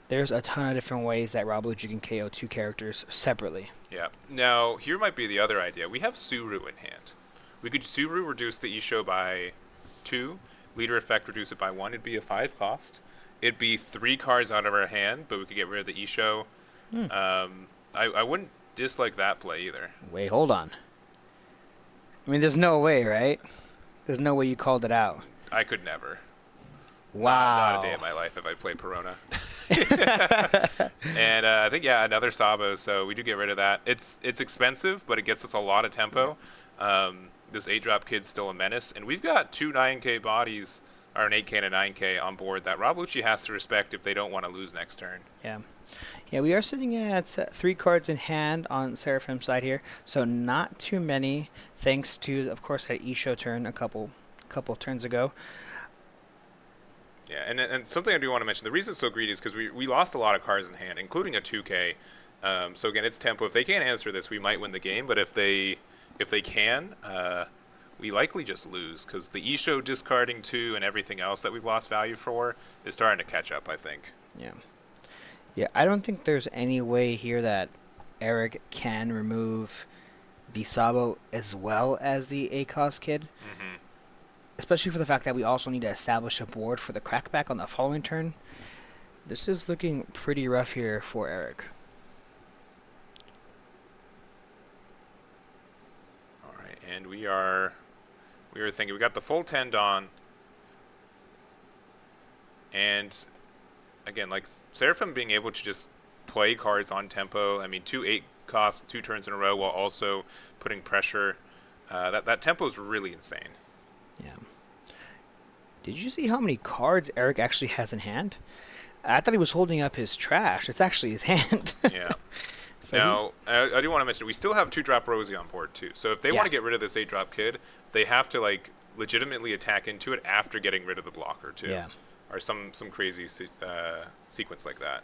Speaker 2: there's a ton of different ways that Rob Lucci can KO 2 characters separately.
Speaker 1: Yeah. Now, here might be the other idea. We have Suru in hand. We could Suru reduce the Isho by 2, leader effect reduce it by 1. It'd be a 5 cost. It'd be 3 cards out of our hand, but we could get rid of the Isho. I wouldn't dislike that play either.
Speaker 2: Wait, hold on. I mean, there's no way, right? There's no way you called it out.
Speaker 1: I could never.
Speaker 2: Wow.
Speaker 1: Not a day in my life if I played Perona. And I think, yeah, another Sabo, so we do get rid of that. It's expensive, but it gets us a lot of tempo. This 8-drop kid's still a menace, and we've got 2 9K bodies, or an 8K and a 9K on board that Rob Lucci has to respect if they don't want to lose next turn.
Speaker 2: Yeah. Yeah, we are sitting at 3 cards in hand on Seraphim's side here, so not too many, thanks to, of course, that Isho turn a couple turns ago.
Speaker 1: Yeah, and something I do want to mention, the reason it's so greedy is because we lost a lot of cards in hand, including a 2K. So again, it's tempo. If they can't answer this, we might win the game, but if they can, we likely just lose, because the Isho discarding 2 and everything else that we've lost value for is starting to catch up, I think.
Speaker 2: Yeah. Yeah, I don't think there's any way here that Eric can remove the Sabo as well as the ACOS kid.
Speaker 1: Mm-hmm.
Speaker 2: Especially for the fact that we also need to establish a board for the crackback on the following turn. This is looking pretty rough here for Eric.
Speaker 1: All right, and we were thinking, we got the full 10 Dawn, and again, like Seraphim being able to just play cards on tempo. I mean, 2 8 cost 2 turns in a row while also putting pressure. That tempo is really insane.
Speaker 2: Yeah. Did you see how many cards Eric actually has in hand? I thought he was holding up his trash. It's actually his hand.
Speaker 1: Yeah. So now, I do want to mention, we still have 2-drop Rosie on board too. So if they want to get rid of this 8-drop kid, they have to like legitimately attack into it after getting rid of the blocker too.
Speaker 2: Yeah.
Speaker 1: Or some crazy sequence like that.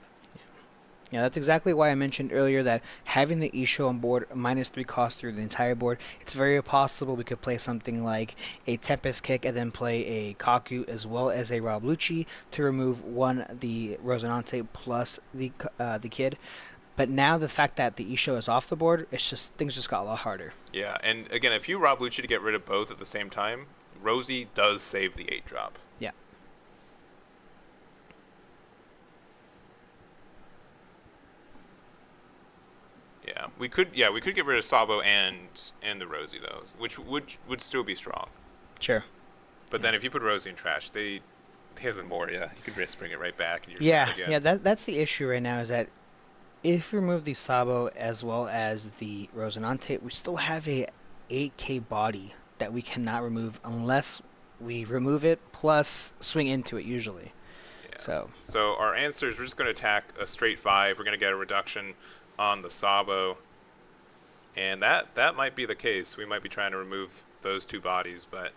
Speaker 2: Yeah, that's exactly why I mentioned earlier that having the Isho on board -3 cost through the entire board, it's very possible we could play something like a Tempest Kick and then play a Kaku as well as a Rob Lucci to remove the Rosinante plus the kid. But now the fact that the Isho is off the board, things just got a lot harder.
Speaker 1: Yeah, and again, if you Rob Lucci to get rid of both at the same time, Rosie does save the 8-drop.
Speaker 2: Yeah.
Speaker 1: Yeah, we could get rid of Sabo and the Rosie though, which would still be strong.
Speaker 2: Sure.
Speaker 1: But then if you put Rosie in trash, he hasn't more. Yeah, you could just bring it right back and you're set again.
Speaker 2: Yeah, that's the issue right now, is that if we remove the Sabo as well as the Rosinante, we still have a 8K body that we cannot remove unless we remove it plus swing into it usually.
Speaker 1: Yeah. So our answer is we're just going to attack a straight 5. We're going to get a reduction on the Sabo, and that might be the case. We might be trying to remove those 2 bodies, but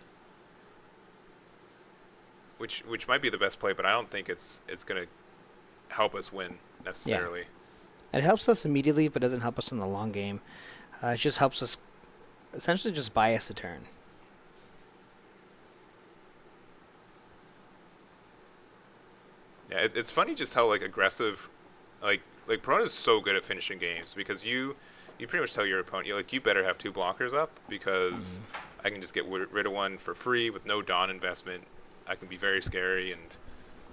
Speaker 1: which might be the best play, but I don't think it's going to help us win necessarily.
Speaker 2: Yeah. It helps us immediately, but doesn't help us in the long game. It just helps us essentially just buy us a turn.
Speaker 1: Yeah, it's funny just how like aggressive, like Perona is so good at finishing games, because you pretty much tell your opponent, you better have 2 blockers up, because I can just get rid of one for free with no Dawn investment. I can be very scary, and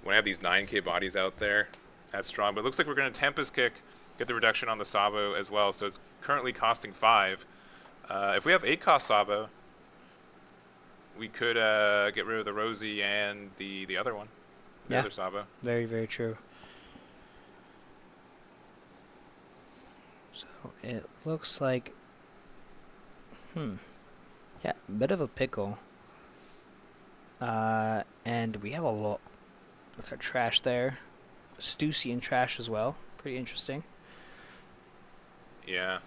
Speaker 1: when I have these 9K bodies out there, that's strong. But it looks like we're going to Tempest Kick, get the reduction on the Sabo as well, so it's currently costing 5. If we have 8 cost Sabo, we could get rid of the Rosie and the other one, the other Sabo.
Speaker 2: Very, very true. So it looks like, yeah, a bit of a pickle. And we have a lot. That's our trash there. Stussy and trash as well. Pretty interesting.
Speaker 1: Yeah.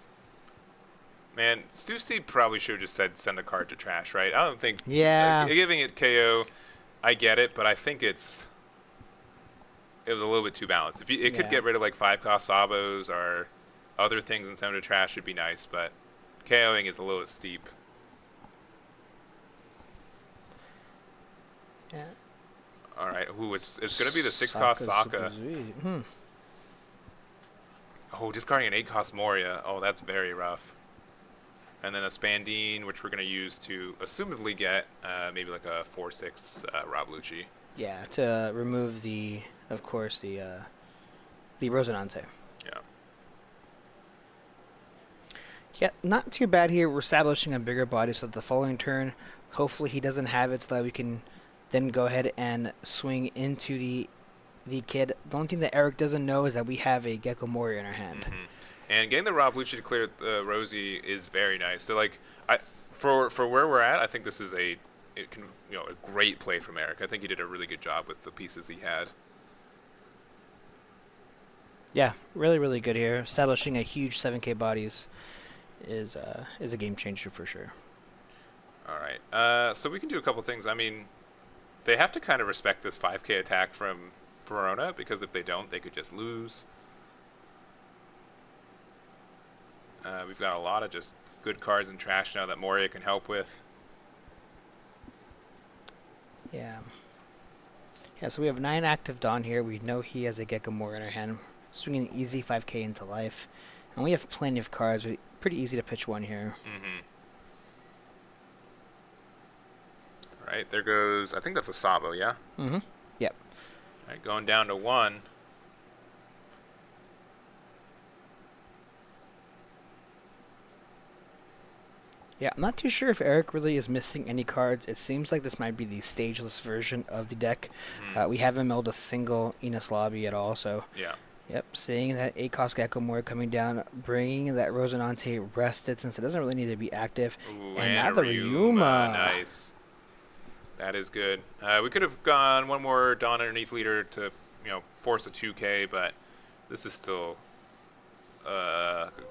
Speaker 1: Man, Stussy probably should have just said send a card to trash, right? I don't think...
Speaker 2: Yeah.
Speaker 1: Giving it KO, I get it, but I think it was a little bit too balanced. If it could get rid of like 5-cost Sabos or other things and send them to trash would be nice, but KOing is a little steep.
Speaker 2: Yeah.
Speaker 1: All right, it's going to be the 6-cost Sokka. Oh, discarding an 8-cost Moria. Oh, that's very rough. And then a Spandine, which we're going to use to assumedly get maybe like a 4-6 Rob Lucci.
Speaker 2: Yeah, to remove of course, the Rosinante.
Speaker 1: Yeah.
Speaker 2: Yeah, not too bad here. We're establishing a bigger body so that the following turn, hopefully he doesn't have it so that we can then go ahead and swing into the kid. The only thing that Eric doesn't know is that we have a Gecko Moria in our hand.
Speaker 1: Mm-hmm. And getting the Rob Lucci to clear Rosie is very nice. So like, for where we're at, I think this is a great play from Eric. I think he did a really good job with the pieces he had.
Speaker 2: Yeah, really, really good here. Establishing a huge 7K bodies is a game changer for sure.
Speaker 1: All right. So we can do a couple things. I mean, they have to kind of respect this 5K attack from Perona, because if they don't, they could just lose. We've got a lot of just good cards in trash now that Moria can help with.
Speaker 2: Yeah. Yeah, so we have 9 active Dawn here. We know he has a Gecko Moria in our hand. Swinging easy 5K into life. And we have plenty of cards. Pretty easy to pitch one here.
Speaker 1: Mm-hmm. All right, there goes... I think that's a Sabo, yeah?
Speaker 2: Mm-hmm. Yep.
Speaker 1: All right, going down to 1.
Speaker 2: Yeah, I'm not too sure if Eric really is missing any cards. It seems like this might be the stageless version of the deck. We haven't milled a single Enos Lobby at all, so...
Speaker 1: Yeah.
Speaker 2: Yep, seeing that 8-cost Gecko Moria coming down, bringing that Rosinante rested since it doesn't really need to be active.
Speaker 1: Ooh,
Speaker 2: and now the Ryuma.
Speaker 1: Nice. That is good. We could have gone one more Dawn underneath leader to, force a 2K, but this is still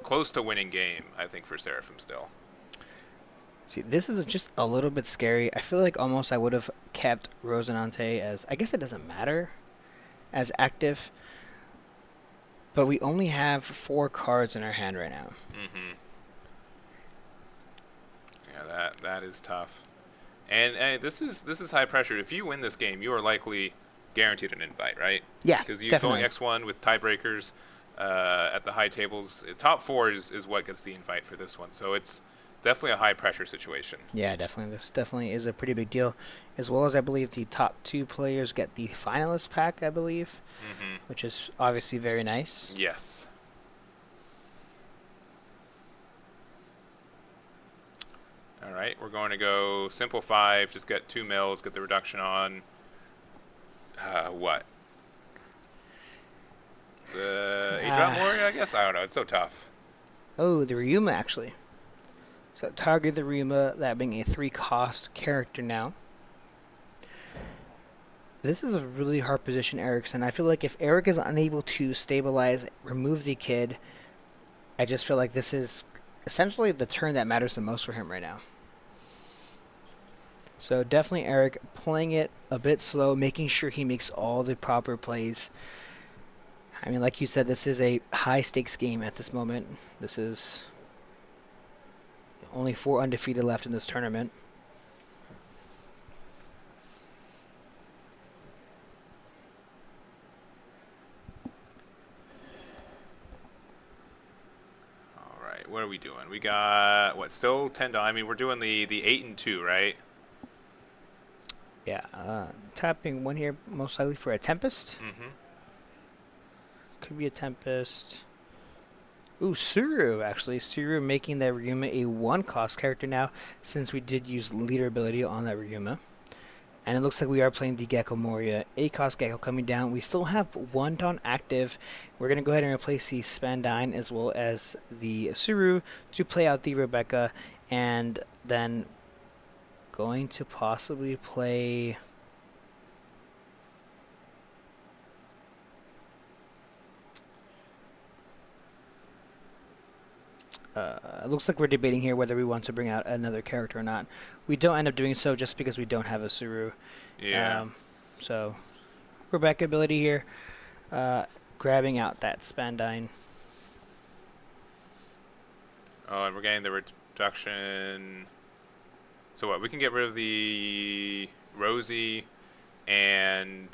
Speaker 1: close to winning game, I think, for Seraphim still.
Speaker 2: See, this is just a little bit scary. I feel like almost I would have kept Rosinante as, I guess it doesn't matter, as active. But we only have 4 cards in our hand right now.
Speaker 1: Mm-hmm. Yeah, that is tough. And this is high pressure. If you win this game, you are likely guaranteed an invite, right?
Speaker 2: Yeah,
Speaker 1: because you're
Speaker 2: definitely.
Speaker 1: going X1 with tiebreakers at the high tables. Top 4 is what gets the invite for this one. So it's definitely a high pressure situation.
Speaker 2: Yeah, definitely. This definitely is a pretty big deal. As well as I believe the top 2 players get the finalist pack, I believe, which is obviously very nice.
Speaker 1: Yes. All right, we're going to go simple 5, just get 2 mills, get the reduction on. What? The 8-drop Moria, I guess? I don't know, it's so tough.
Speaker 2: Oh, the Ryuma, actually. So target the Ryuma, that being a 3-cost character now. This is a really hard position, Erickson. I feel like if Eric is unable to stabilize, remove the kid, I just feel like this is essentially the turn that matters the most for him right now. So definitely Eric playing it a bit slow, making sure he makes all the proper plays. I mean, like you said, this is a high-stakes game at this moment. This is only 4 undefeated left in this tournament.
Speaker 1: All right, what are we doing? We got, what, still 10 dollars? I mean, we're doing the 8 and 2, right?
Speaker 2: Yeah, tapping 1 here, most likely for a Tempest. Could be a Tempest. Ooh, Suru, actually. Suru making that Ryuma a 1-cost character now, since we did use leader ability on that Ryuma. And it looks like we are playing the Gecko Moria. 8-cost Gecko coming down. We still have 1 Dawn active. We're going to go ahead and replace the Spandine as well as the Suru to play out the Rebecca. And then going to possibly play... it looks like we're debating here whether we want to bring out another character or not. We don't end up doing so just because we don't have a Suru.
Speaker 1: Yeah.
Speaker 2: So, Rebecca ability here, grabbing out that Spandine.
Speaker 1: Oh, and we're getting the reduction. So what? We can get rid of the Rosie and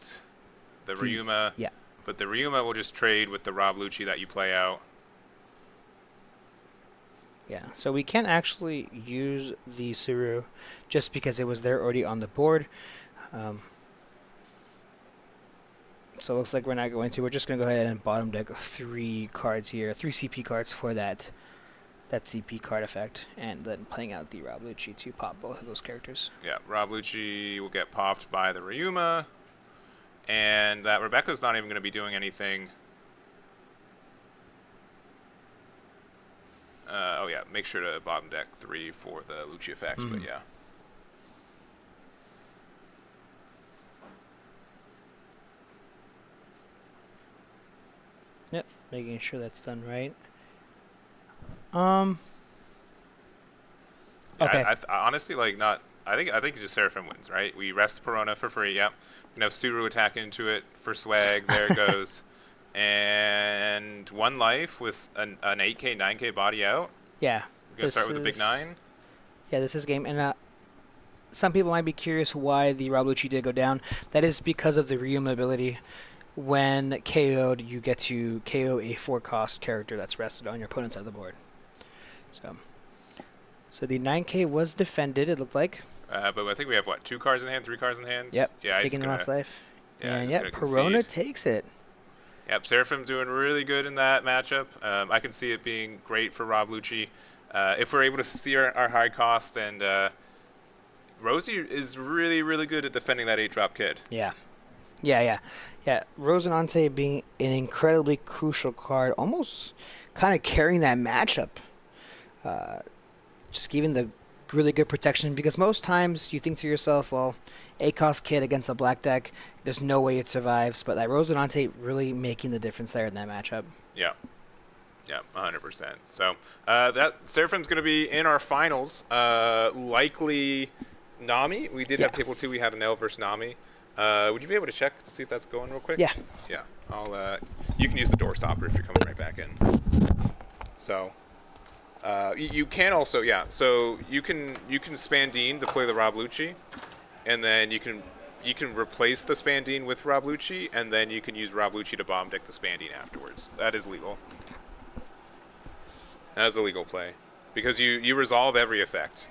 Speaker 1: the Ryuma.
Speaker 2: Yeah.
Speaker 1: But the Ryuma will just trade with the Rob Lucci that you play out.
Speaker 2: Yeah, so we can't actually use the Suru just because it was there already on the board. So it looks like we're not going to. We're just going to go ahead and bottom deck 3 cards here, 3 CP cards for that CP card effect, and then playing out the Rob Lucci to pop both of those characters.
Speaker 1: Yeah, Rob Lucci will get popped by the Ryuma, and that Rebecca's not even going to be doing anything. Oh yeah, make sure to bottom deck 3 for the Lucci effect, but yeah.
Speaker 2: Yep, making sure that's done right.
Speaker 1: Yeah,
Speaker 2: Okay.
Speaker 1: I honestly like not. I think it's just Seraphim wins, right? We rest Perona for free. Yep. We can have Suru attack into it for swag. There it goes. And 1 life with an 8k, 9k body out.
Speaker 2: Yeah.
Speaker 1: We're gonna start with the big 9.
Speaker 2: Yeah, this is game, and some people might be curious why the Rob Lucci did go down. That is because of the Ryuma ability. When KO'd, you get to KO a 4-cost character that's rested on your opponent's side of the board. So the 9k was defended, it looked like.
Speaker 1: But I think we have, what, 2 cards in hand, 3 cards in hand?
Speaker 2: Yep,
Speaker 1: Yeah,
Speaker 2: taking the last life.
Speaker 1: Yeah,
Speaker 2: And yep, Perona takes it.
Speaker 1: Yep, Seraphim doing really good in that matchup. I can see it being great for Rob Lucci. If we're able to see our high cost, and Rosie is really, really good at defending that 8-drop kid.
Speaker 2: Yeah. Rosinante being an incredibly crucial card, almost kind of carrying that matchup. Just giving the really good protection, because most times you think to yourself, well, 8-cost kid against a black deck, there's no way it survives, but that Rosinante really making the difference there in that matchup.
Speaker 1: Yeah. Yeah, 100%. So that Seraphim's going to be in our finals. Likely Nami. We did have table 2. We had an L versus Nami. Would you be able to check to see if that's going real quick?
Speaker 2: Yeah.
Speaker 1: Yeah. You can use the door stopper if you're coming right back in. So you can also, so you can Spandine to play the Rob Lucci, and then you can replace the Spandine with Rob Lucci, and then you can use Rob Lucci to bomb deck the Spandine afterwards. That is legal. That is a legal play, because you resolve every effect.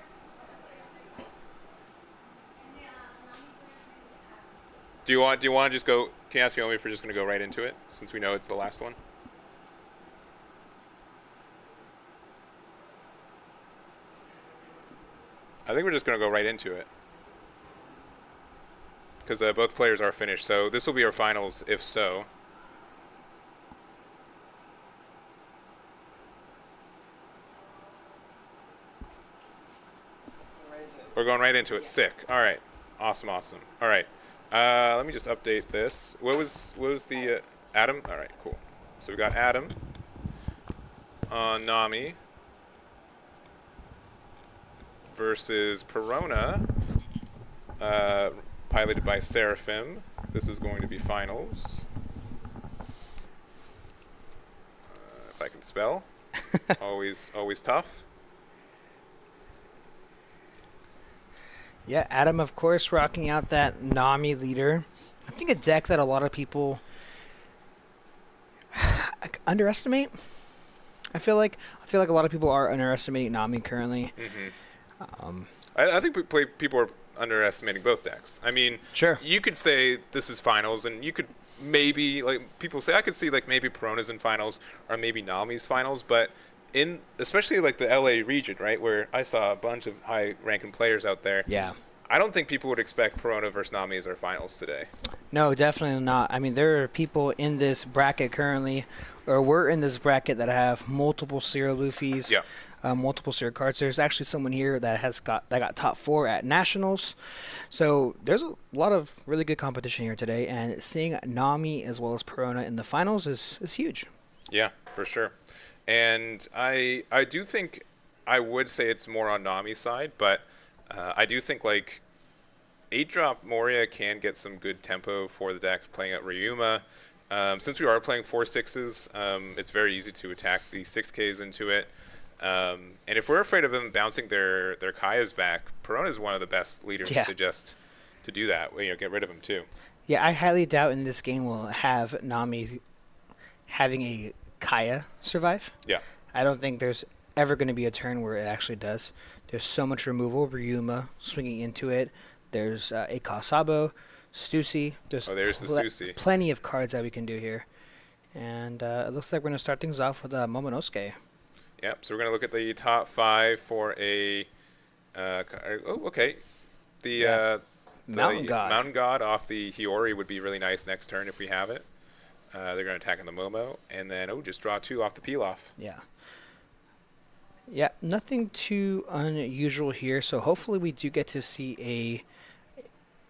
Speaker 1: Do you want to just go? Can I ask you if we're just going to go right into it, since we know it's the last one? I think we're just going to go right into it, because both players are finished. So this will be our finals, if so. We're going right into it. Sick. All right. Awesome. All right. Let me just update this. What was the Adam? All right. Cool. So we got Adam on Nami versus Perona, piloted by Seraphim. This is going to be finals. If I can spell. always tough.
Speaker 2: Yeah, Adam, of course, rocking out that Nami leader. I think a deck that a lot of people underestimate. I feel like a lot of people are underestimating Nami currently.
Speaker 1: Mm-hmm. I think people are underestimating both decks. I mean,
Speaker 2: sure,
Speaker 1: you could say this is finals, and you could maybe, like people say, I could see like maybe Perona's in finals or maybe Nami's finals, but in especially like the LA region, right, where I saw a bunch of high-ranking players out there.
Speaker 2: Yeah.
Speaker 1: I don't think people would expect Perona versus Nami as our finals today.
Speaker 2: No, definitely not. I mean, there are people in this bracket currently, or we're in this bracket that have multiple Sierra Luffy's, multiple Sierra cards. There's actually someone here that got top 4 at Nationals. So there's a lot of really good competition here today, and seeing Nami as well as Perona in the finals is huge.
Speaker 1: Yeah, for sure. And I do think I would say it's more on Nami's side, but I do think like 8-drop Moria can get some good tempo for the deck playing out Ryuma. Since we are playing 4/6s, it's very easy to attack the 6Ks into it. And if we're afraid of them bouncing their Kayas back, Perona is one of the best leaders to do that. You know, get rid of them too.
Speaker 2: Yeah, I highly doubt in this game we'll have Nami having a Kaya survive.
Speaker 1: Yeah.
Speaker 2: I don't think there's ever going to be a turn where it actually does. There's so much removal. Ryuma swinging into it. There's a Kasabo, Stussy. There's
Speaker 1: the Stussy.
Speaker 2: Plenty of cards that we can do here. And it looks like we're going to start things off with Momonosuke.
Speaker 1: Yep, so we're going to look at the top 5 for a... okay. The
Speaker 2: Mountain God.
Speaker 1: Mountain God off the Hiyori would be really nice next turn if we have it. They're going to attack on the Momo. And then, just draw 2 off the Pilaf.
Speaker 2: Yeah. Yeah, nothing too unusual here. So hopefully we do get to see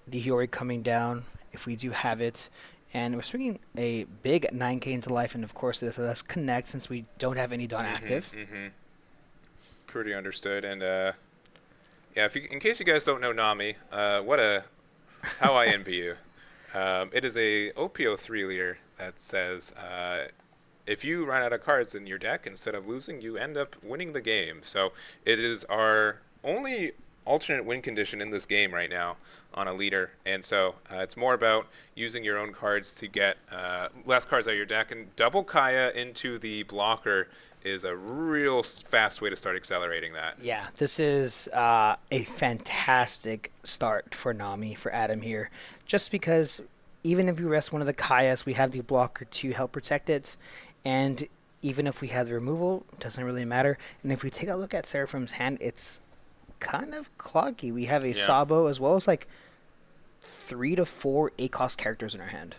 Speaker 2: the Hiyori coming down if we do have it. And we're swinging a big 9K into life, and of course this lets us connect since we don't have any Dawn active.
Speaker 1: Pretty understood. And yeah, in case you guys don't know Nami, how I envy you. It is a OP03 leader that says if you run out of cards in your deck, instead of losing, you end up winning the game. So it is our only alternate win condition in this game right now on a leader, and so it's more about using your own cards to get less cards out of your deck, and double Kaya into the blocker is a real fast way to start accelerating that.
Speaker 2: Yeah, this is a fantastic start for Nami, for Adam here, just because even if you rest one of the Kayas, we have the blocker to help protect it, and even if we have the removal, it doesn't really matter. And if we take a look at Seraphim's hand, it's kind of cloggy. We have a Sabo as well as like 3 to 4 8-cost characters in our hand.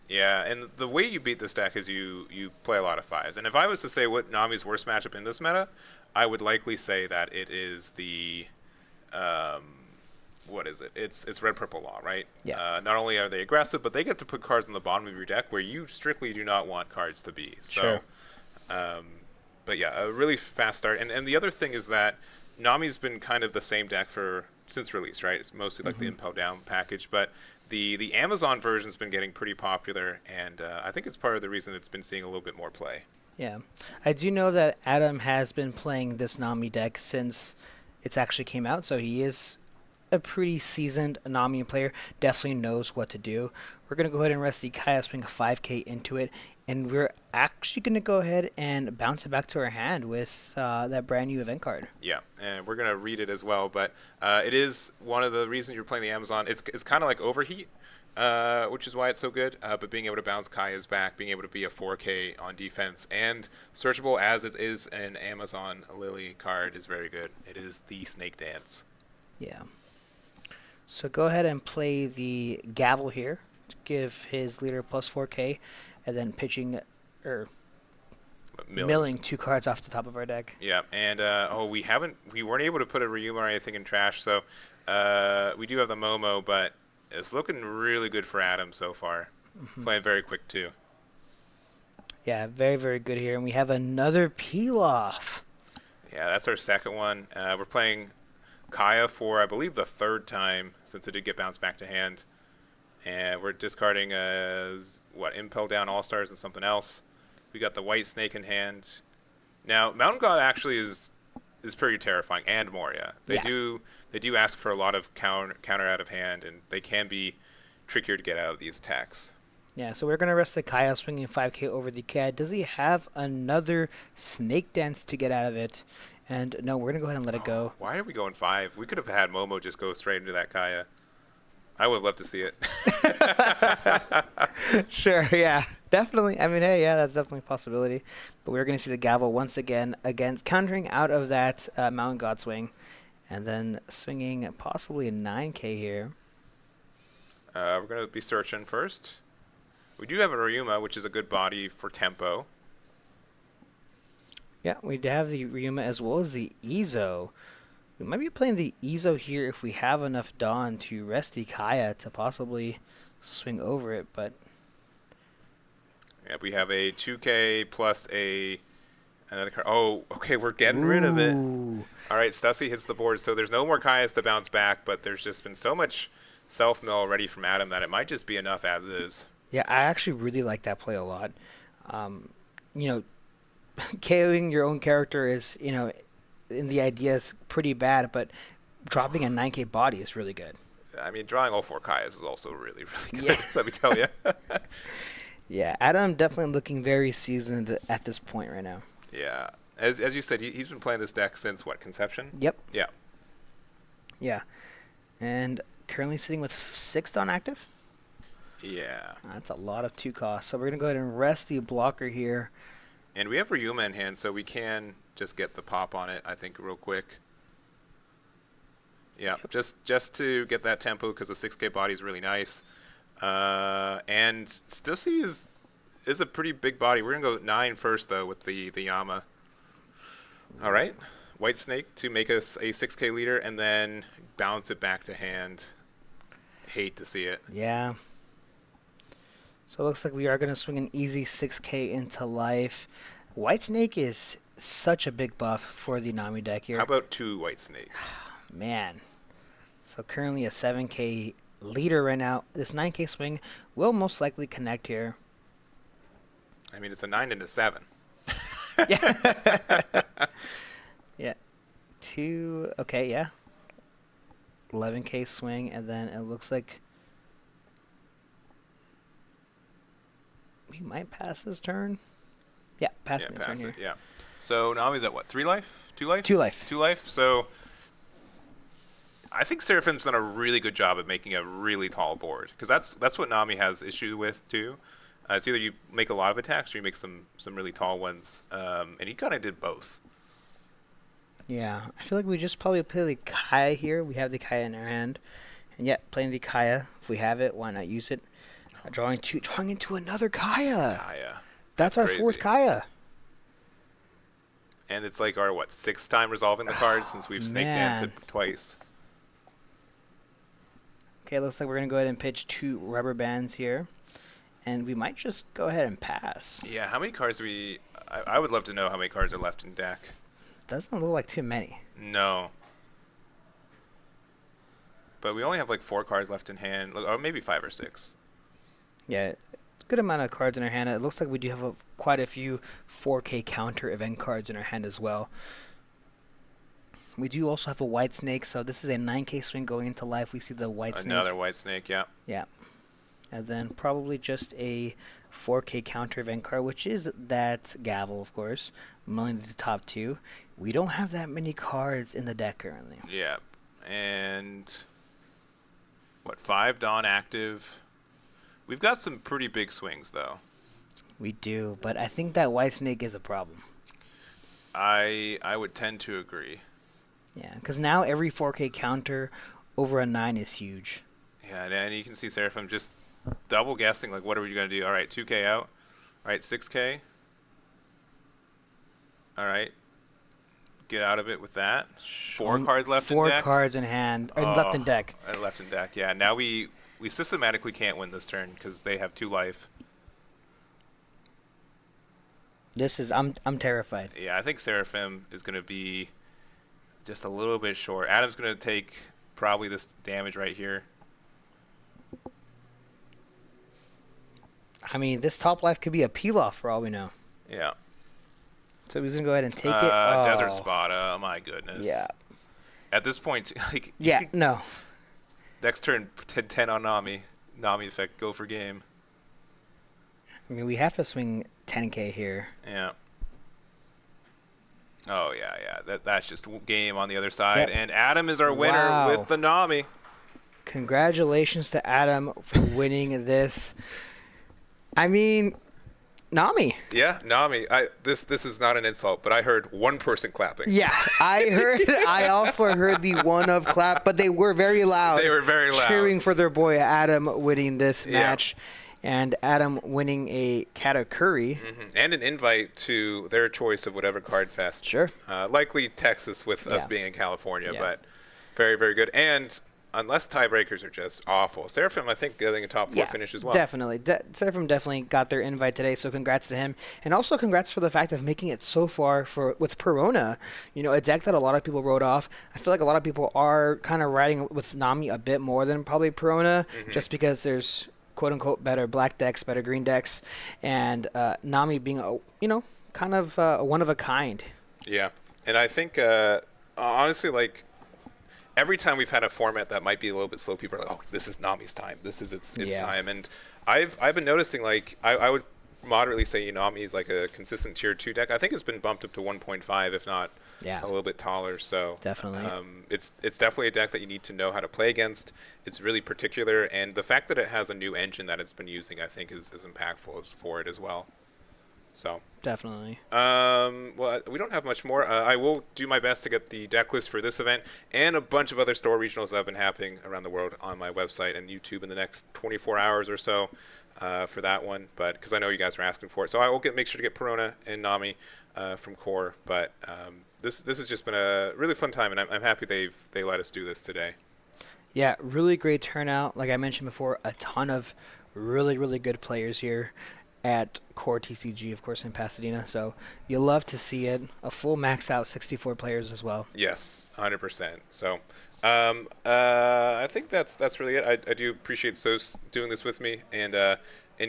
Speaker 1: Yeah, and the way you beat this deck is you play a lot of 5s. And if I was to say what Nami's worst matchup in this meta, I would likely say that it is the what is it? It's Red Purple Law, right?
Speaker 2: Yeah.
Speaker 1: Not only are they aggressive, but they get to put cards on the bottom of your deck where you strictly do not want cards to be. So,
Speaker 2: sure.
Speaker 1: But yeah, a really fast start. And the other thing is that Nami's been kind of the same deck since release, right? It's mostly like the Impel Down package, but the Amazon version's been getting pretty popular, and I think it's part of the reason it's been seeing a little bit more play.
Speaker 2: Yeah. I do know that Adam has been playing this Nami deck since it's actually came out, so he is a pretty seasoned Nami player, definitely knows what to do. We're going to go ahead and rest the Kaya, swing a 5K into it, and we're actually going to go ahead and bounce it back to our hand with that brand new event card.
Speaker 1: Yeah, and we're going to read it as well, but it is one of the reasons you're playing the Amazon. It's kind of like Overheat, which is why it's so good, but being able to bounce Kaya's back, being able to be a 4K on defense, and searchable as it is an Amazon Lily card is very good. It is the Snake Dance.
Speaker 2: Yeah. So go ahead and play the Gavel here to give his leader plus 4K, and then pitching milling 2 cards off the top of our deck.
Speaker 1: Yeah, and we weren't able to put a Ryuma or anything in trash, so we do have the Momo, but it's looking really good for Adam so far. Playing very quick too.
Speaker 2: Yeah, very, very good here, and we have another Pilaf.
Speaker 1: Yeah, that's our second one. We're playing Kaya for, I believe, the 3rd time since it did get bounced back to hand. And we're discarding Impel Down All-Stars and something else. We got the White Snake in hand. Now, Mountain God actually is pretty terrifying, and Moria. They do ask for a lot of counter out of hand, and they can be trickier to get out of these attacks.
Speaker 2: Yeah, so we're going to rest the Kaya, swinging 5K over the cat. Does he have another Snake Dance to get out of it? And no, we're going to go ahead and let it go.
Speaker 1: Why are we going 5? We could have had Momo just go straight into that Kaya. I would love to see it.
Speaker 2: Sure, yeah, definitely. I mean, hey, yeah, that's definitely a possibility. But we're going to see the Gavel once again against countering out of that Mountain God swing. And then swinging possibly a 9K here.
Speaker 1: We're going to be searching first. We do have a Ryuma, which is a good body for tempo.
Speaker 2: Yeah, we have the Ryuma as well as the Izo. We might be playing the Izo here if we have enough Dawn to rest the Kaya to possibly swing over it, but
Speaker 1: Yeah, we have a 2K plus another card. Oh, okay, we're getting rid of it. All right, Stussy hits the board, so there's no more Kaias to bounce back, but there's just been so much self-mill already from Adam that it might just be enough as is.
Speaker 2: Yeah, I actually really like that play a lot. You know, KOing your own character is, you know, in the idea is pretty bad, but dropping a 9K body is really good.
Speaker 1: I mean, drawing all 4 Kaias is also really, really good, let me tell you.
Speaker 2: Yeah, Adam definitely looking very seasoned at this point right now.
Speaker 1: Yeah. As you said, he's been playing this deck since, what, Conception?
Speaker 2: Yep.
Speaker 1: Yeah.
Speaker 2: Yeah. And currently sitting with 6 Dawn active.
Speaker 1: Yeah.
Speaker 2: That's a lot of 2 costs. So we're going to go ahead and rest the blocker here.
Speaker 1: And we have Ryuma in hand, so we can just get the pop on it, I think, real quick. Yeah, yep. just to get that tempo, because the 6K body is really nice. And Stussy is a pretty big body. We're going to go 9 first, though, with the Yama. All right. White Snake to make us a 6K leader, and then bounce it back to hand. Hate to see it.
Speaker 2: Yeah. So it looks like we are going to swing an easy 6K into life. White Snake is such a big buff for the Nami deck here.
Speaker 1: How about 2 White Snakes?
Speaker 2: Man. So currently a 7K leader right now. This 9K swing will most likely connect here.
Speaker 1: I mean, it's a 9 and a 7.
Speaker 2: Yeah. Yeah. 2. Okay, yeah. 11K swing, and then it looks like we might pass this turn. Yeah, pass the turn here.
Speaker 1: Yeah. So Nami's at what? 3 life? 2 life?
Speaker 2: 2 life.
Speaker 1: 2 life. So I think Seraphim's done a really good job of making a really tall board, because that's what Nami has issue with too. It's either you make a lot of attacks or you make some really tall ones, and he kind of did both.
Speaker 2: Yeah, I feel like we just probably play the Kaya here. We have the Kaya in our hand, and yet playing the Kaya. If we have it, why not use it? Drawing into another Kaya. That's our 4th Kaya.
Speaker 1: And it's like our 6th time resolving the card since we've snake danced it twice.
Speaker 2: Okay, looks like we're gonna go ahead and pitch 2 rubber bands here, and we might just go ahead and pass.
Speaker 1: Yeah, how many cards I would love to know how many cards are left in deck.
Speaker 2: Doesn't look like too many.
Speaker 1: No. But we only have like 4 cards left in hand, or maybe 5 or 6.
Speaker 2: Yeah, good amount of cards in our hand. It looks like we do have quite a few 4K counter event cards in our hand as well. We do also have a White Snake, so this is a 9K swing going into life. We see the White Snake.
Speaker 1: Another White Snake, yeah.
Speaker 2: Yeah. And then probably just a 4K counter event card, which is that Gavel, of course. Milling to the top 2. We don't have that many cards in the deck currently.
Speaker 1: Yeah. And 5 Dawn active. We've got some pretty big swings, though.
Speaker 2: We do, but I think that White Snake is a problem.
Speaker 1: I would tend to agree.
Speaker 2: Yeah, because now every 4K counter over a 9 is huge.
Speaker 1: Yeah, and you can see Seraphim just double guessing, like, what are we going to do? All right, 2K out. All right, 6K. All right. Get out of it with that. 4 cards left in deck.
Speaker 2: 4 cards in hand, or left in deck.
Speaker 1: Left in deck, yeah. Now we systematically can't win this turn because they have 2 life.
Speaker 2: I'm terrified.
Speaker 1: Yeah, I think Seraphim is going to be just a little bit short. Adam's going to take probably this damage right here.
Speaker 2: I mean, this top life could be a peel-off for all we know.
Speaker 1: Yeah.
Speaker 2: So he's going to go ahead and take it.
Speaker 1: Desert Spot. Oh, my goodness.
Speaker 2: Yeah.
Speaker 1: At this point, like...
Speaker 2: Yeah, no.
Speaker 1: Next turn, 10 on Nami. Nami effect, go for game.
Speaker 2: I mean, we have to swing 10K here.
Speaker 1: Yeah. Oh, yeah. That's just game on the other side. Yep. And Adam is our winner with the Nami.
Speaker 2: Congratulations to Adam for winning this. I mean, Nami.
Speaker 1: Yeah, Nami. This is not an insult, but I heard one person clapping.
Speaker 2: Yeah, I also heard the one of clap, but they were very loud.
Speaker 1: They were very loud.
Speaker 2: Cheering for their boy Adam winning this match. And Adam winning a Katakuri.
Speaker 1: Mm-hmm. And an invite to their choice of whatever card fest.
Speaker 2: Sure.
Speaker 1: Likely Texas with us being in California, but very, very good. And unless tiebreakers are just awful. Seraphim, I think, getting a top 4 finish as well.
Speaker 2: Definitely. Seraphim definitely got their invite today, so congrats to him. And also congrats for the fact of making it so far with Perona, a deck that a lot of people wrote off. I feel like a lot of people are kind of riding with Nami a bit more than probably Perona, just because there's quote-unquote better black decks, better green decks, and Nami being, kind of a one-of-a-kind.
Speaker 1: Yeah, and I think, honestly, like, every time we've had a format that might be a little bit slow, people are like, "Oh, this is Nami's time. This is its time." And I've been noticing, like, I would moderately say Nami is like a consistent tier 2 deck. I think it's been bumped up to 1.5, if not a little bit taller. So
Speaker 2: definitely,
Speaker 1: it's definitely a deck that you need to know how to play against. It's really particular, and the fact that it has a new engine that it's been using, I think, is impactful for it as well. So
Speaker 2: definitely.
Speaker 1: Well, we don't have much more. I will do my best to get the deck list for this event and a bunch of other store regionals that have been happening around the world on my website and YouTube in the next 24 hours or so for that one. But because I know you guys are asking for it, so I will make sure to get Perona and Nami from Core. But this has just been a really fun time, and I'm happy they let us do this today.
Speaker 2: Yeah, really great turnout. Like I mentioned before, a ton of really, really good players here at CoreTCG, of course, in Pasadena. So you'll love to see it. A full maxed out 64 players as well.
Speaker 1: Yes, 100%. So I think that's really it. I do appreciate Sos doing this with me and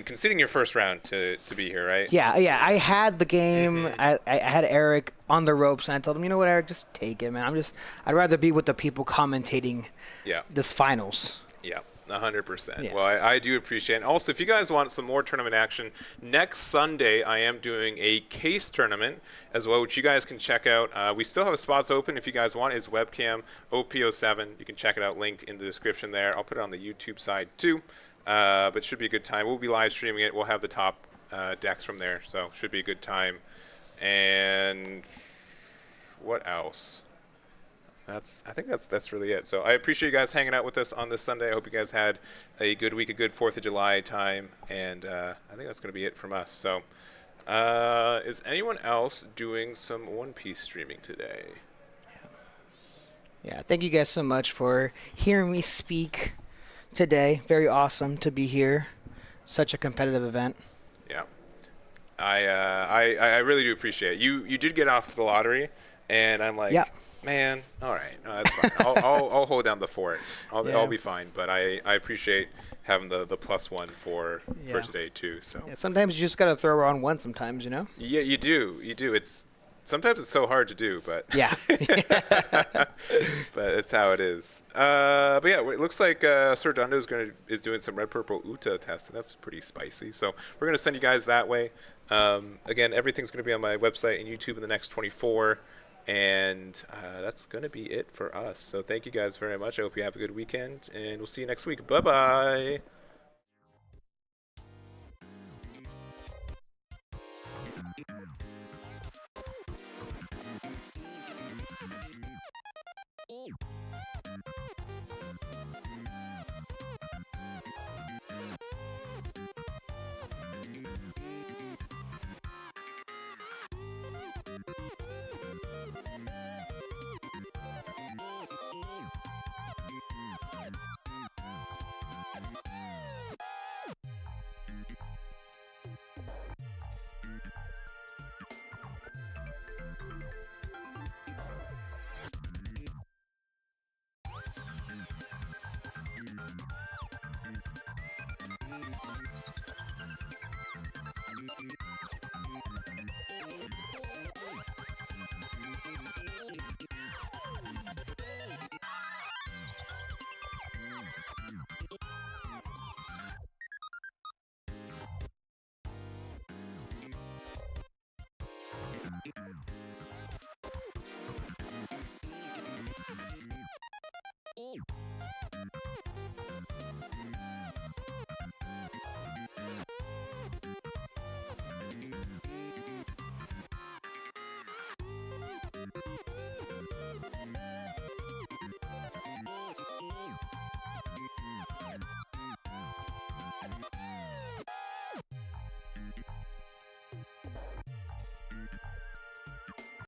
Speaker 1: conceding your first round to be here, right?
Speaker 2: Yeah. I had the game. I had Eric on the ropes, and I told him, you know what, Eric, just take it, man. I'd rather be with the people commentating this finals.
Speaker 1: Yeah. 100%.
Speaker 2: Yeah.
Speaker 1: Well, I do appreciate it. And also, if you guys want some more tournament action, next Sunday I am doing a case tournament as well, which you guys can check out. We still have spots open if you guys want. It's webcam OP07. You can check it out. Link in the description there. I'll put it on the YouTube side too. But it should be a good time. We'll be live streaming it. We'll have the top decks from there, so should be a good time. And what else? I think that's really it. So I appreciate you guys hanging out with us on this Sunday. I hope you guys had a good week, a good 4th of July time, and I think that's going to be it from us. So is anyone else doing some One Piece streaming today?
Speaker 2: Yeah, thank you guys so much for hearing me speak today. Very awesome to be here. Such a competitive event.
Speaker 1: Yeah, I really do appreciate it. You did get off the lottery, and I'm like, man, all right, no, that's fine. I'll hold down the fort. I'll be fine. But I appreciate having the +1 for today too. So
Speaker 2: sometimes you just gotta throw on one. Sometimes,
Speaker 1: Yeah, you do. Sometimes it's so hard to do, but but it's how it is. But yeah, it looks like Sir Dundo is doing some red purple Uta test, and that's pretty spicy. So we're gonna send you guys that way. Again, everything's gonna be on my website and YouTube in the next 24. And that's going to be it for us. So thank you guys very much. I hope you have a good weekend, and we'll see you next week. Bye-bye.